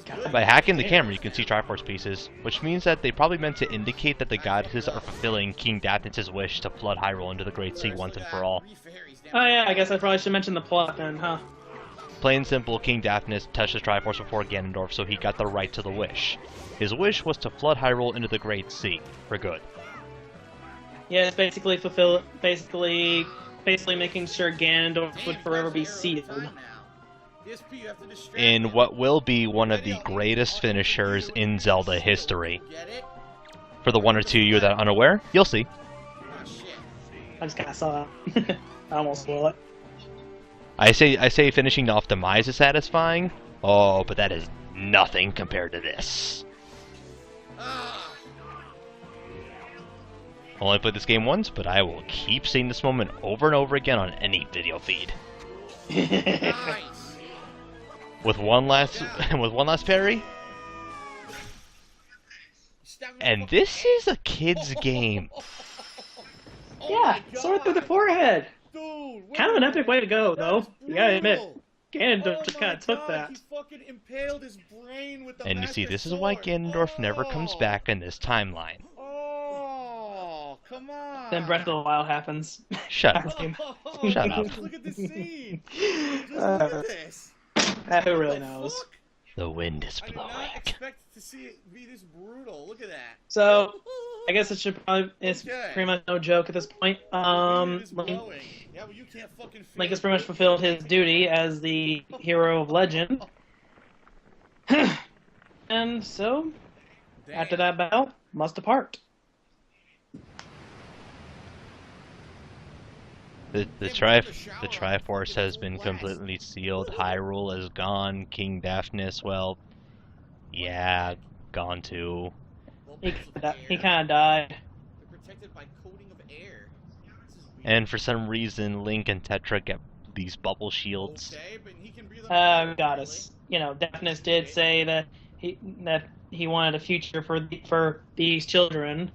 God. By hacking the camera, you can see Triforce pieces, which means that they probably meant to indicate that the goddesses are fulfilling King Daphnis' wish to flood Hyrule into the Great Sea once and for all. Oh yeah, I guess I probably should mention the plot then, huh? Plain and simple, King Daphnis touched the Triforce before Ganondorf, so he got the right to the wish. His wish was to flood Hyrule into the Great Sea, for good. Yeah, it's basically making sure Ganondorf would forever be sealed. In what will be one of the greatest finishers in Zelda history. For the one or two of you that are unaware, you'll see. I just kinda saw that. I almost spoiled it. I say finishing off Demise is satisfying. Oh, but that is nothing compared to this. Only played this game once, but I will keep seeing this moment over and over again on any video feed. With one last parry. And this is a kid's game. Yeah, sword through the forehead. Kind of an epic way to go, though. You gotta admit, Ganondorf just kind of took that. And you see, this is why Ganondorf never comes back in this timeline. Oh, come on. Then Breath of the Wild happens. Shut up. Shut up. Look at this scene. Just look at this. Who really knows? The wind is I did blowing. not expect to see it be this brutal. Look at that. So, I guess it's Okay. pretty much no joke at this point. Link, Yeah, well, you can't fucking Link has pretty much fulfilled his duty as the hero of legend. And so, after that battle, must depart. The Triforce has been completely sealed. Hyrule is gone. King Daphnis, well, yeah, gone too. He kind of died. They're protected by coating of air. And for some reason, Link and Tetra get these bubble shields. Okay, but he can breathe on Goddess. You know, Daphnis did say that he wanted a future for these children,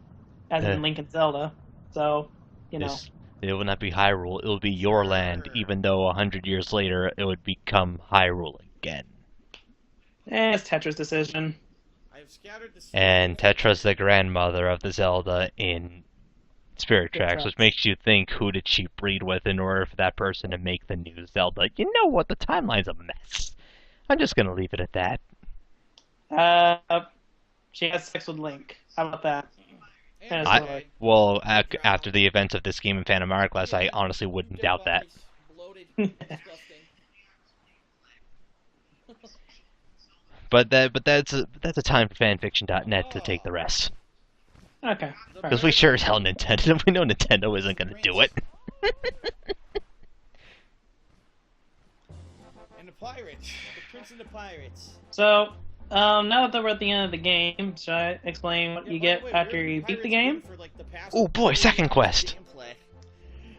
as in Link and Zelda. So, you know. It will not be Hyrule, it will be your land, even though 100 years later it would become Hyrule again. It's Tetra's decision. And Tetra's the grandmother of the Zelda in Spirit Tracks, which makes you think, who did she breed with in order for that person to make the new Zelda? You know what, the timeline's a mess. I'm just gonna leave it at that. She has sex with Link. How about that? Well, after the events of this game in Phantom Hourglass, I honestly wouldn't doubt that. But that's a time for fanfiction.net to take the rest. Okay. Because we sure as hell we know Nintendo isn't gonna do it. And the pirates, the prince and the pirates. So, now that we're at the end of the game, should I explain what you get after you beat the game? Oh boy, second quest!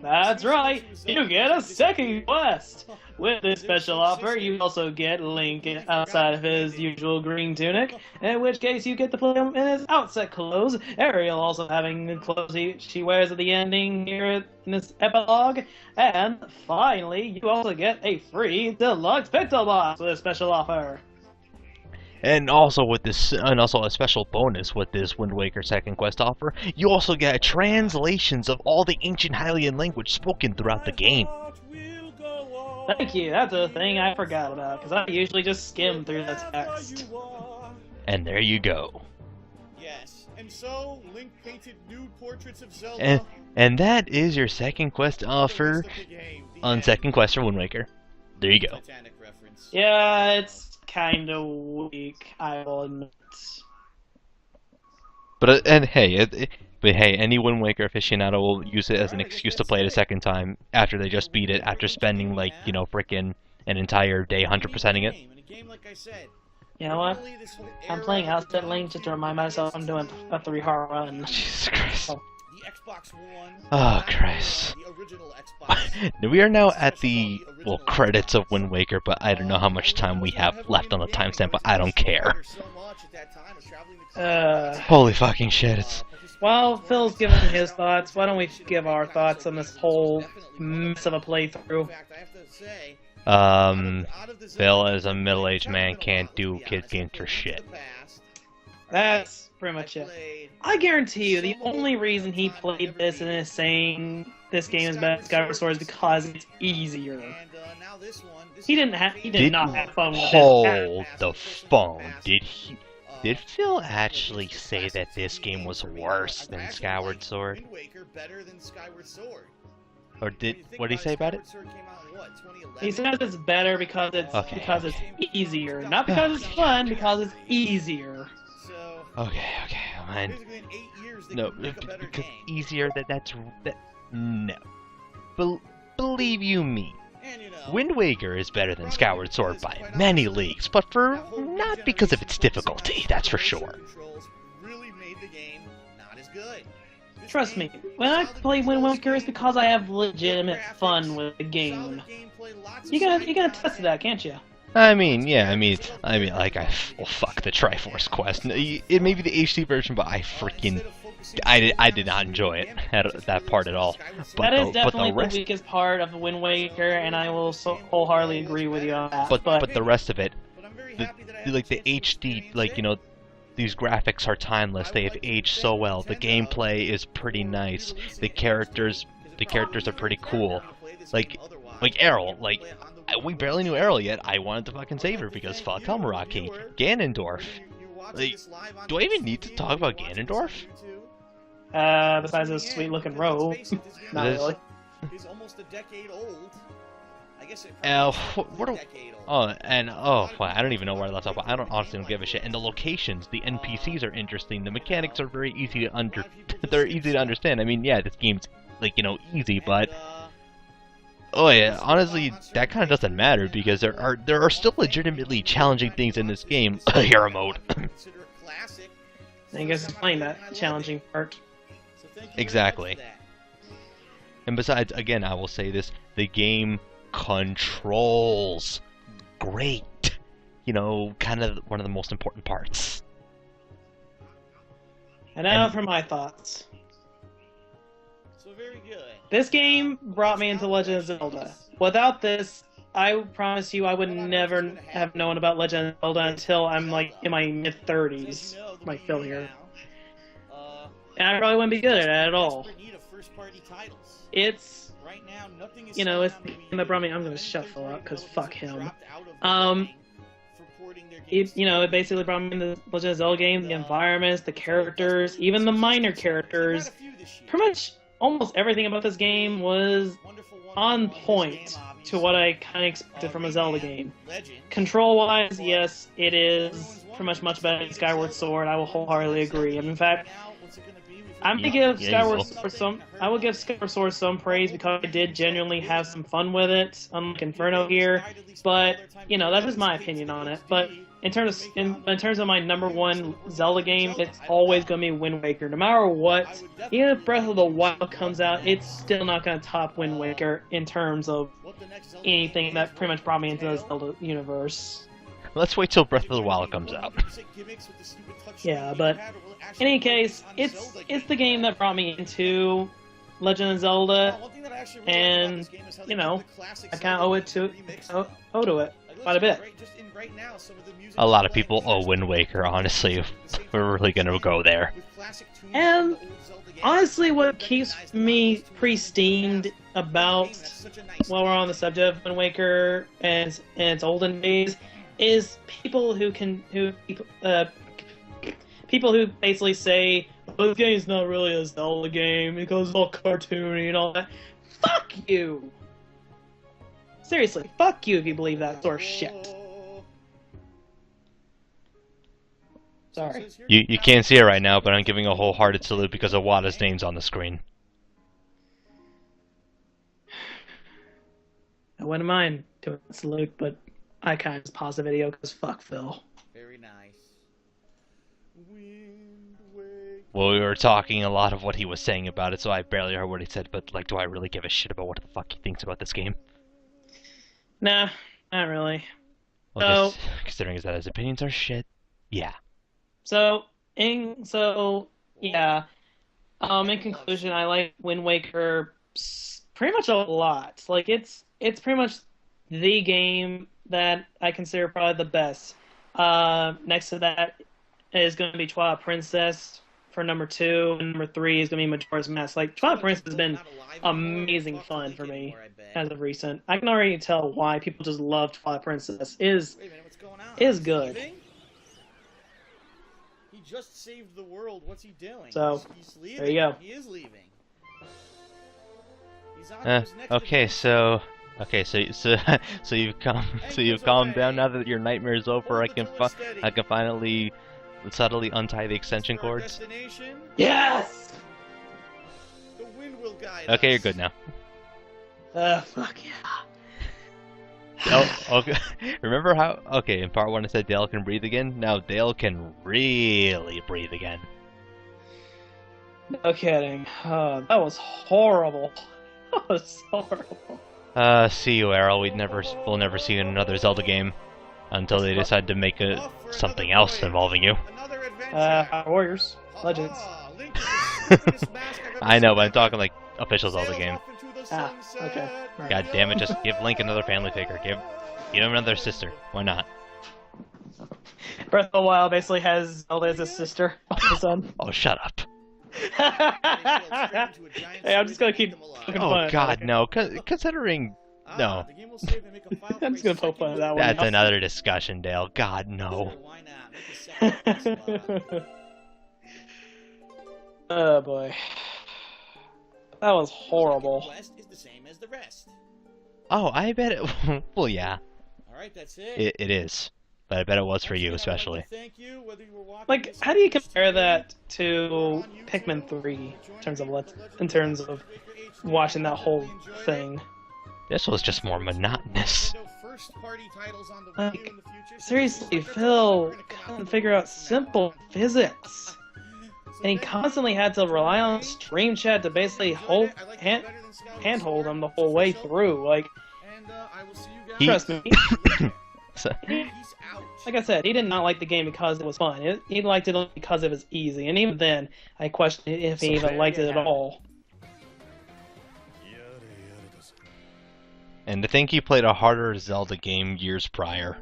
That's right, you get a second quest! With this special offer, you also get Link outside of his usual green tunic, in which case you get to play him in his outset clothes, Ariel also having the clothes she wears at the ending here in this epilogue, and finally, you also get a free deluxe pixel box with a special offer. And also a special bonus with this Wind Waker second quest offer, you also get translations of all the ancient Hylian language spoken throughout the game. Thank you, that's a thing I forgot about, because I usually just skim through the text. And there you go. Yes, and so Link painted nude portraits of Zelda. And that is your second quest offer on second quest for Wind Waker. There you go. Yeah, it's kind of weak, I will admit. But any Wind Waker aficionado will use it as an excuse to play it a second time after they just beat it, after spending frickin' an entire day 100%ing it. You know what? I'm playing Outset Link just to remind myself I'm doing a 3-heart run. Jesus Christ. The Xbox One. Oh, Christ. The original Xbox. We are now at the, credits of Wind Waker, but I don't know how much time we have left on the timestamp, but I don't care. Holy fucking shit, it's... While Phil's giving his thoughts, why don't we give our thoughts on this whole mess of a playthrough? Phil, as a middle-aged man, can't do kid games for shit. That's pretty much it. I guarantee you, the only reason he played this and is saying this game is better than Skyward Sword is because it's easier. He did not have fun with this. Hold the phone. Did Phil actually say that this game was worse than Skyward Sword? Or what did he say about it? He says it's better because it's easier, not because it's fun, because it's easier. Okay, fine. No, because easier. No. Believe you me. Wind Waker is better than Skyward Sword by many leagues, but not because of its difficulty, that's for sure. Trust me, when I play Wind Waker, it's because I have legitimate fun with the game. You gotta test that, can't you? Fuck the Triforce quest. It may be the HD version, but I did not enjoy it that part at all. That is definitely the weakest part of Wind Waker, and I will wholeheartedly agree with you on that. But the rest of it, the HD, these graphics are timeless. They have aged so well. The gameplay is pretty nice. The characters are pretty cool. Like Errol, we barely knew Errol yet. I wanted to fucking save her because fuck Helmaraki. Ganondorf. Do I even need to talk about Ganondorf? Besides this sweet-looking robe. Not This- really. Is almost a decade old. I guess it what a do, decade old. wow, I don't even know where I left off. I don't honestly don't give a shit. And the locations, the NPCs are interesting. The mechanics are very easy to they're easy to understand. I mean, yeah, this game's like, you know, easy, but oh yeah, honestly, that kind of doesn't matter because there are still legitimately challenging things in this game. Hero mode. Consider it classic. I guess explain that challenging part. So thank you very Exactly. much for that. And besides, again, I will say this: the game controls great. You know, kind of one of the most important parts. And now for my thoughts. So very good. This game brought me into Legend of Zelda. Without this, I promise you I would never have known about Legend of Zelda until I'm like in my mid-30s. My failure. And I probably wouldn't be good at it at all. It's, you know, it's the game that brought me. I'm gonna shut Phil up because fuck him. It basically brought me into Legend of Zelda game, the environments, the characters, even the minor characters. Pretty much almost everything about this game was on point to what I kind of expected from a Zelda game. Control-wise, yes, it is pretty much better than Skyward Sword. I will wholeheartedly agree. And in fact, I'm gonna give Skyward Sword I will give Skyward Sword some praise because I did genuinely have some fun with it, unlike Inferno here. But you know, that's just my opinion on it. But in terms of my number one Zelda game, it's always gonna be Wind Waker. No matter what, even if Breath of the Wild comes out, it's still not gonna top Wind Waker in terms of anything that pretty much brought me into the Zelda universe. Let's wait till Breath of the Wild comes out. Yeah, but in any case, it's the game that brought me into Legend of Zelda, and you know, I kind of owe it to it quite a bit. A lot of people owe Wind Waker, honestly, if we're really gonna go there. And honestly, what keeps me pre-steamed about, while we're on the subject of Wind Waker and its olden days, is people who basically say, well, this game's not really a Zelda game because it's all cartoony and all that. Fuck you! Seriously, fuck you if you believe that sort of shit. Sorry. You can't see it right now, but I'm giving a wholehearted salute because of Wada's name's on the screen. I wouldn't mind doing a salute, but I kind of just paused the video because fuck Phil. Very nice. Well, we were talking a lot of what he was saying about it, so I barely heard what he said, but, like, do I really give a shit about what the fuck he thinks about this game? Nah, not really. Well, considering that his opinions are shit, yeah. In conclusion, I like Wind Waker pretty much a lot. Like, it's pretty much the game that I consider probably the best. Next to that is going to be Twilight Princess for number 2, and number 3 is going to be Majora's Mask. Like, Twilight Princess has been amazing fun for me as of recent. I can already tell why people just love Twilight Princess. Is good. He just saved the world. What's he doing? So, he's leaving. there you go. He is leaving. He's on to his next Okay, so you've calmed down now that your nightmare is over. I can finally subtly untie the extension cords. Yes! The wind will guide Okay, us. you're good now. Fuck yeah. Okay. Remember how? Okay, in part 1 I said Dale can breathe again. Now Dale can really breathe again. No kidding. That was horrible. That was horrible. See you, Errol. We'll never see you in another Zelda game until they decide to make something else involving you. Warriors. Legends. I know, but I'm talking like official Zelda game. Okay. Right. God damn it, just give Link another family figure. Give him another sister. Why not? Breath of the Wild basically has Zelda as a sister of his son. Oh, shut up. Hey, I'm just gonna keep poking fun. Oh god, no. Considering... No. I'm just gonna poke fun at that one. That's another discussion, Dale. God, no. Oh boy. That was horrible. West is the same as the rest. Oh, I bet it. Well, yeah, Alright, that's it. it is. But I bet it was for you, especially. Thank you, whether you were watching Like, this how do you on compare TV, that to on YouTube, Pikmin 3 or in terms of watching that whole thing? This was just more monotonous. Like, seriously, Phil couldn't figure out simple physics. And he constantly had to rely on stream chat to basically handhold him the whole way through. Like, trust me. So, Like I said, he did not like the game because it was fun. He liked it because it was easy. And even then, I questioned if he even liked it at all. and to think he played a harder Zelda game years prior.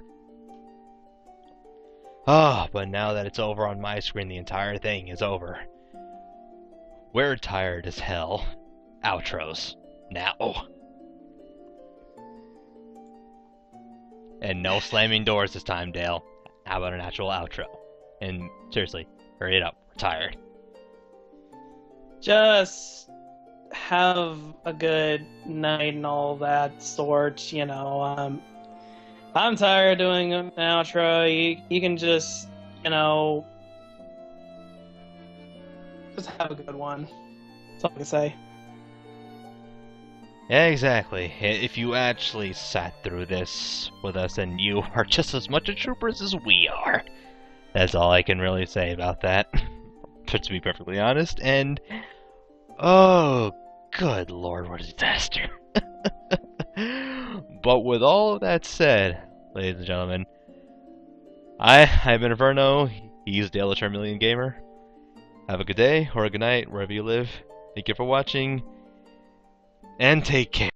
Ah, but now that it's over on my screen, the entire thing is over. We're tired as hell. Outros. Now. And no slamming doors this time, Dale. How about an actual outro? And seriously, hurry it up. We're tired. Just have a good night and all that sort, you know. I'm tired of doing an outro. You can just, you know, just have a good one. That's all I can say. Yeah, exactly. If you actually sat through this with us, then you are just as much a troopers as we are. That's all I can really say about that. To be perfectly honest, and... Oh, good lord, what a disaster. But with all of that said, ladies and gentlemen, I've been Inferno, he's Dale the Charmeleon Gamer. Have a good day, or a good night, wherever you live. Thank you for watching, and take care.